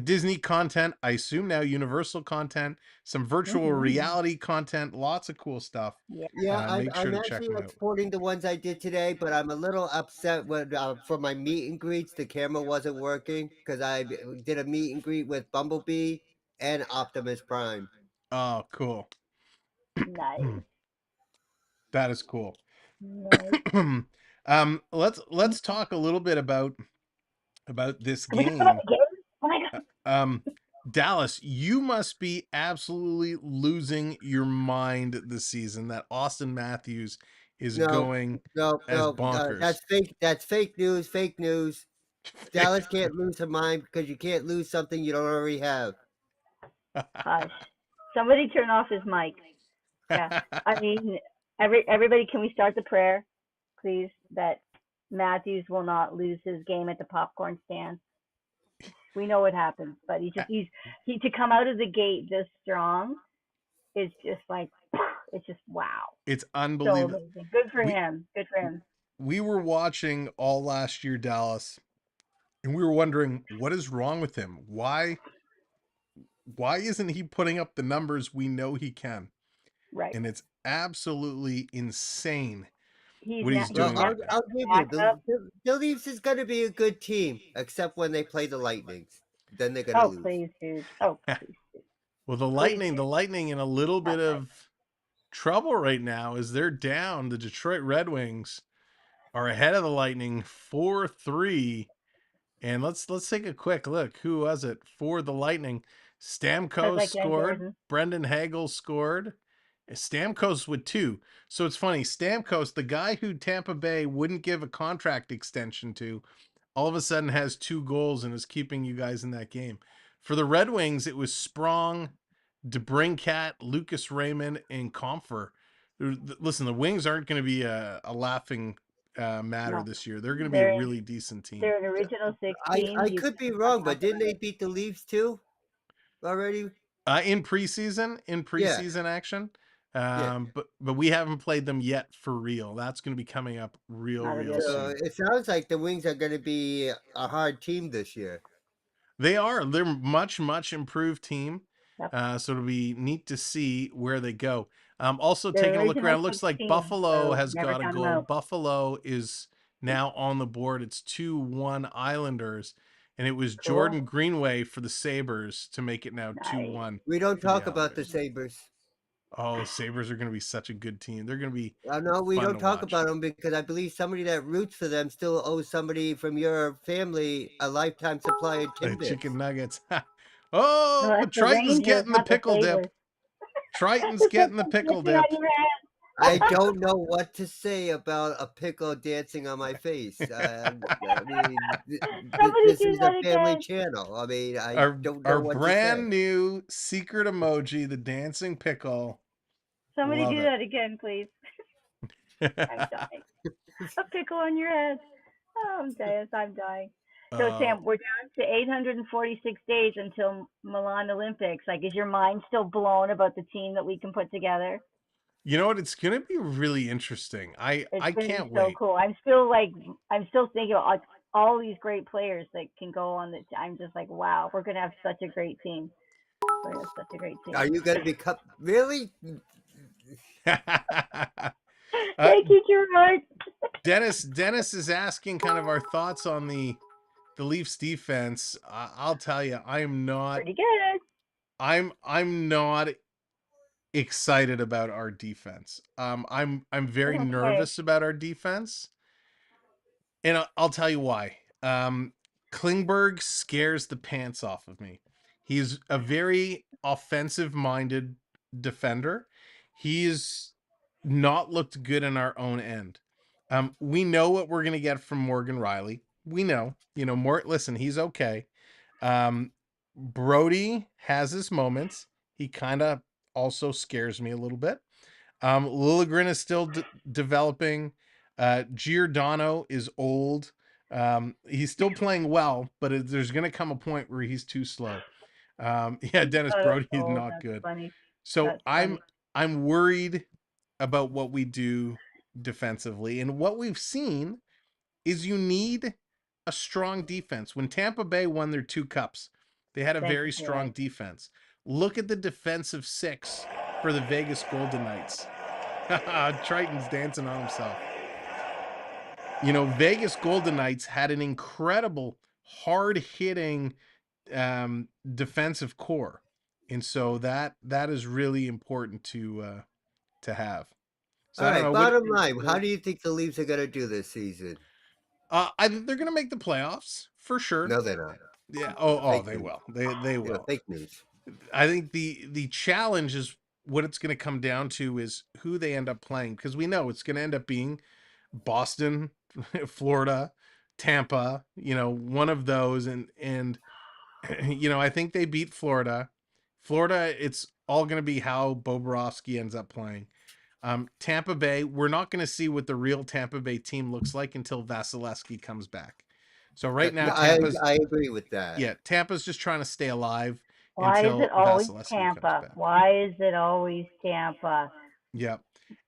Disney content. I assume now Universal content, some virtual reality content, lots of cool stuff. Yeah, I'm actually exporting the ones I did today, but I'm a little upset when for my meet and greets, the camera wasn't working because I did a meet and greet with Bumblebee and Optimus Prime. Oh, cool. Nice. That is cool. Nice. Let's talk a little bit about this game. Oh my God. Dallas, you must be absolutely losing your mind this season that Austin Matthews is going as bonkers. That's fake news. Fake news. Dallas can't lose her mind because you can't lose something you don't already have. Hush. Somebody turn off his mic. Yeah. I mean, everybody, can we start the prayer, please, that Matthews will not lose his game at the popcorn stand? We know what happens, but he to come out of the gate this strong is just like, it's just wow. It's unbelievable. So amazing. Good for him. Good for him. we were watching all last year Dallas, and we were wondering what is wrong with him. Why isn't he putting up the numbers we know he can? Right. And it's absolutely insane He's what not. he's He's doing Well, right back, now. I'll give you back up. the Leafs is going to be a good team, except when they play the Lightnings. Then they're going to Oh, lose. please, dude. Oh, please. Well, the Please Lightning in a little bit Not of trouble right now as they're down. The Detroit Red Wings are ahead of the Lightning 4-3. And let's take a quick look. Who was it for the Lightning? Sounds Stamkos like Jan scored. Gordon. Brendan Hagel scored. Stamkos with 2. So it's funny. Stamkos, the guy who Tampa Bay wouldn't give a contract extension to, all of a sudden has 2 goals and is keeping you guys in that game. For the Red Wings, it was Sprong, DeBrincat, Lucas Raymond, and Comfer. Listen, the Wings aren't going to be a laughing matter No. this year. They're going to be a They're- really decent team. They're an original 16. I You could be can wrong, talk but didn't about they it. beat the Leafs too already? In preseason action. Yeah. But we haven't played them yet for real. That's going to be coming up real Not a real good So soon. it sounds like the Wings are going to be a hard team this year. They are. They're much improved team. Yep. So it'll be neat to see where they go. Also They're taking a look original around, looks like 16, Buffalo so has never got a count 'em goal. out. Buffalo is now on the board. It's 2-1 Islanders, and it was Cool. Jordan Greenway for the Sabres to make it now Nice. 2-1. We don't for the talk about the Islanders. Sabres. Oh, Sabres are going to be such a good team. They're going to be No, we fun don't to talk watch. about them because I believe somebody that roots for them still owes somebody from your family a lifetime supply of Timbits. Chicken nuggets. No, Oh, that's but the Triton's Rangers, getting the not the pickle dip. Sabres. Triton's getting the pickle Dancing on dip. your head. I don't know what to say about a pickle dancing on my face. I mean, Somebody this do is that a family again. channel. I mean, I Our don't know what to say. brand new secret emoji, the dancing pickle. Somebody Love do it. that again, please. I'm dying. A pickle on your head. Oh, I'm dying. So, Sam, we're down to 846 days until Milan Olympics. Like, is your mind still blown about the team that we can put together? You know what? It's going to be really interesting. I It's gonna can't be so wait. cool. I'm still thinking about all these great players that can go on the. I'm just like, wow, we're gonna have such a great team. We're gonna have such a great team. Are you going to be really? Thank you, Gerard. Dennis is asking kind of our thoughts on the Leafs defense. I'll tell you, I am not. Pretty good. I'm not excited about our defense. I'm very Okay. nervous about our defense, and I'll tell you why. Klingberg scares the pants off of me. He's a very offensive-minded defender. He's not looked good in our own end. We know what we're gonna get from Morgan Riley. We know, listen, he's okay. Brody has his moments. He kind of also scares me a little bit. Liljegren is still developing. Giordano is old. He's still playing well, but there's going to come a point where he's too slow. Yeah, Dennis Brody is not that's good. funny. So That's funny. I'm worried about what we do defensively, and what we've seen is you need a strong defense. When Tampa Bay won their 2 cups, they had a very strong defense. Look at the defensive 6 for the Vegas Golden Knights. Triton's dancing on himself. Vegas Golden Knights had an incredible, hard-hitting defensive core. And so that is really important to have. So All I don't right, know. bottom line, how do you think the Leafs are going to do this season? I think they're going to make the playoffs for sure. No, they're not. Yeah. Fake They news. will. They will. Fake news. I think the challenge is what it's going to come down to is who they end up playing, because we know it's going to end up being Boston, Florida, Tampa, one of those. And I think they beat Florida. Florida, it's all going to be how Bobrovsky ends up playing. Tampa Bay, we're not going to see what the real Tampa Bay team looks like until Vasilevsky comes back. So right now, Tampa's, I agree with that. Yeah, Tampa's just trying to stay alive. Why is it always Vasilevsky Tampa? Why is it always Tampa? Yep.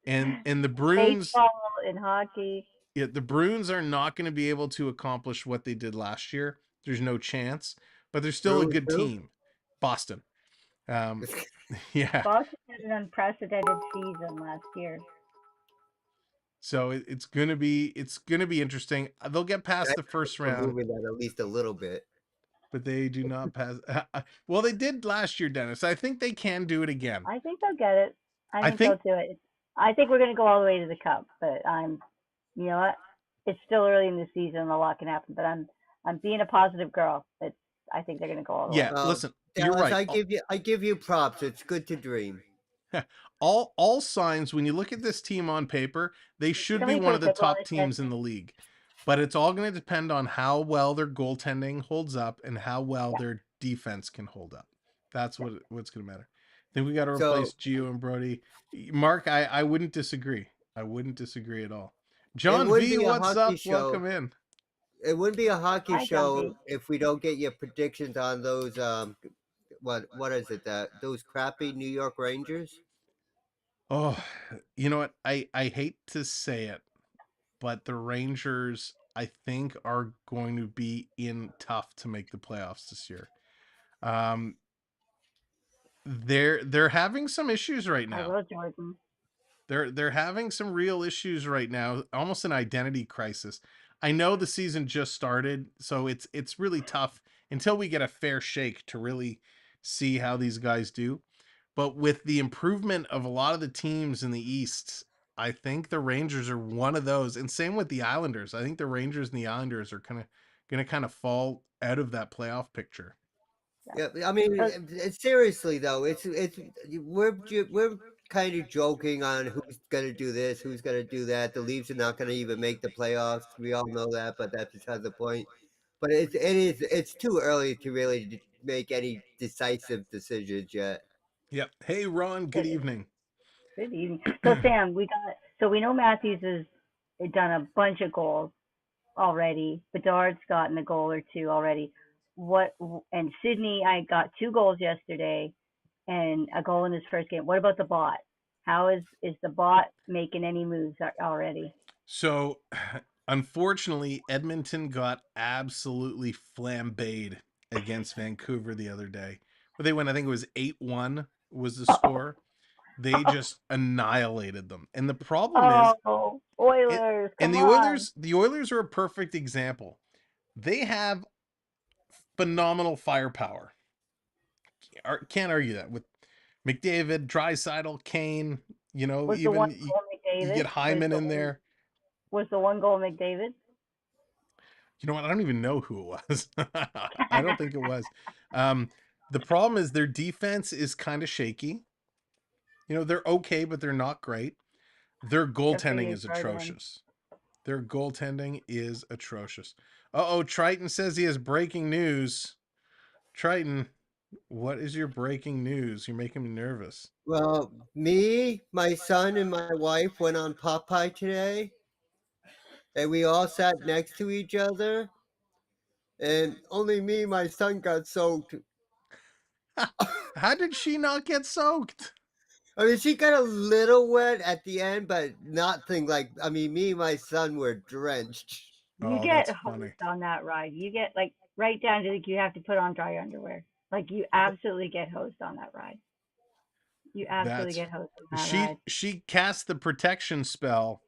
And the Bruins, Baseball and hockey. the Bruins are not going to be able to accomplish what they did last year. There's no chance, but they're still a Bruins good too? team. Boston. Yeah. Boston had an unprecedented season last year. So it's gonna be interesting. They'll get past the first round, moving that at least a little bit. but they do not pass. Well, they did last year, Dennis. I think they can do it again. I think they'll get it. I think think- they'll do it. I think we're going to go all the way to the cup, but you know what? It's still early in the season, and a lot can happen. But I'm being a positive girl. I think they're going to go all the way. Yeah, listen, you're Dallas, right. I give you props. It's good to dream. All signs, when you look at this team on paper, they should be one of the top teams in the league. But it's all going to depend on how well their goaltending holds up and how well their defense can hold up. That's what's going to matter. I think we got to replace Gio and Brody. Mark, I wouldn't disagree. I wouldn't disagree at all. John V, what's up? Welcome in. It wouldn't be a hockey Hi, show John V. if we don't get your predictions on those what is it, those crappy New York Rangers? Oh, you know what? I hate to say it, but the Rangers, I think, are going to be in tough to make the playoffs this year. They're having some issues right now. Hello, Jordan. They're having some real issues right now, almost an identity crisis. I know the season just started, so it's really tough until we get a fair shake to really see how these guys do. But with the improvement of a lot of the teams in the East, I think the Rangers are one of those. And same with the Islanders. I think the Rangers and the Islanders are going to fall out of that playoff picture. Yeah, I mean, seriously though, we're kind of joking on who's gonna do this, who's gonna do that. The Leafs are not gonna even make the playoffs. We all know that, but that's beside the point. But it's too early to really make any decisive decisions yet. Yep. Hey, Ron. Good evening. Good evening. So Sam, we know Matthews has done a bunch of goals already. Bedard's gotten a goal or two already. And Sydney, I got 2 goals yesterday and a goal in his first game. What about the bot? How is the bot making any moves already? So, unfortunately, Edmonton got absolutely flambéed against Vancouver the other day. But they went, I think it was 8-1 was the score. They just annihilated them. And the problem is Oilers. The Oilers are a perfect example. They have phenomenal firepower. Can't argue that with McDavid, Draisaitl, Kane. You know, even you get Hyman in there. Was the one goal McDavid? You know what? I don't even know who it was. I don't think it was. The problem is their defense is kind of shaky. You know, they're okay, but they're not great. Their goaltending is atrocious. Their goaltending is atrocious. Uh-oh, Triton says he has breaking news. Triton, what is your breaking news? You're making me nervous. Well, me, my son, and my wife went on Popeye today, and we all sat next to each other, and only me and my son got soaked. How did she not get soaked? I mean, she got a little wet at the end, but nothing like, I mean, me and my son were drenched. You get hosed on that ride. You get, like, right down to, like, you have to put on dry underwear. Like, you absolutely get hosed on that ride. You absolutely get hosed on that ride. She cast the protection spell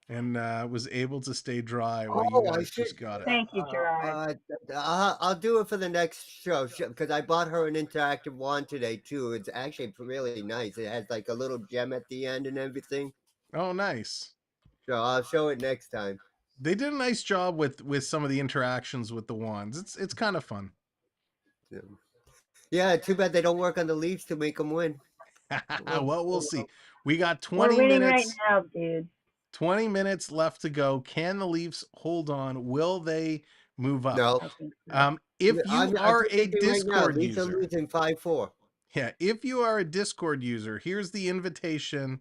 and was able to stay dry while you guys just got it. Thank you, Gerard. I'll do it for the next show because I bought her an interactive wand today too. It's actually really nice. It has like a little gem at the end and everything. Oh, nice. So I'll show it next time. They did a nice job with some of the interactions with the wands. It's kind of fun. Yeah, too bad they don't work on the Leafs to make them win. Well, we'll see. We got 20 We're winning minutes right now, dude. 20 minutes left to go. Can the Leafs hold on? Will they move up? No. If you are a Discord Leafs are user, losing 5-4. Yeah, if you are a Discord user, here's the invitation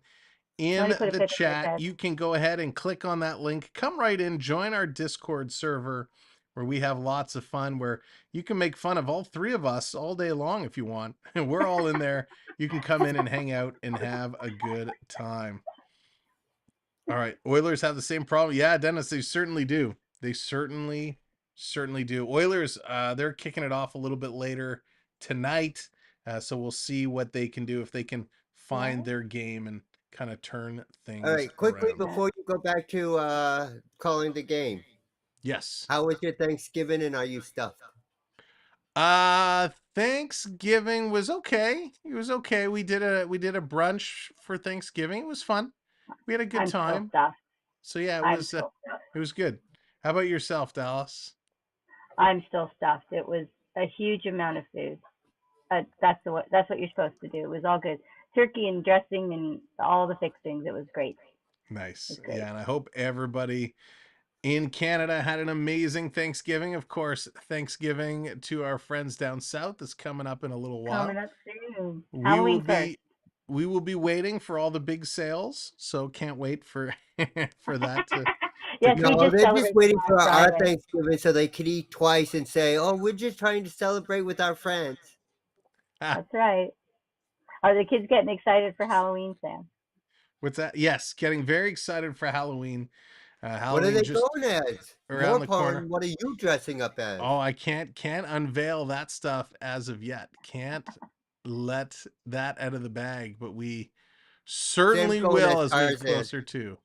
in the chat. You can go ahead and click on that link. Come right in, join our Discord server where we have lots of fun, where you can make fun of all 3 of us all day long if you want. We're all in there. You can come in and hang out and have a good time. All right. Oilers have the same problem. Yeah, Dennis, they certainly do. They certainly do. Oilers, they're kicking it off a little bit later tonight. So we'll see what they can do if they can find their game and kind of turn things All right, quickly around. before you go back to calling the game, Yes. how was your Thanksgiving and are you stuffed? Thanksgiving was okay. It was okay. We did a brunch for Thanksgiving. It was fun. We had a good I'm still time. stuffed. So yeah, I'm still stuffed. it was good. How about yourself, Dallas? I'm still stuffed. It was a huge amount of food. That's what you're supposed to do. It was all good. Turkey and dressing and all the fixings. It was great. Nice. Great. Yeah, and I hope everybody in Canada had an amazing Thanksgiving. Of course, Thanksgiving to our friends down south is coming up in a little while. Coming up soon. We will be waiting for all the big sales, so can't wait for for that to yes, No, we just they're just waiting for our Friday. Thanksgiving so they can eat twice and say, "Oh, we're just trying to celebrate with our friends." That's right. Are the kids getting excited for Halloween, Sam? What's that? Yes, getting very excited for Halloween. What are Halloween they just going as? around More the corner. pun, what are you dressing up as? Oh, I can't unveil that stuff as of yet. Can't let that out of the bag, but we certainly Sam's going will as as we get Tarzan. closer to.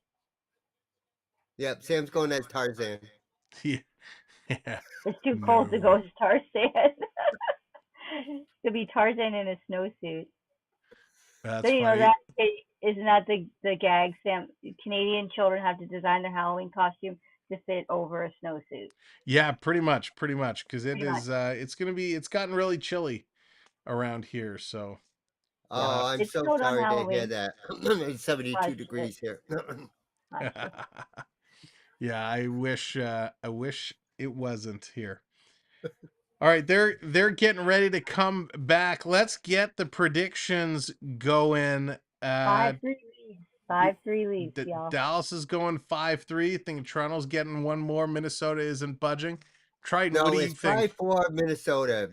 Yep, Sam's going as Tarzan. Yeah. It's too cold to go as Tarzan. To be Tarzan in a snowsuit. That's so you funny. know that isn't that the gag, Sam? Canadian children have to design their Halloween costume to fit over a snowsuit. Yeah, pretty much, because it's gotten really chilly around here, so Oh, I'm it's so cold on sorry to hear Halloween. that. It's 72 degrees here. yeah, I wish it wasn't here. All right, they're getting ready to come back. Let's get the predictions going. 5-3 leads. 5-3 leads, y'all. Dallas is going 5-3. Think Toronto's getting one more. Minnesota isn't budging. Triton, No, what do you it's think? 5-4 Minnesota.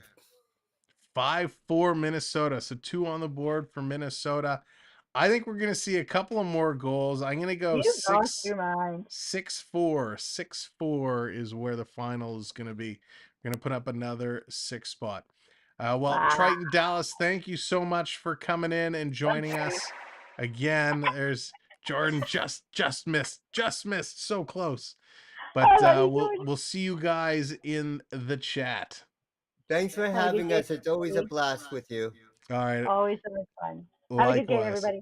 5-4 Minnesota. So 2 on the board for Minnesota. I think we're going to see a couple of more goals. I'm going to go 6-4. 6-4 is where the final is going to be. We're going to put up another 6 spot. Triton, Dallas, thank you so much for coming in and joining us again. There's Jordan, just missed, so close. But we'll see you guys in the chat. Thanks for having us. It's always a blast with you. All right. Always so much fun. Have a good game, everybody.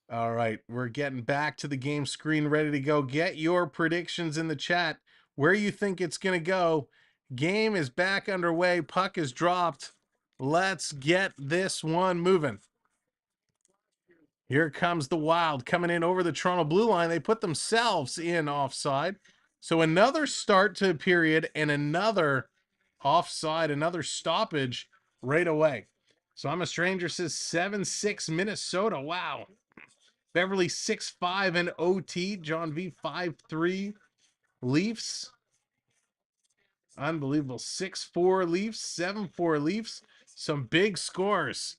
All right, we're getting back to the game screen, ready to go. Get your predictions in the chat. Where you think it's going to go. Game is back underway. Puck is dropped. Let's get this one moving. Here comes the Wild coming in over the Toronto blue line. They put themselves in offside. So another start to a period and another offside, another stoppage right away. So I'm a Stranger says 7-6 Minnesota. Wow. Beverly 6-5 in OT. John V 5-3 Leafs. Unbelievable. 6-4 Leafs, 7-4 Leafs. Some big scores.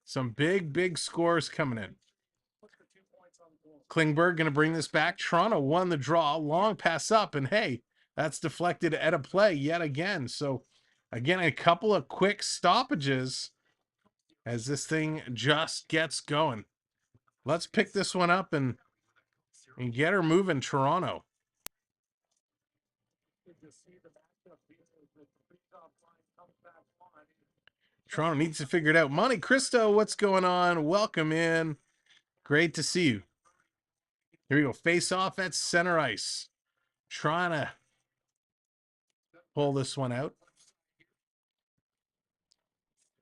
Some big scores coming in. Klingberg going to bring this back. Toronto won the draw. Long pass up, and hey, that's deflected at a play yet again. So, again, a couple of quick stoppages as this thing just gets going. Let's pick this one up and get her moving, Toronto. Toronto needs to figure it out. Monte Cristo, what's going on? Welcome in. Great to see you. Here we go. Face off at center ice. Trying to pull this one out.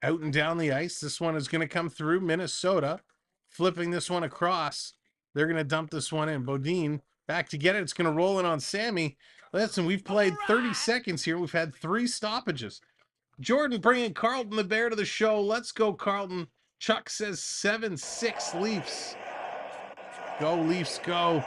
Out and down the ice. This one is going to come through Minnesota. Flipping this one across. They're going to dump this one in. Bodine back to get it. It's going to roll in on Sammy. Listen, we've played 30 seconds here. We've had 3 stoppages. Jordan bringing Carlton the Bear to the show. Let's go, Carlton. Chuck says 7-6 Leafs. Go, Leafs, go.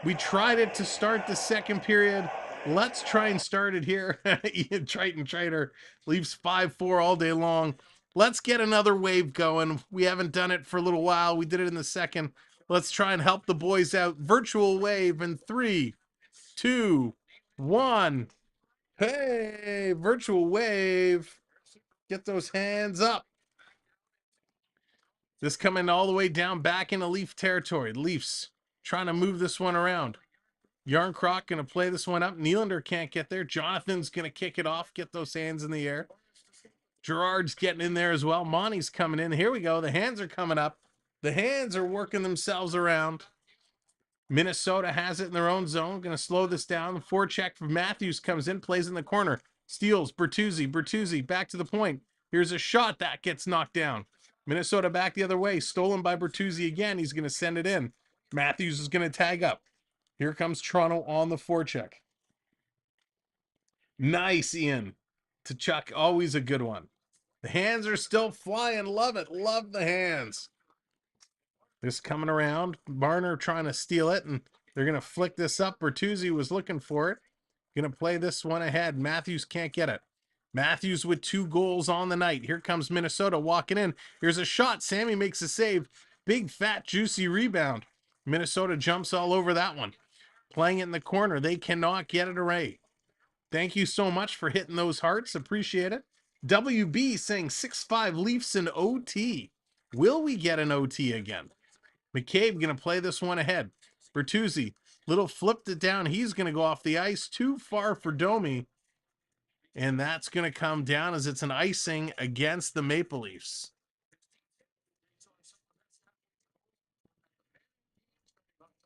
We tried it to start the second period. Let's try and start it here. Ian Triton Trader. Leafs 5-4 all day long. Let's get another wave going. We haven't done it for a little while. We did it in the second. Let's try and help the boys out. Virtual wave in 3, 2, 1. Hey, virtual wave. Get those hands up. This coming all the way down back into Leaf territory. Leafs trying to move this one around. Yarncroc going to play this one up. Nylander can't get there. Jonathan's going to kick it off. Get those hands in the air. Gerard's getting in there as well. Monty's coming in. Here we go. The hands are coming up. The hands are working themselves around. Minnesota has it in their own zone. Going to slow this down. The forecheck from Matthews comes in, plays in the corner. Steals. Bertuzzi back to the point. Here's a shot that gets knocked down. Minnesota back the other way. Stolen by Bertuzzi again. He's going to send it in. Matthews is going to tag up. Here comes Toronto on the forecheck. Nice, Ian. To Chuck, always a good one. The hands are still flying. Love it. Love the hands. This coming around. Marner trying to steal it, and they're going to flick this up. Bertuzzi was looking for it. Going to play this one ahead. Matthews can't get it. Matthews with 2 goals on the night. Here comes Minnesota walking in. Here's a shot. Sammy makes a save. Big, fat, juicy rebound. Minnesota jumps all over that one. Playing it in the corner. They cannot get it away. Thank you so much for hitting those hearts. Appreciate it. WB saying 6-5 Leafs in OT. Will we get an OT again? McCabe going to play this one ahead. Bertuzzi, little flipped it down. He's going to go off the ice. Too far for Domi. And that's going to come down as it's an icing against the Maple Leafs.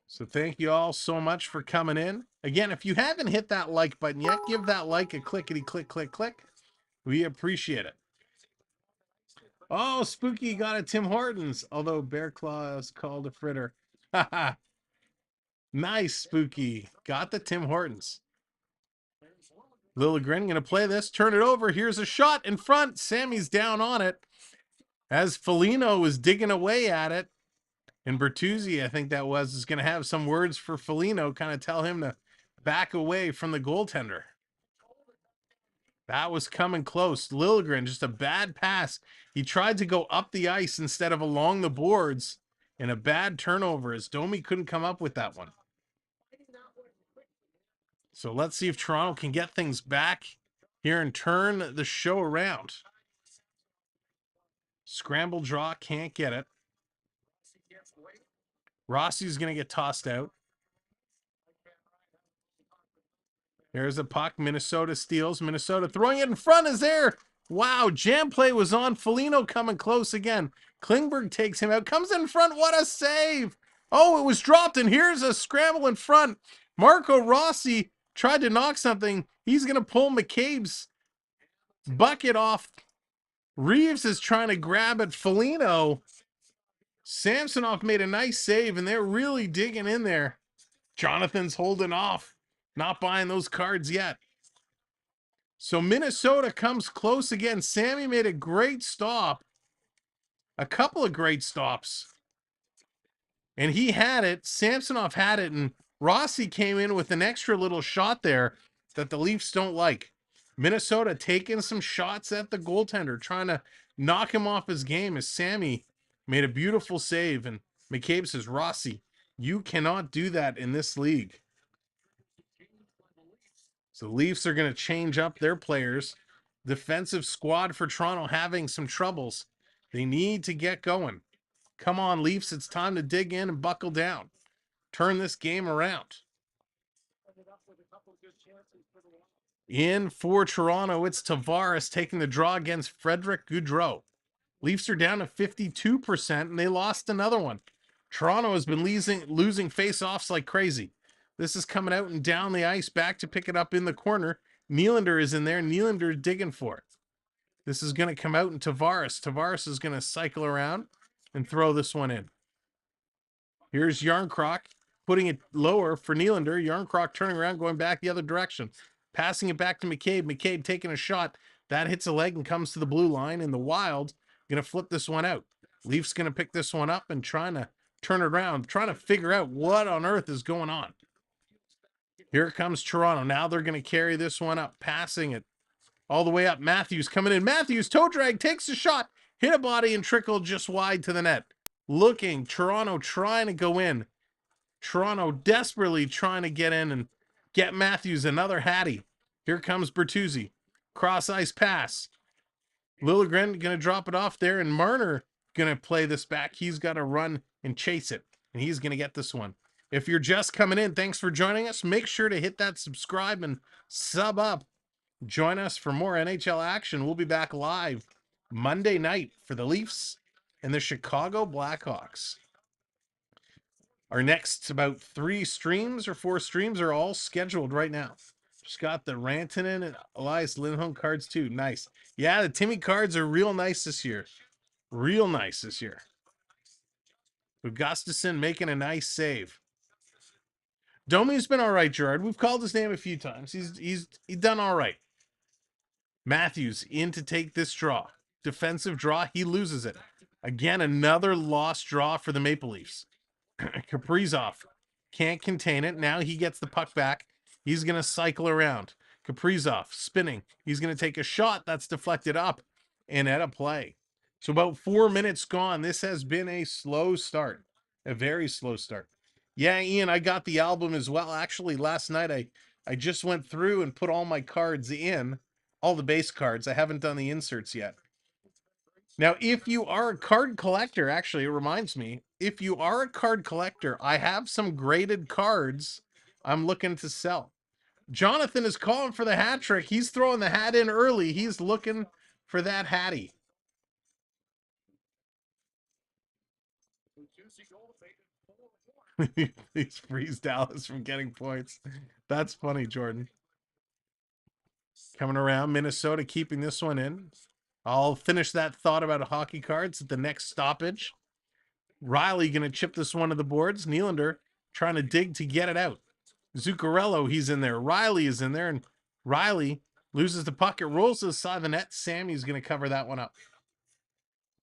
So thank you all so much for coming in. Again, if you haven't hit that like button yet, give that like a clickety click, click, click. We appreciate it. Oh, Spooky got a Tim Hortons, although Bear Claw is called a fritter. Nice, Spooky. Got the Tim Hortons. Liljegren going to play this, turn it over. Here's a shot in front. Sammy's down on it as Foligno is digging away at it. And Bertuzzi, I think that was, is going to have some words for Foligno, kind of tell him to back away from the goaltender. That was coming close. Liljegren, just a bad pass. He tried to go up the ice instead of along the boards, and a bad turnover as Domi couldn't come up with that one. So let's see if Toronto can get things back here and turn the show around. Scramble draw, can't get it. Rossi's going to get tossed out. There's a puck. Minnesota steals. Minnesota throwing it in front is there. Wow, jam play was on. Foligno coming close again. Klingberg takes him out. Comes in front. What a save. Oh, it was dropped, and here's a scramble in front. Marco Rossi tried to knock something. He's going to pull McCabe's bucket off. Reaves is trying to grab it. Foligno. Samsonov made a nice save, and they're really digging in there. Jonathan's holding off. Not buying those cards yet. So Minnesota comes close again. Sammy made a great stop. A couple of great stops. And he had it. Samsonov had it. And Rossi came in with an extra little shot there that the Leafs don't like. Minnesota taking some shots at the goaltender, trying to knock him off his game as Sammy made a beautiful save. And McCabe says, Rossi, you cannot do that in this league. So the Leafs are going to change up their players. Defensive squad for Toronto having some troubles. They need to get going. Come on, Leafs. It's time to dig in and buckle down. Turn this game around. In for Toronto, it's Tavares taking the draw against Frederick Gaudreau. Leafs are down to 52%, and they lost another one. Toronto has been losing face-offs like crazy. This is coming out and down the ice, back to pick it up in the corner. Nylander is in there. Nylander is digging for it. This is going to come out, and Tavares. Tavares is going to cycle around and throw this one in. Here's Yarncroc putting it lower for Nylander. Yarncroc turning around, going back the other direction. Passing it back to McCabe. McCabe taking a shot. That hits a leg and comes to the blue line. And the Wild going to flip this one out. Leafs going to pick this one up and trying to turn it around. Trying to figure out what on earth is going on. Here comes Toronto. Now they're going to carry this one up. Passing it all the way up. Matthews coming in. Matthews, toe drag, takes a shot. Hit a body and trickled just wide to the net. looking. Toronto trying to go in. Toronto desperately trying to get in and get Matthews another Hattie. Here comes Bertuzzi. Cross ice pass. Liljegren going to drop it off there, and Marner going to play this back. He's got to run and chase it, and he's going to get this one. If you're just coming in, thanks for joining us. Make sure to hit that subscribe and sub up. Join us for more NHL action. We'll be back live Monday night for the Leafs and the Chicago Blackhawks. Our next about 3 streams or 4 streams are all scheduled right now. Just got the Rantanen and Elias Lindholm cards too. Nice. Yeah, the Timmy cards are real nice this year. Real nice this year. With Gustafsson making a nice save. Domi's been all right, Gerard. We've called his name a few times. He's done all right. Matthews in to take this draw. Defensive draw. He loses it. Again, another lost draw for the Maple Leafs. Kaprizov can't contain it. Now he gets the puck back. He's going to cycle around. Kaprizov spinning. He's going to take a shot that's deflected up and at a play. So about 4 minutes gone. This has been a slow start. A very slow start. Yeah, Ian, I got the album as well. Actually, last night I just went through and put all my cards in. All the base cards. I haven't done the inserts yet. Now, if you are a card collector, actually, it reminds me, if you are a card collector, I have some graded cards I'm looking to sell. Jonathan is calling for the hat trick. He's throwing the hat in early. He's looking for that hattie. Please freeze Dallas from getting points. That's funny, Jordan. Coming around, Minnesota keeping this one in. I'll finish that thought about hockey cards at the next stoppage. Riley going to chip this one to the boards. Nylander trying to dig to get it out. Zuccarello, he's in there. Riley is in there, and Riley loses the puck. It rolls to the side of the net. Sammy's going to cover that one up.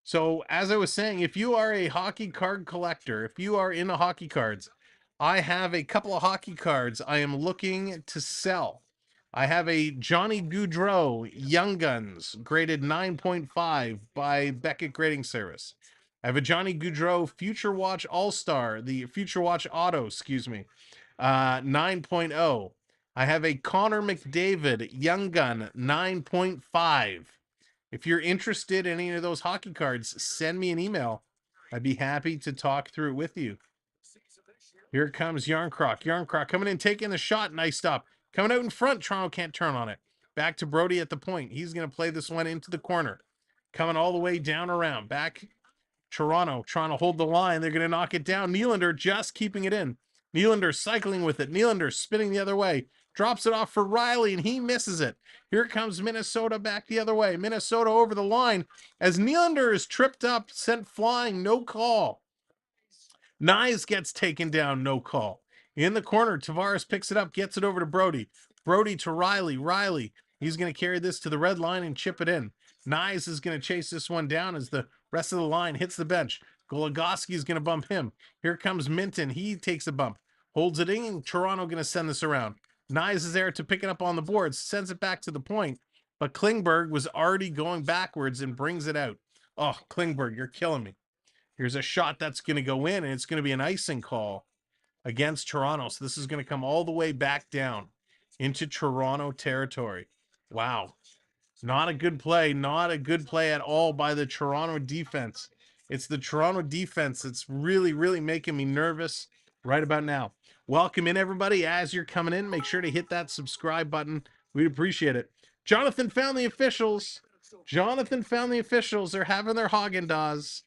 So, as I was saying, if you are a hockey card collector, if you are into hockey cards, I have a couple of hockey cards I am looking to sell. I have a Johnny Gaudreau Young Guns graded 9.5 by Beckett Grading Service. I have a Johnny Gaudreau Future Watch All-Star, the Future Watch Auto, 9.0. I have a Connor McDavid Young Gun 9.5. If you're interested in any of those hockey cards, send me an email. I'd be happy to talk through it with you. Here comes Yarncroc. Yarncroc coming in, taking the shot. Nice stop. Coming out in front. Toronto can't turn on it. Back to Brody at the point. He's going to play this one into the corner. Coming all the way down around. Back. Toronto trying to hold the line. They're going to knock it down. Nylander just keeping it in. Nylander cycling with it. Nylander spinning the other way. Drops it off for Riley, and he misses it. Here comes Minnesota back the other way. Minnesota over the line as Nylander is tripped up, sent flying, no call. Nyes gets taken down, no call. In the corner, Tavares picks it up, gets it over to Brody. Brody to Riley. Riley, he's going to carry this to the red line and chip it in. Nyes is going to chase this one down as the rest of the line hits the bench. Goligoski is going to bump him. Here comes Minton. He takes a bump. Holds it in. Toronto going to send this around. Nyes is there to pick it up on the boards. Sends it back to the point. But Klingberg was already going backwards and brings it out. Oh, Klingberg, you're killing me. Here's a shot that's going to go in, and it's going to be an icing call against Toronto. So this is going to come all the way back down into Toronto territory. Wow. Not a good play. Not a good play at all by the Toronto defense. It's the Toronto defense that's really, really making me nervous right about now. Welcome in, everybody. As you're coming in, make sure to hit that subscribe button. We'd appreciate it. Jonathan found the officials. Jonathan found the officials. They're having their Haagen-Dazs.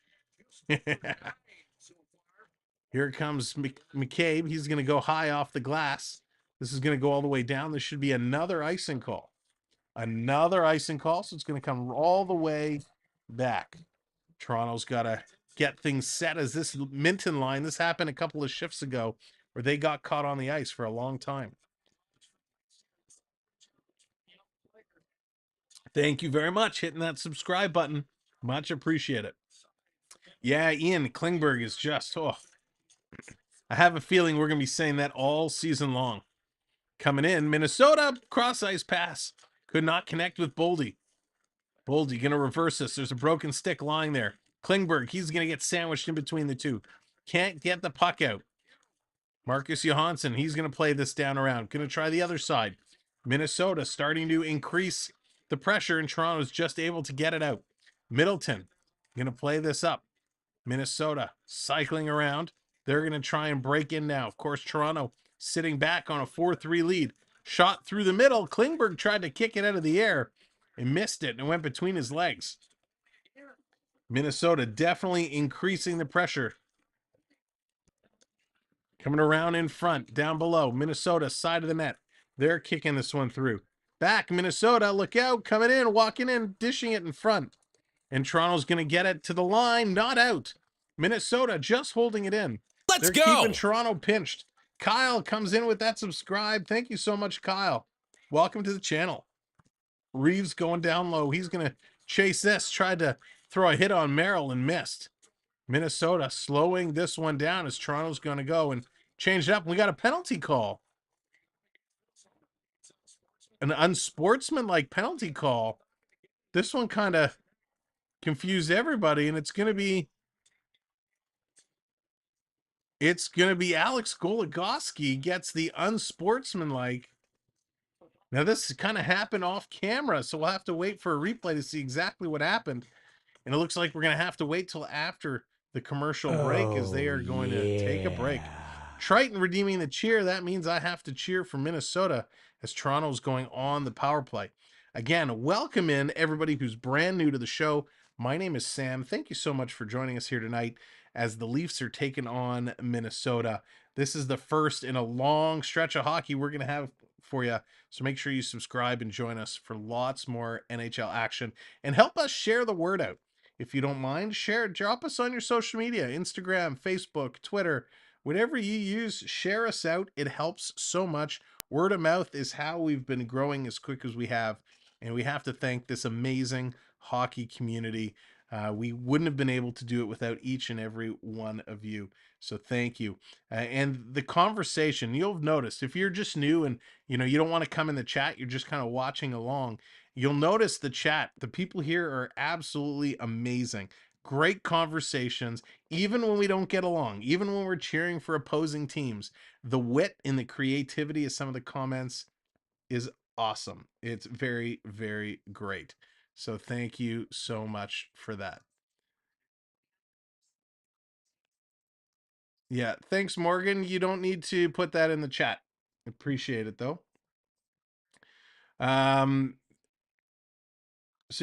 Here comes McCabe. He's going to go high off the glass. This is going to go all the way down. This should be another icing call. Another icing call, so it's going to come all the way back. Toronto's got to get things set as this Minton line. This happened a couple of shifts ago where they got caught on the ice for a long time. Thank you very much. Hitting that subscribe button. Much appreciated. Yeah, Ian, Klingberg is just, I have a feeling we're going to be saying that all season long. Coming in, Minnesota, cross ice pass. Could not connect with Boldy. Boldy going to reverse this. There's a broken stick lying there. Klingberg, he's going to get sandwiched in between the two. Can't get the puck out. Marcus Johansson, he's going to play this down around. Going to try the other side. Minnesota starting to increase the pressure, and Toronto's just able to get it out. Middleton going to play this up. Minnesota cycling around. They're going to try and break in now. Of course, Toronto sitting back on a 4-3 lead. Shot through the middle. Klingberg tried to kick it out of the air and missed it and went between his legs. Minnesota definitely increasing the pressure. Coming around in front, down below. Minnesota, side of the net. They're kicking this one through. Back, Minnesota, look out. Coming in, walking in, dishing it in front. And Toronto's going to get it to the line, not out. Minnesota just holding it in. Let's They're go. keeping Toronto pinched. Kyle comes in with that subscribe. Thank you so much, Kyle. Welcome to the channel. Reaves going down low. He's going to chase this. Tried to throw a hit on Merrill and missed. Minnesota slowing this one down as Toronto's going to go and change it up. We got a penalty call. An unsportsmanlike penalty call. This one kind of confused everybody, and it's going to be Alex Goligoski gets the unsportsmanlike. Now, this kind of happened off camera, so we'll have to wait for a replay to see exactly what happened. And it looks like we're going to have to wait till after the commercial break as they are going to take a break. Triton redeeming the cheer. That means I have to cheer for Minnesota as Toronto's going on the power play. Again, welcome in everybody who's brand new to the show. My name is Sam. Thank you so much for joining us here tonight as the Leafs are taking on Minnesota. This is the first in a long stretch of hockey we're going to have for you. So make sure you subscribe and join us for lots more NHL action and help us share the word out. If you don't mind, share it. Drop us on your social media, Instagram, Facebook, Twitter, whatever you use, share us out. It helps so much. Word of mouth is how we've been growing as quick as we have. And we have to thank this amazing hockey community. We wouldn't have been able to do it without each and every one of you. So thank you. And the conversation, you'll have noticed, if you're just new and you don't want to come in the chat, you're just kind of watching along, you'll notice the chat. The people here are absolutely amazing. Great conversations, even when we don't get along, even when we're cheering for opposing teams. The wit and the creativity of some of the comments is awesome. It's very, very great. So thank you so much for that. Yeah, thanks, Morgan. You don't need to put that in the chat. Appreciate it, though. So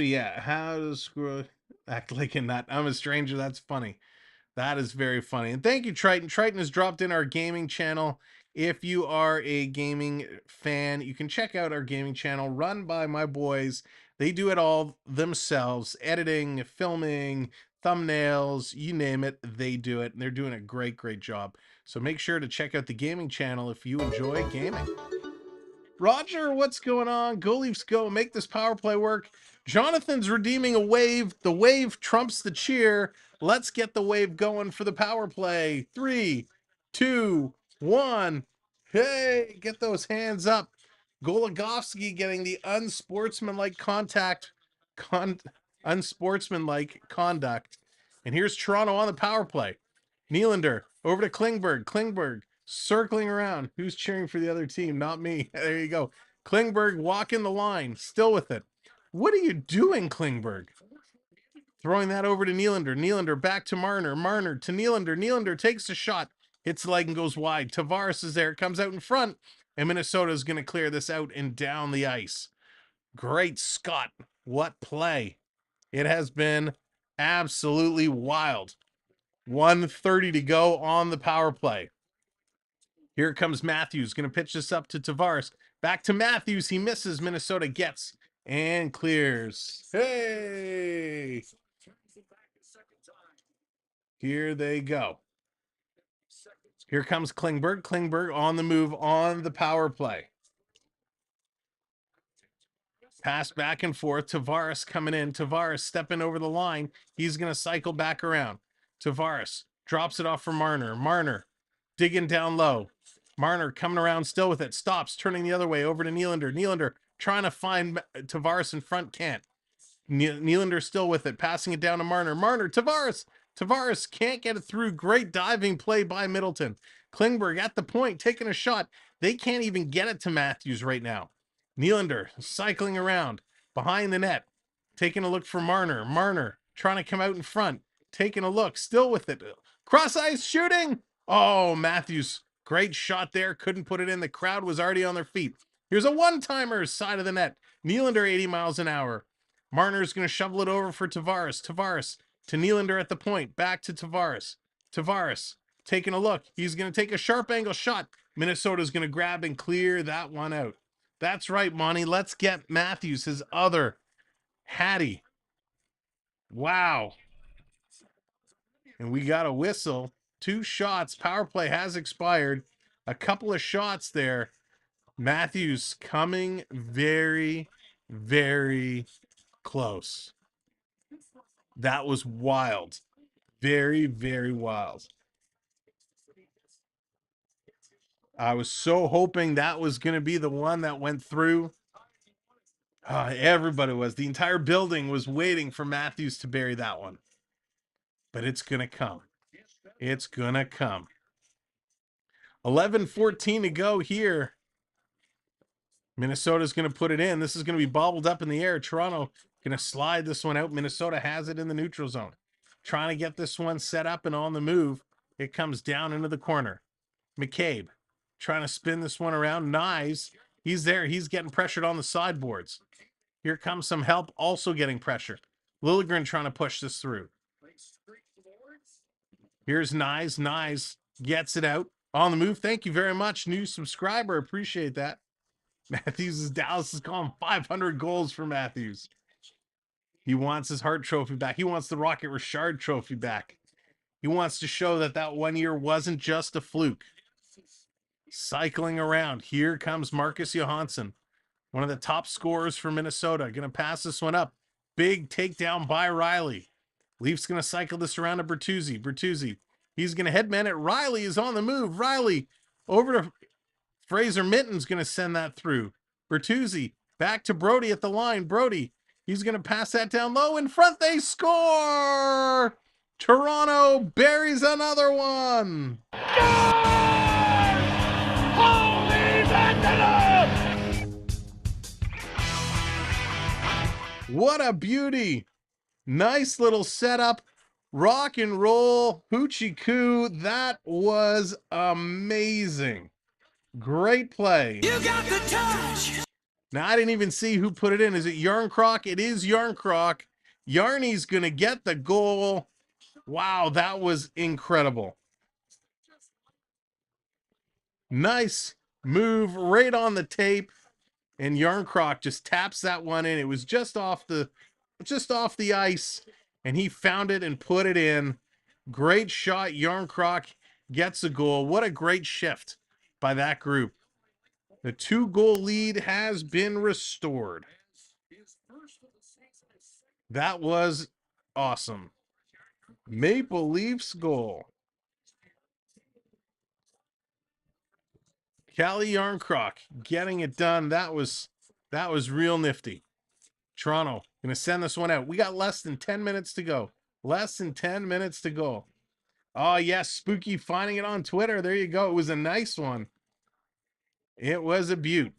yeah, how does Squirrel act like a nut? I'm a stranger. That's funny. That is very funny. And thank you, Triton. Triton has dropped in our gaming channel. If you are a gaming fan, you can check out our gaming channel run by my boys. They do it all themselves, editing, filming, thumbnails, you name it, they do it. And they're doing a great, great job. So make sure to check out the gaming channel if you enjoy gaming. Roger, what's going on? Go Leafs go. Make this power play work. Jonathan's redeeming a wave. The wave trumps the cheer. Let's get the wave going for the power play. 3, 2, 1. Hey, get those hands up. Goligoski getting the unsportsmanlike unsportsmanlike conduct. And here's Toronto on the power play. Nylander over to Klingberg. Klingberg circling around. Who's cheering for the other team? Not me. There you go. Klingberg walking the line. Still with it. What are you doing, Klingberg? Throwing that over to Nylander. Nylander back to Marner. Marner to Nylander. Nylander takes a shot. Hits the leg and goes wide. Tavares is there. Comes out in front. And Minnesota is going to clear this out and down the ice. Great Scott. What play. It has been absolutely wild. 1:30 to go on the power play. Here comes Matthews. Going to pitch this up to Tavares. Back to Matthews. He misses. Minnesota gets and clears. Hey! Here they go. Here comes Klingberg. Klingberg on the move on the power play. Pass back and forth. Tavares coming in. Tavares stepping over the line. He's going to cycle back around. Tavares drops it off for Marner. Marner digging down low. Marner coming around still with it. Stops, turning the other way over to Nylander. Nylander trying to find Tavares in front. Can't. Nylander still with it, passing it down to Marner. Marner, Tavares. Tavares can't get it through. Great diving play by Middleton. Klingberg at the point, taking a shot. They can't even get it to Matthews right now. Nylander cycling around behind the net, taking a look for Marner. Marner trying to come out in front, taking a look, still with it. Cross ice shooting. Oh, Matthews, great shot there. Couldn't put it in. The crowd was already on their feet. Here's a one-timer, side of the net. Nylander 80 miles an hour. Marner's going to shovel it over for Tavares. Tavares to Nylander at the point. Back to Tavares. Tavares taking a look. He's going to take a sharp angle shot. Minnesota's going to grab and clear that one out. That's right, Monty. Let's get Matthews, his other Hattie. Wow. And we got a whistle. 2 shots. Power play has expired. A couple of shots there. Matthews coming very, very close. That was wild. Very, very wild. I was so hoping that was going to be the one that went through. Everybody was. The entire building was waiting for Matthews to bury that one. But it's going to come. It's going to come. 11:14 to go here. Minnesota's going to put it in. This is going to be bobbled up in the air. Toronto going to slide this one out. Minnesota has it in the neutral zone. Trying to get this one set up and on the move. It comes down into the corner. McCabe trying to spin this one around. Knives. He's there. He's getting pressured on the sideboards. Here comes some help. Also getting pressure. Liljegren trying to push this through. Here's Knives. Knives gets it out. On the move. Thank you very much. New subscriber. Appreciate that. Matthews' Dallas is calling 500 goals for Matthews. He wants his Hart Trophy back. He wants the Rocket Richard Trophy back. He wants to show that that 1 year wasn't just a fluke. Cycling around. Here comes Marcus Johansson, one of the top scorers for Minnesota. Going to pass this one up. Big takedown by Riley. Leafs going to cycle this around to Bertuzzi. Bertuzzi. He's going to headman it. Riley is on the move. Riley over to Fraser Mitten's going to send that through. Bertuzzi back to Brody at the line. Brody, he's going to pass that down low. In front, they score! Toronto buries another one. What a beauty. Nice little setup. Rock and roll. Hoochie coo. That was amazing. Great play. You got the touch. Now, I didn't even see who put it in. Is it Yarncroc? It is Yarncroc. Yarny's going to get the goal. Wow, that was incredible. Nice move right on the tape. And Yarncroc just taps that one in. It was just off the ice. And he found it and put it in. Great shot. Yarncroc gets a goal. What a great shift by that group. The 2-goal lead has been restored. That was awesome. Maple Leafs goal. Calle Yarncroc getting it done. That was real nifty. Toronto going to send this one out. We got less than 10 minutes to go. Less than 10 minutes to go. Oh, yes, Spooky finding it on Twitter. There you go. It was a nice one. It was a beaut.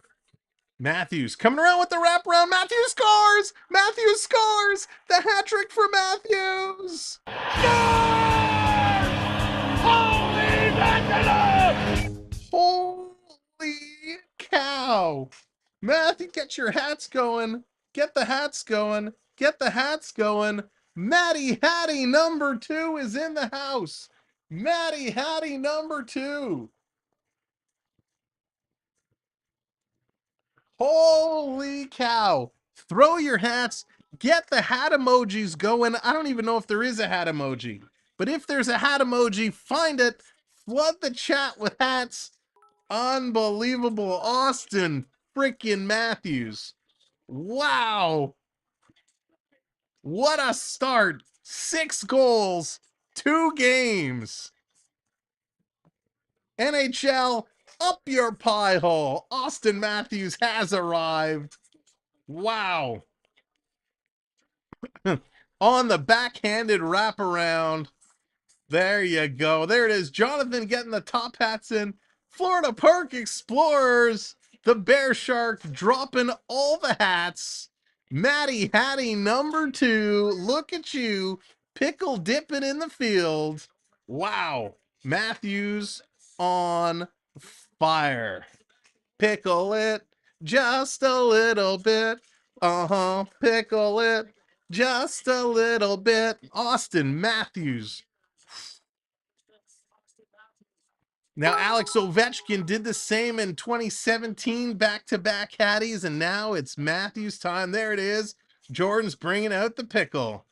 Matthews coming around with the wraparound. Matthews scores! Matthews scores! The hat trick for Matthews! Holy cow! Matthew, get your hats going. Get the hats going. Get the hats going. Matty Hattie number 2 is in the house. Matty Hattie number 2. Holy cow. Throw your hats. Get the hat emojis going. I don't even know if there is a hat emoji. But if there's a hat emoji, find it. Flood the chat with hats. Unbelievable. Austin freaking Matthews. Wow. What a start. 6 goals, 2 games. NHL, up your pie hole. Austin Matthews has arrived. Wow. on the backhanded wraparound. There you go. There it is. Jonathan getting the top hats in. Florida Park Explorers. The Bear Shark dropping all the hats. Matty Hattie number 2. Look at you. Pickle dipping in the field. Wow. Matthews on fire. Pickle it just a little bit. Pickle it just a little bit. Austin Matthews. Now, Alex Ovechkin did the same in 2017, back-to-back Hatties, and now it's Matthews' time. There it is. Jordan's bringing out the pickle.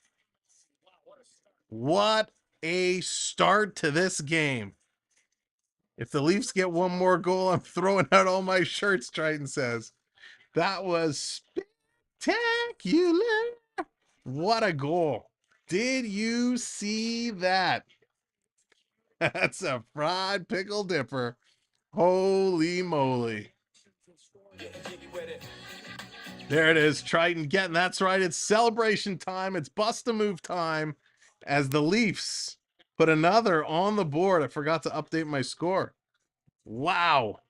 What a start to this game. If the Leafs get one more goal, I'm throwing out all my shirts, Triton says. That was spectacular. What a goal. Did you see that? That's a fried pickle dipper. Holy moly. There it is, Triton getting, that's right, it's celebration time. It's bust a move time as the Leafs put another on the board. I forgot to update my score. Wow.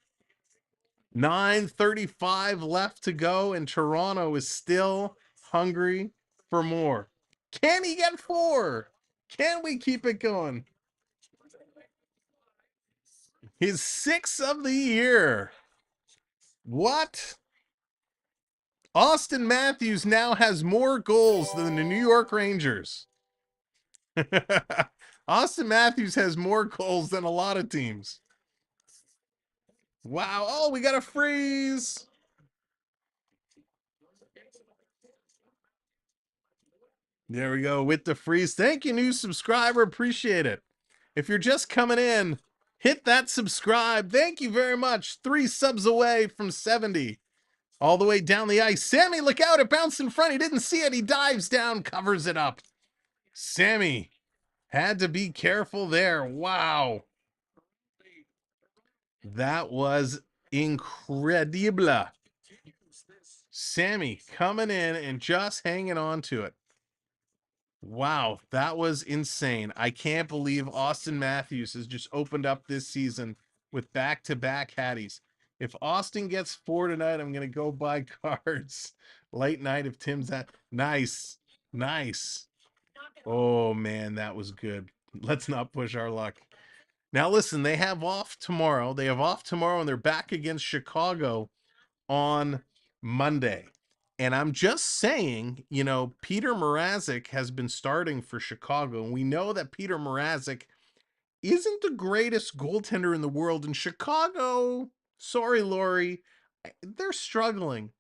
9:35 left to go, and Toronto is still hungry for more. Can he get 4? Can we keep it going? His 6th of the year. What? Austin Matthews now has more goals than the New York Rangers. Austin Matthews has more goals than a lot of teams. Wow. Oh, we got a freeze. There we go with the freeze. Thank you, new subscriber. Appreciate it. If you're just coming in, hit that subscribe. Thank you very much. 3 subs away from 70. All the way down the ice. Sammy, look out. It bounced in front. He didn't see it. He dives down, covers it up. Sammy had to be careful there. Wow. That was incredible. Sammy coming in and just hanging on to it. Wow, that was insane. I can't believe Austin Matthews has just opened up this season with back-to-back Hatties. If Austin gets 4 tonight, I'm going to go buy cards. Late night if Tim's at. Nice. Nice. Oh, man, that was good. Let's not push our luck. Now, listen, they have off tomorrow. They have off tomorrow, and they're back against Chicago on Monday. And I'm just saying, you know, Peter Mrazek has been starting for Chicago, and we know that Peter Mrazek isn't the greatest goaltender in the world. In Chicago, sorry, Lori, they're struggling.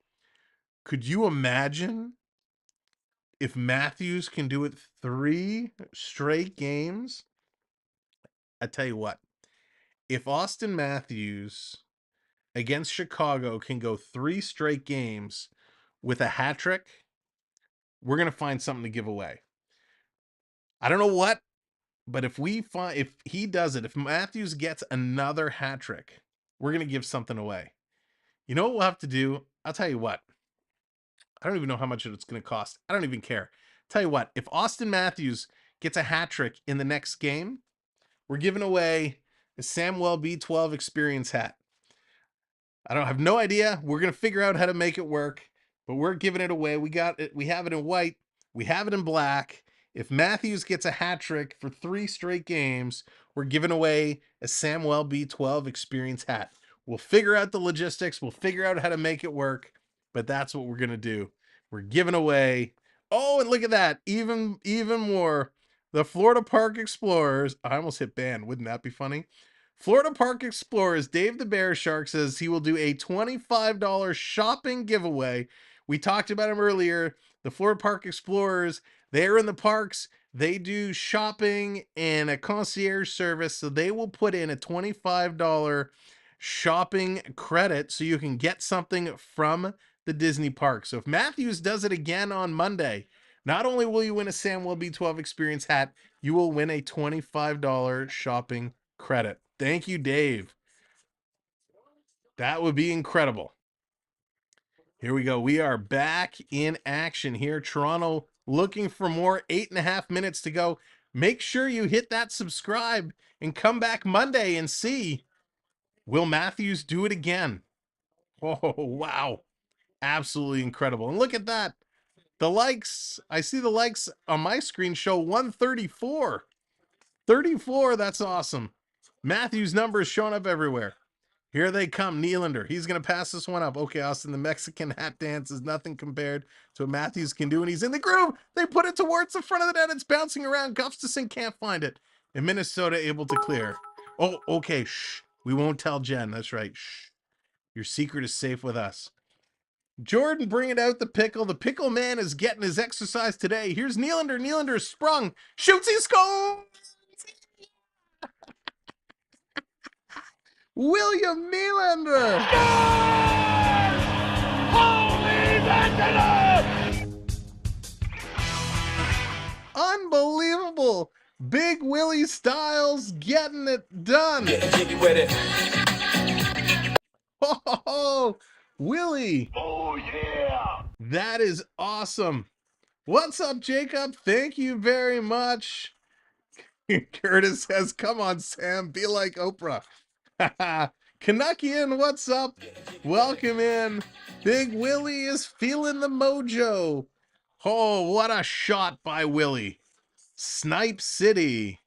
Could you imagine if Matthews can do it 3 straight games? I tell you what, if Austin Matthews against Chicago can go 3 straight games with a hat trick, we're going to find something to give away. I don't know what, but if he does it, if Matthews gets another hat trick, we're going to give something away. You know what we'll have to do? I'll tell you what. I don't even know how much it's going to cost. I don't even care. Tell you what, if Austin Matthews gets a hat trick in the next game, we're giving away a Samwelb12 Experience hat. I don't have no idea. We're going to figure out how to make it work, but we're giving it away. We got it. We have it in white. We have it in black. If Matthews gets a hat trick for 3 straight games, we're giving away a Samwelb12 Experience hat. We'll figure out the logistics. We'll figure out how to make it work, but that's what we're going to do. We're giving away. Oh, and look at that. Even more. The Florida Park Explorers. I almost hit ban. Wouldn't that be funny? Florida Park Explorers, Dave the Bear Shark says he will do a $25 shopping giveaway. We talked about him earlier. The Florida Park Explorers, they're in the parks. They do shopping and a concierge service. So they will put in a $25 shopping credit so you can get something from the Disney park. So if Matthews does it again on Monday, not only will you win a Samwelb12 Experience hat, you will win a $25 shopping credit. Thank you, Dave. That would be incredible. Here we go. We are back in action here. Toronto looking for more. 8.5 minutes to go. Make sure you hit that subscribe and come back Monday and see, will Matthews do it again? Oh, wow. Absolutely incredible. And look at that. The likes, I see the likes on my screen show 134. 34, that's awesome. Matthews' numbers showing up everywhere. Here they come, Nylander. He's going to pass this one up. Okay, Austin, the Mexican hat dance is nothing compared to what Matthews can do, and he's in the groove. They put it towards the front of the net. It's bouncing around. Gustafsson can't find it. And Minnesota able to clear. Oh, okay, shh. We won't tell Jen. That's right. Shh. Your secret is safe with us. Jordan bringing out the pickle. The pickle man is getting his exercise today. Here's Nylander. Nylander sprung. Shoots, he scores! William Nylander! Unbelievable! Big Willie Styles getting it done. Oh, Willie. Oh, yeah. That is awesome. What's up, Jacob? Thank you very much. Curtis says, come on, Sam, be like Oprah. Canuckian, what's up? Welcome in. Big Willie is feeling the mojo. Oh, what a shot by Willie. Snipe City.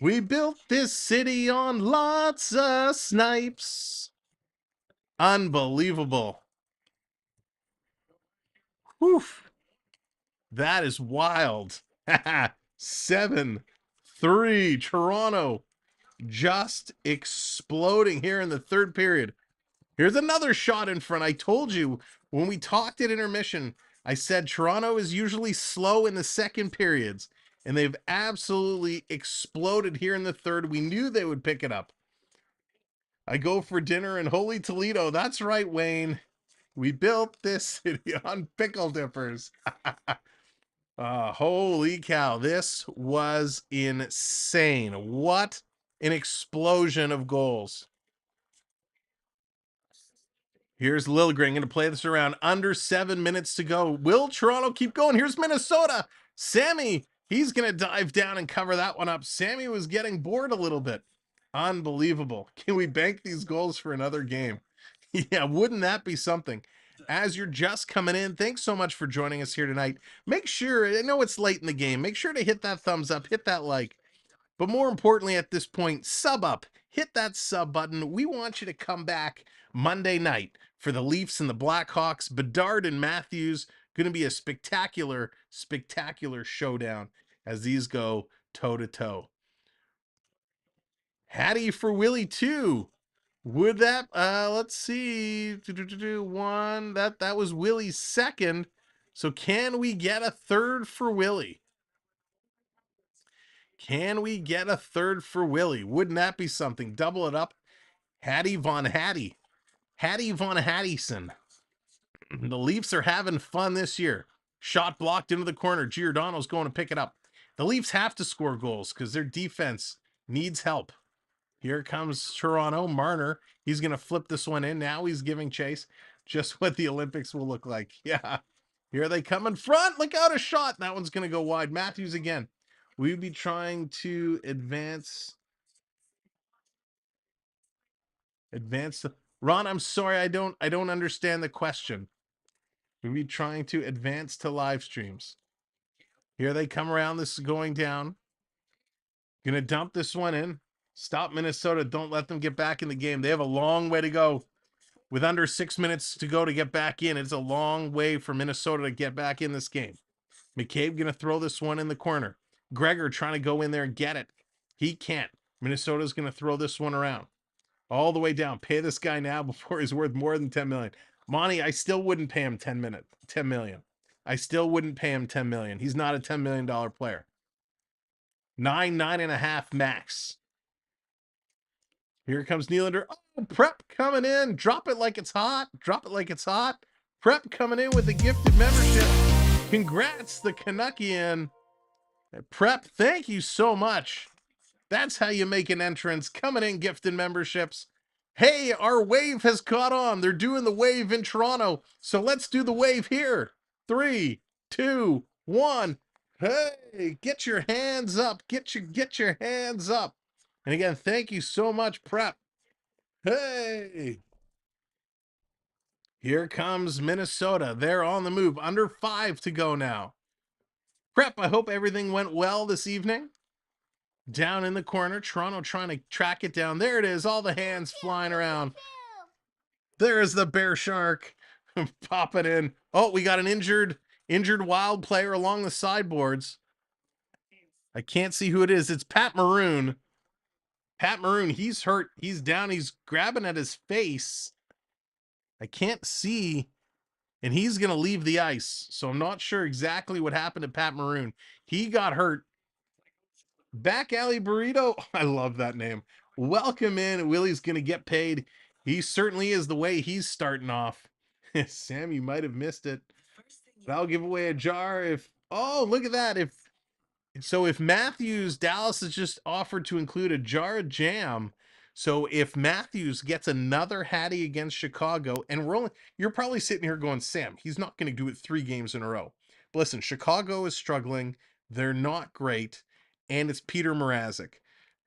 We built this city on lots of snipes. Unbelievable. Whew. That is wild. 7-3 Toronto. Just exploding here in the third period. Here's another shot in front. I told you when we talked at intermission, I said Toronto is usually slow in the second periods, and they've absolutely exploded here in the third. We knew they would pick it up. I go for dinner in Holy Toledo. That's right, Wayne. We built this city on pickle dippers. Holy cow. This was insane. What an explosion of goals. Here's Liljegren going to play this around. Under 7 minutes to go. Will Toronto keep going? Here's Minnesota. Sammy, he's going to dive down and cover that one up. Sammy was getting bored a little bit. Unbelievable. Can we bank these goals for another game? Yeah, wouldn't that be something? As you're just coming in, thanks so much for joining us here tonight. Make sure, I know it's late in the game, make sure to hit that thumbs up, hit that like. But more importantly at this point, sub up. Hit that sub button. We want you to come back Monday night for the Leafs and the Blackhawks. Bedard and Matthews, going to be a spectacular, spectacular showdown as these go toe-to-toe. Hattie for Willie too. Would that, let's see, one, that was Willie's second. So can we get a third for Willie? Can we get a third for Willie? Wouldn't that be something? Double it up. Hattie Von Hattie. Hattie Von Hattieson. The Leafs are having fun this year. Shot blocked into the corner. Giordano's going to pick it up. The Leafs have to score goals because their defense needs help. Here comes Toronto. Marner. He's going to flip this one in. Now he's giving chase. Just what the Olympics will look like. Yeah. Here they come in front. Look out, a shot. That one's going to go wide. Matthews again. We'd be trying to advance. Ron, I'm sorry. I don't understand the question. We'd be trying to advance to live streams. Here they come around. This is going down. Gonna dump this one in. Stop Minnesota. Don't let them get back in the game. They have a long way to go. With under 6 minutes to go to get back in, it's a long way for Minnesota to get back in this game. McCabe going to throw this one in the corner. Gregor trying to go in there and get it. He can't. Minnesota's going to throw this one around. All the way down. Pay this guy now before he's worth more than $10 million. Monty, I still wouldn't pay him $10 million. I still wouldn't pay him $10 million. He's not a $10 million player. 9.5 max. Here comes Nylander. Oh, Prep coming in. Drop it like it's hot. Drop it like it's hot. Prep coming in with a gifted membership. Congrats, the Canuckian. Prep, thank you so much. That's how you make an entrance. Coming in, gifted memberships. Hey, our wave has caught on. They're doing the wave in Toronto. So let's do the wave here. 3, 2, 1. Hey, get your hands up. Get your hands up. And again, thank you so much, Prep. Hey. Here comes Minnesota. They're on the move. Under 5 to go now. Prep, I hope everything went well this evening. Down in the corner, Toronto trying to track it down. There it is, all the hands flying around. There's the Bear Shark popping in. Oh, we got an injured Wild player along the sideboards. I can't see who it is. It's Pat Maroon. Pat Maroon, he's hurt. He's down. He's grabbing at his face. I can't see. And he's going to leave the ice. So I'm not sure exactly what happened to Pat Maroon. He got hurt. Back Alley Burrito. I love that name. Welcome in. Willie's going to get paid. He certainly is the way he's starting off. Sam, you might have missed it. But I'll give away a jar if... Oh, look at that. If Matthews, Dallas has just offered to include a jar of jam. So if Matthews gets another Hattie against Chicago, and you're probably sitting here going, Sam, he's not going to do it 3 games in a row. But listen, Chicago is struggling. They're not great. And it's Peter Mrazek.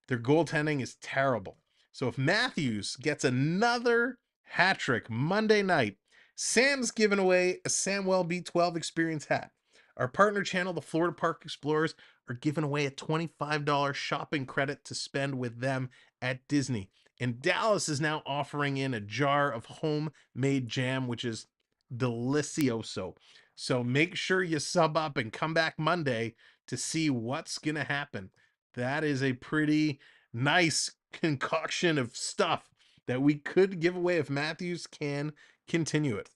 Their goaltending is terrible. So if Matthews gets another hat trick Monday night, Sam's giving away a Samwelb12 Experience hat. Our partner channel, the Florida Park Explorers, are giving away a $25 shopping credit to spend with them at Disney. And Dallas is now offering in a jar of homemade jam, which is delicioso. So make sure you sub up and come back Monday to see what's going to happen. That is a pretty nice concoction of stuff that we could give away if Matthews can continue it.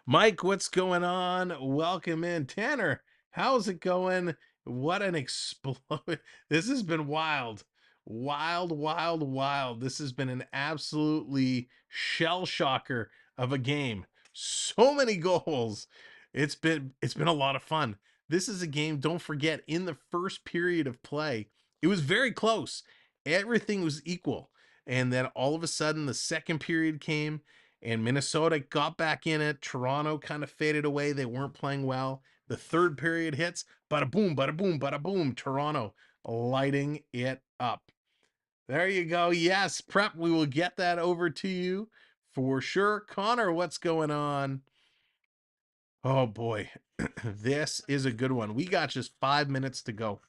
Mike, what's going on? Welcome in. Tanner, how's it going? What an explosion. This has been wild. Wild. This has been an absolutely shell shocker of a game. So many goals. It's been a lot of fun. This is a game, don't forget, in the first period of play, it was very close. Everything was equal. And then all of a sudden, the second period came, and Minnesota got back in it. Toronto kind of faded away. They weren't playing well. The third period hits. Bada boom, bada boom, bada boom. Toronto lighting it up. There you go. Yes, Prep, we will get that over to you for sure. Connor, what's going on? Oh, boy. This is a good one. We got just 5 minutes to go.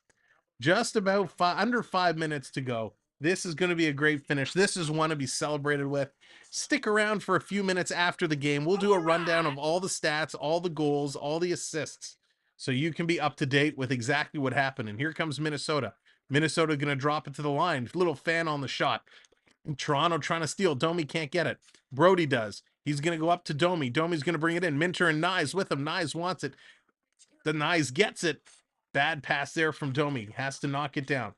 Just about under 5 minutes to go. This is going to be a great finish. This is one to be celebrated with. Stick around for a few minutes after the game. We'll do a rundown of all the stats, all the goals, all the assists, so you can be up to date with exactly what happened. And here comes Minnesota. Minnesota going to drop it to the line. Little fan on the shot. Toronto trying to steal. Domi can't get it. Brody does. He's going to go up to Domi. Domi's going to bring it in. Minter and Nyes with him. Nyes wants it. The Nyes gets it. Bad pass there from Domi. Has to knock it down.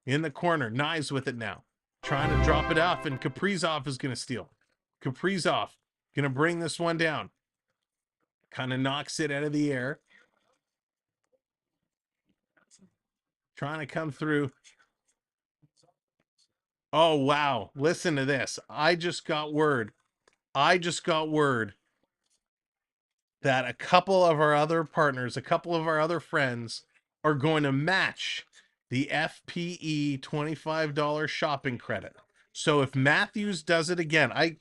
In the corner. Nyes with it now. Trying to drop it off, and Kaprizov is going to steal. Kaprizov going to bring this one down. Kind of knocks it out of the air. Trying to come through. Oh, wow. Listen to this. I just got word that a couple of our other partners, a couple of our other friends are going to match the FPE $25 shopping credit. So if Matthews does it again, I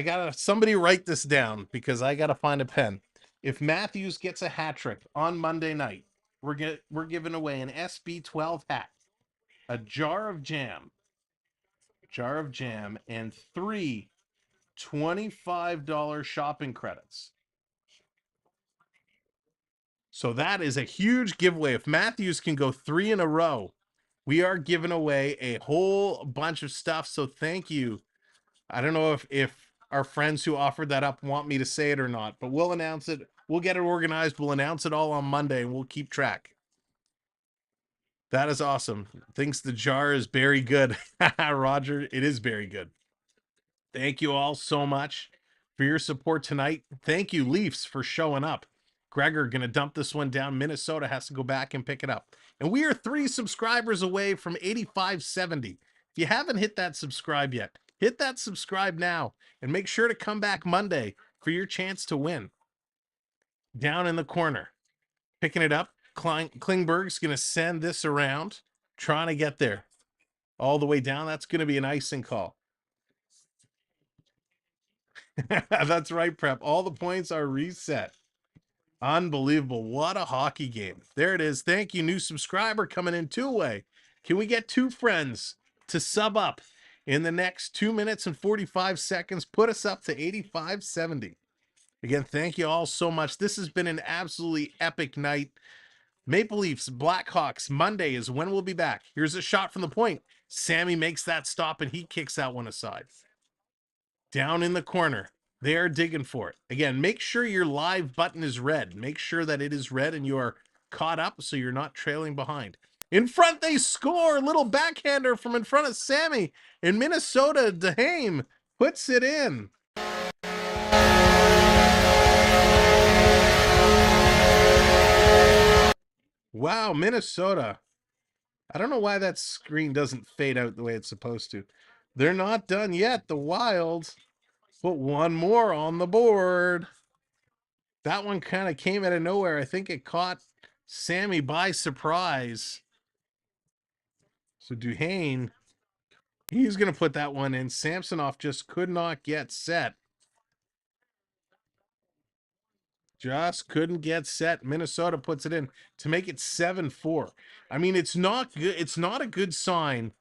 gotta somebody write this down because I gotta find a pen. If Matthews gets a hat trick on Monday night, we're giving away an SB12 hat, a jar of jam, and 3 $25 shopping credits. So that is a huge giveaway. If Matthews can go 3 in a row, we are giving away a whole bunch of stuff. So thank you. I don't know if our friends who offered that up want me to say it or not, but we'll announce it. We'll get it organized. We'll announce it all on Monday, and we'll keep track. That is awesome. Thinks the jar is very good. Roger, it is very good. Thank you all so much for your support tonight. Thank you, Leafs, for showing up. Gregor going to dump this one down. Minnesota has to go back and pick it up. And we are 3 subscribers away from 8570. If you haven't hit that subscribe yet, hit that subscribe now. And make sure to come back Monday for your chance to win. Down in the corner. Picking it up. Klingberg's going to send this around, trying to get there. All the way down. That's going to be an icing call. That's right, Prep. All the points are reset. Unbelievable. What a hockey game. There it is. Thank you. New subscriber coming in two-way. Can we get two friends to sub up in the next 2 minutes and 45 seconds? Put us up to 85.70. Again, thank you all so much. This has been an absolutely epic night. Maple Leafs, Blackhawks, Monday is when we'll be back. Here's a shot from the point. Sammy makes that stop and he kicks that one aside. Down in the corner. They are digging for it. Again, make sure your live button is red. Make sure that it is red and you are caught up so you're not trailing behind. In front, they score. Little backhander from in front of Sammy. In Minnesota, DeHame puts it in. Wow, Minnesota. I don't know why that screen doesn't fade out the way it's supposed to. They're not done yet. The Wild put one more on the board. That one kind of came out of nowhere. I think it caught Sammy by surprise. So Duhane, he's going to put that one in. Samsonov just could not get set. Just couldn't get set. Minnesota puts it in to make it 7-4. I mean, it's not good. It's not a good sign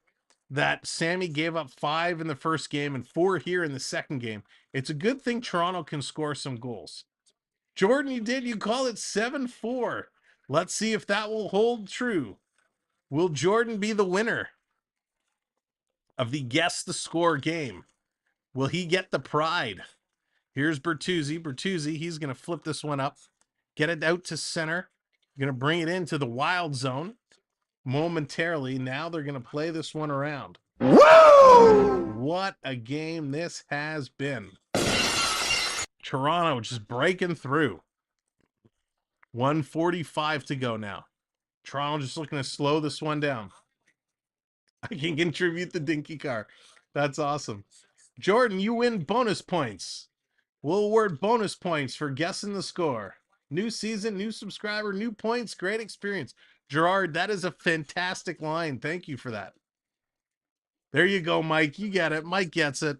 that Sammy gave up 5 in the first game and 4 here in the second game. It's a good thing Toronto can score some goals. Jordan, you did. You call it 7-4. Let's see if that will hold true. Will Jordan be the winner of the Guess the Score game? Will he get the pride? Here's Bertuzzi. Bertuzzi, he's going to flip this one up. Get it out to center. Going to bring it into the Wild zone momentarily. Now they're going to play this one around. Woo! What a game this has been. Toronto just breaking through. 1:45 to go now. Toronto just looking to slow this one down. I can contribute the dinky car. That's awesome. Jordan, you win bonus points. We'll award bonus points for guessing the score. New season, new subscriber, new points, great experience. Gerard, that is a fantastic line. Thank you for that. There you go, Mike. You get it. Mike gets it.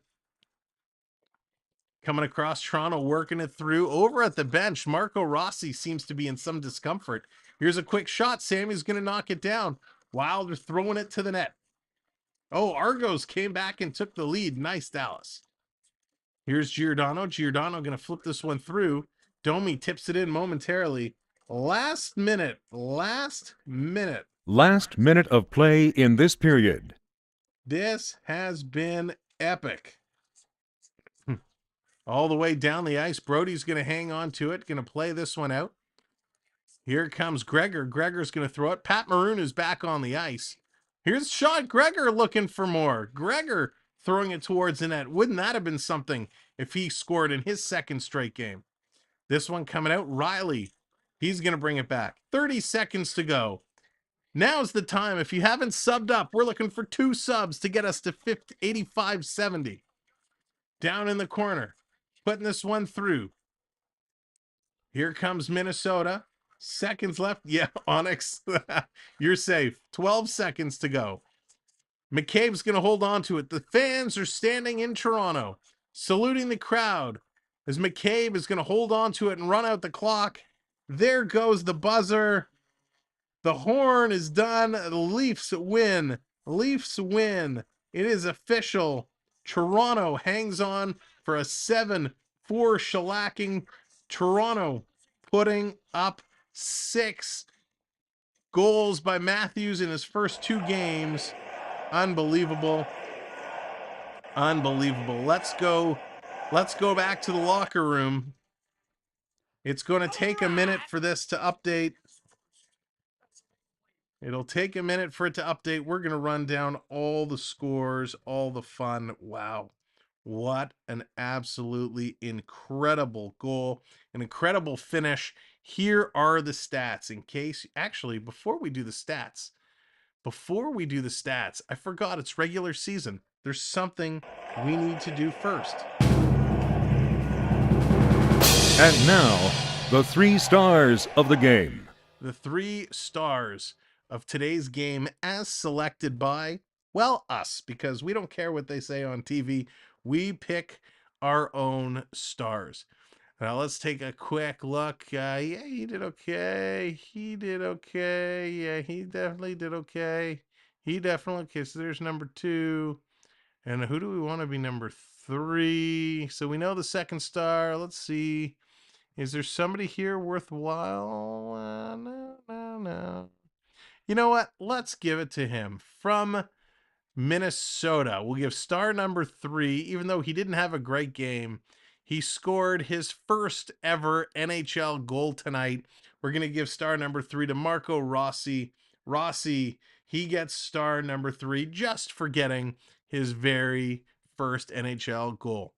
Coming across Toronto, working it through. Over at the bench, Marco Rossi seems to be in some discomfort. Here's a quick shot. Sammy's going to knock it down. Wilder throwing it to the net. Oh, Argos came back and took the lead. Nice, Dallas. Here's Giordano. Giordano going to flip this one through. Domi tips it in momentarily. Last minute. Last minute of play in this period. This has been epic. All the way down the ice. Brody's going to hang on to it. Going to play this one out. Here comes Gregor. Gregor's going to throw it. Pat Maroon is back on the ice. Here's shot. Gregor looking for more. Gregor throwing it towards the net. Wouldn't that have been something if he scored in his second straight game? This one coming out. Riley. He's going to bring it back. 30 seconds to go. Now's the time. If you haven't subbed up, we're looking for 2 subs to get us to 85.70. Down in the corner. Putting this one through. Here comes Minnesota. Seconds left. Yeah, Onyx. You're safe. 12 seconds to go. McCabe's going to hold on to it. The fans are standing in Toronto, saluting the crowd as McCabe is going to hold on to it and run out the clock. There goes the buzzer. The horn is done. The Leafs win. Leafs win. It is official. Toronto hangs on for a 7-4 shellacking. Toronto putting up 6 goals by Matthews in his first 2 games. Unbelievable. Unbelievable. Let's go back to the locker room. It's going to take a minute for this to update. It'll take a minute for it to update. We're going to run down all the scores, all the fun. Wow. What an absolutely incredible goal, an incredible finish. Here are the stats in case, actually, before we do the stats, I forgot it's regular season. There's something we need to do first. And now, the 3 stars of the game. the 3 stars of today's game as selected by, well, us, because we don't care what they say on TV. We pick our own stars. Now let's take a quick look. Yeah, he did okay. He did okay. Yeah, he definitely did okay. He definitely okay. So there's number 2. And who do we want to be number 3? So we know the second star. Let's see. Is there somebody here worthwhile? No. You know what? Let's give it to him. From Minnesota, we'll give star number 3, even though he didn't have a great game. He scored his first ever NHL goal tonight. We're going to give star number 3 to Marco Rossi. Rossi, he gets star number 3 just for getting his very first NHL goal.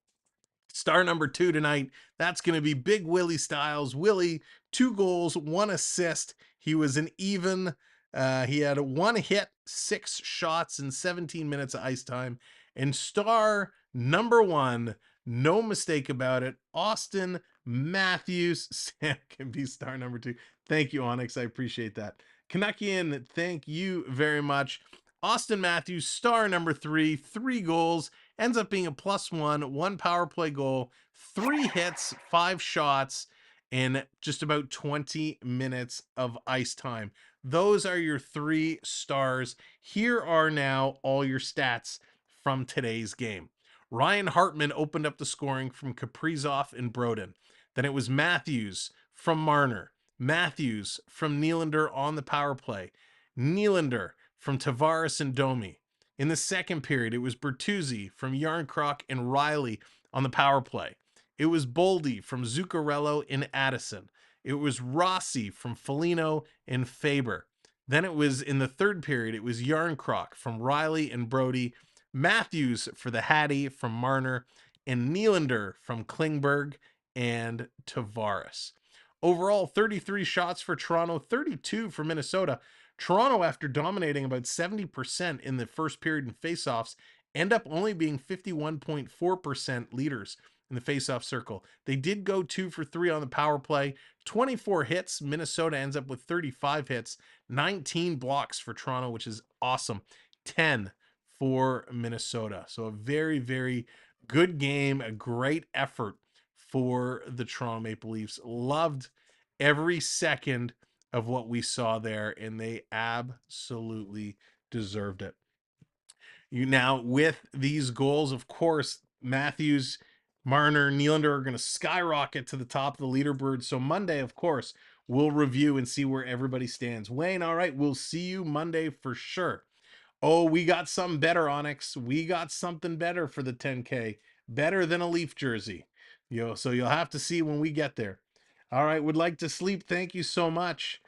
Star number 2 tonight, that's going to be Big Willie Styles. Willie, 2 goals, 1 assist. He was an even. He had 1 hit, 6 shots, in 17 minutes of ice time. And star number 1, no mistake about it, Austin Matthews. Sam can be star number 2. Thank you, Onyx. I appreciate that. Canuckian, thank you very much. Austin Matthews, star number 3, 3 goals, ends up being a +1, 1 power play goal, 3 hits, 5 shots, in just about 20 minutes of ice time. Those are your 3 stars. Here are now all your stats from today's game. Ryan Hartman opened up the scoring from Kaprizov and Brodin. Then it was Matthews from Marner. Matthews from Nylander on the power play. Nylander from Tavares and Domi. In the second period, it was Bertuzzi from Yarncroc and Riley on the power play. It was Boldy from Zuccarello and Addison. It was Rossi from Foligno and Faber. Then it was in the third period, it was Yarncroc from Riley and Brody, Matthews for the Hattie from Marner, and Nylander from Klingberg and Tavares. Overall, 33 shots for Toronto, 32 for Minnesota. Toronto, after dominating about 70% in the first period in faceoffs, end up only being 51.4% leaders in the faceoff circle. They did go 2 for 3 on the power play, 24 hits. Minnesota ends up with 35 hits, 19 blocks for Toronto, which is awesome, 10 for Minnesota. So a very, very good game, a great effort for the Toronto Maple Leafs. Loved every second of what we saw there, and they absolutely deserved it. You now, with these goals, of course, Matthews, Marner, Nylander are going to skyrocket to the top of the leaderboard. So Monday, of course, we'll review and see where everybody stands. Wayne, all right, we'll see you Monday for sure. Oh, we got something better, Onyx. We got something better for the 10K. Better than a Leaf jersey. So you'll have to see when we get there. All right, would like to sleep. Thank you so much.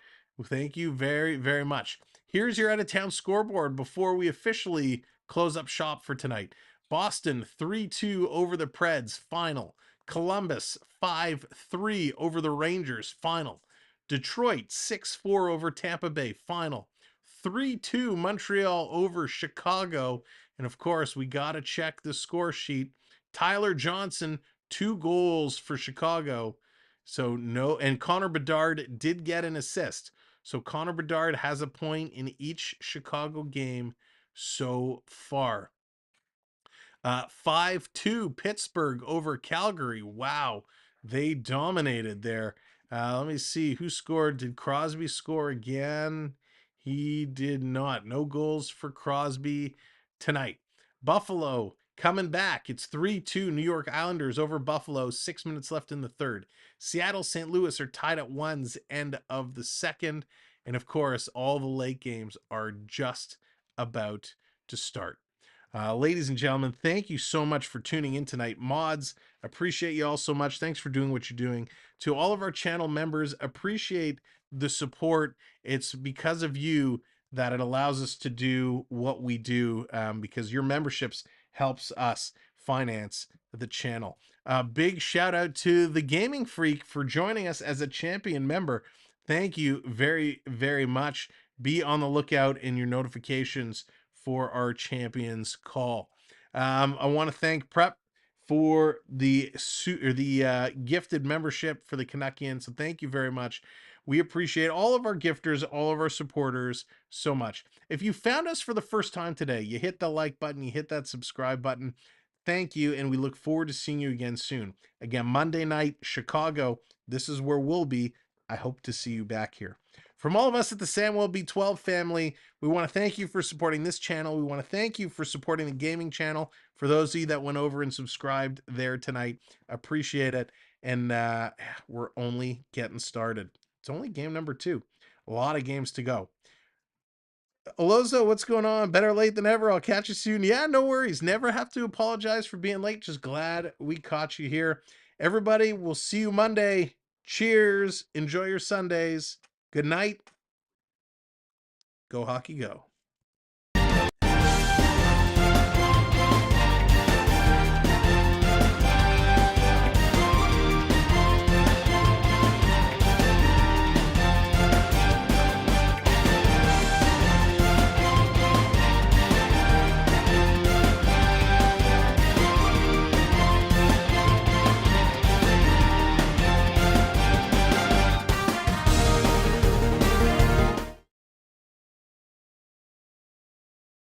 Thank you very, very much. Here's your out-of-town scoreboard before we officially close up shop for tonight. Boston 3-2 over the Preds, final. Columbus 5-3 over the Rangers, final. Detroit 6-4 over Tampa Bay, final. 3-2 Montreal over Chicago. And of course, we got to check the score sheet. Tyler Johnson, 2 goals for Chicago. So no, and Connor Bedard did get an assist. So Connor Bedard has a point in each Chicago game so far. 5-2 Pittsburgh over Calgary. Wow, they dominated there. Let me see who scored. Did Crosby score again? He did not. No goals for Crosby tonight. Buffalo coming back. It's 3-2 New York Islanders over Buffalo. 6 minutes left in the third. Seattle, St. Louis are tied at 1's end of the second. And of course, all the late games are just about to start. Ladies and gentlemen, thank you so much for tuning in tonight. Mods, appreciate you all so much. Thanks for doing what you're doing. To all of our channel members, appreciate the support. It's because of you that it allows us to do what we do, because your memberships helps us finance the channel. Big shout out to the Gaming Freak for joining us as a champion member. Thank you very, very much. Be on the lookout in your notifications for our champions call. I want to thank Prep for the gifted membership for the Canuckians. So thank you very much. We appreciate all of our gifters, all of our supporters so much. If you found us for the first time today, you hit the like button, you hit that subscribe button. Thank you, and we look forward to seeing you again soon. Again, Monday night, Chicago. This is where we'll be. I hope to see you back here. From all of us at the Samwelb12 family, we want to thank you for supporting this channel. We want to thank you for supporting the gaming channel. For those of you that went over and subscribed there tonight, appreciate it. And we're only getting started. It's only game number 2. A lot of games to go. Alozo, what's going on? Better late than ever. I'll catch you soon. Yeah, no worries. Never have to apologize for being late. Just glad we caught you here. Everybody, we'll see you Monday. Cheers. Enjoy your Sundays. Good night. Go Hockey Go.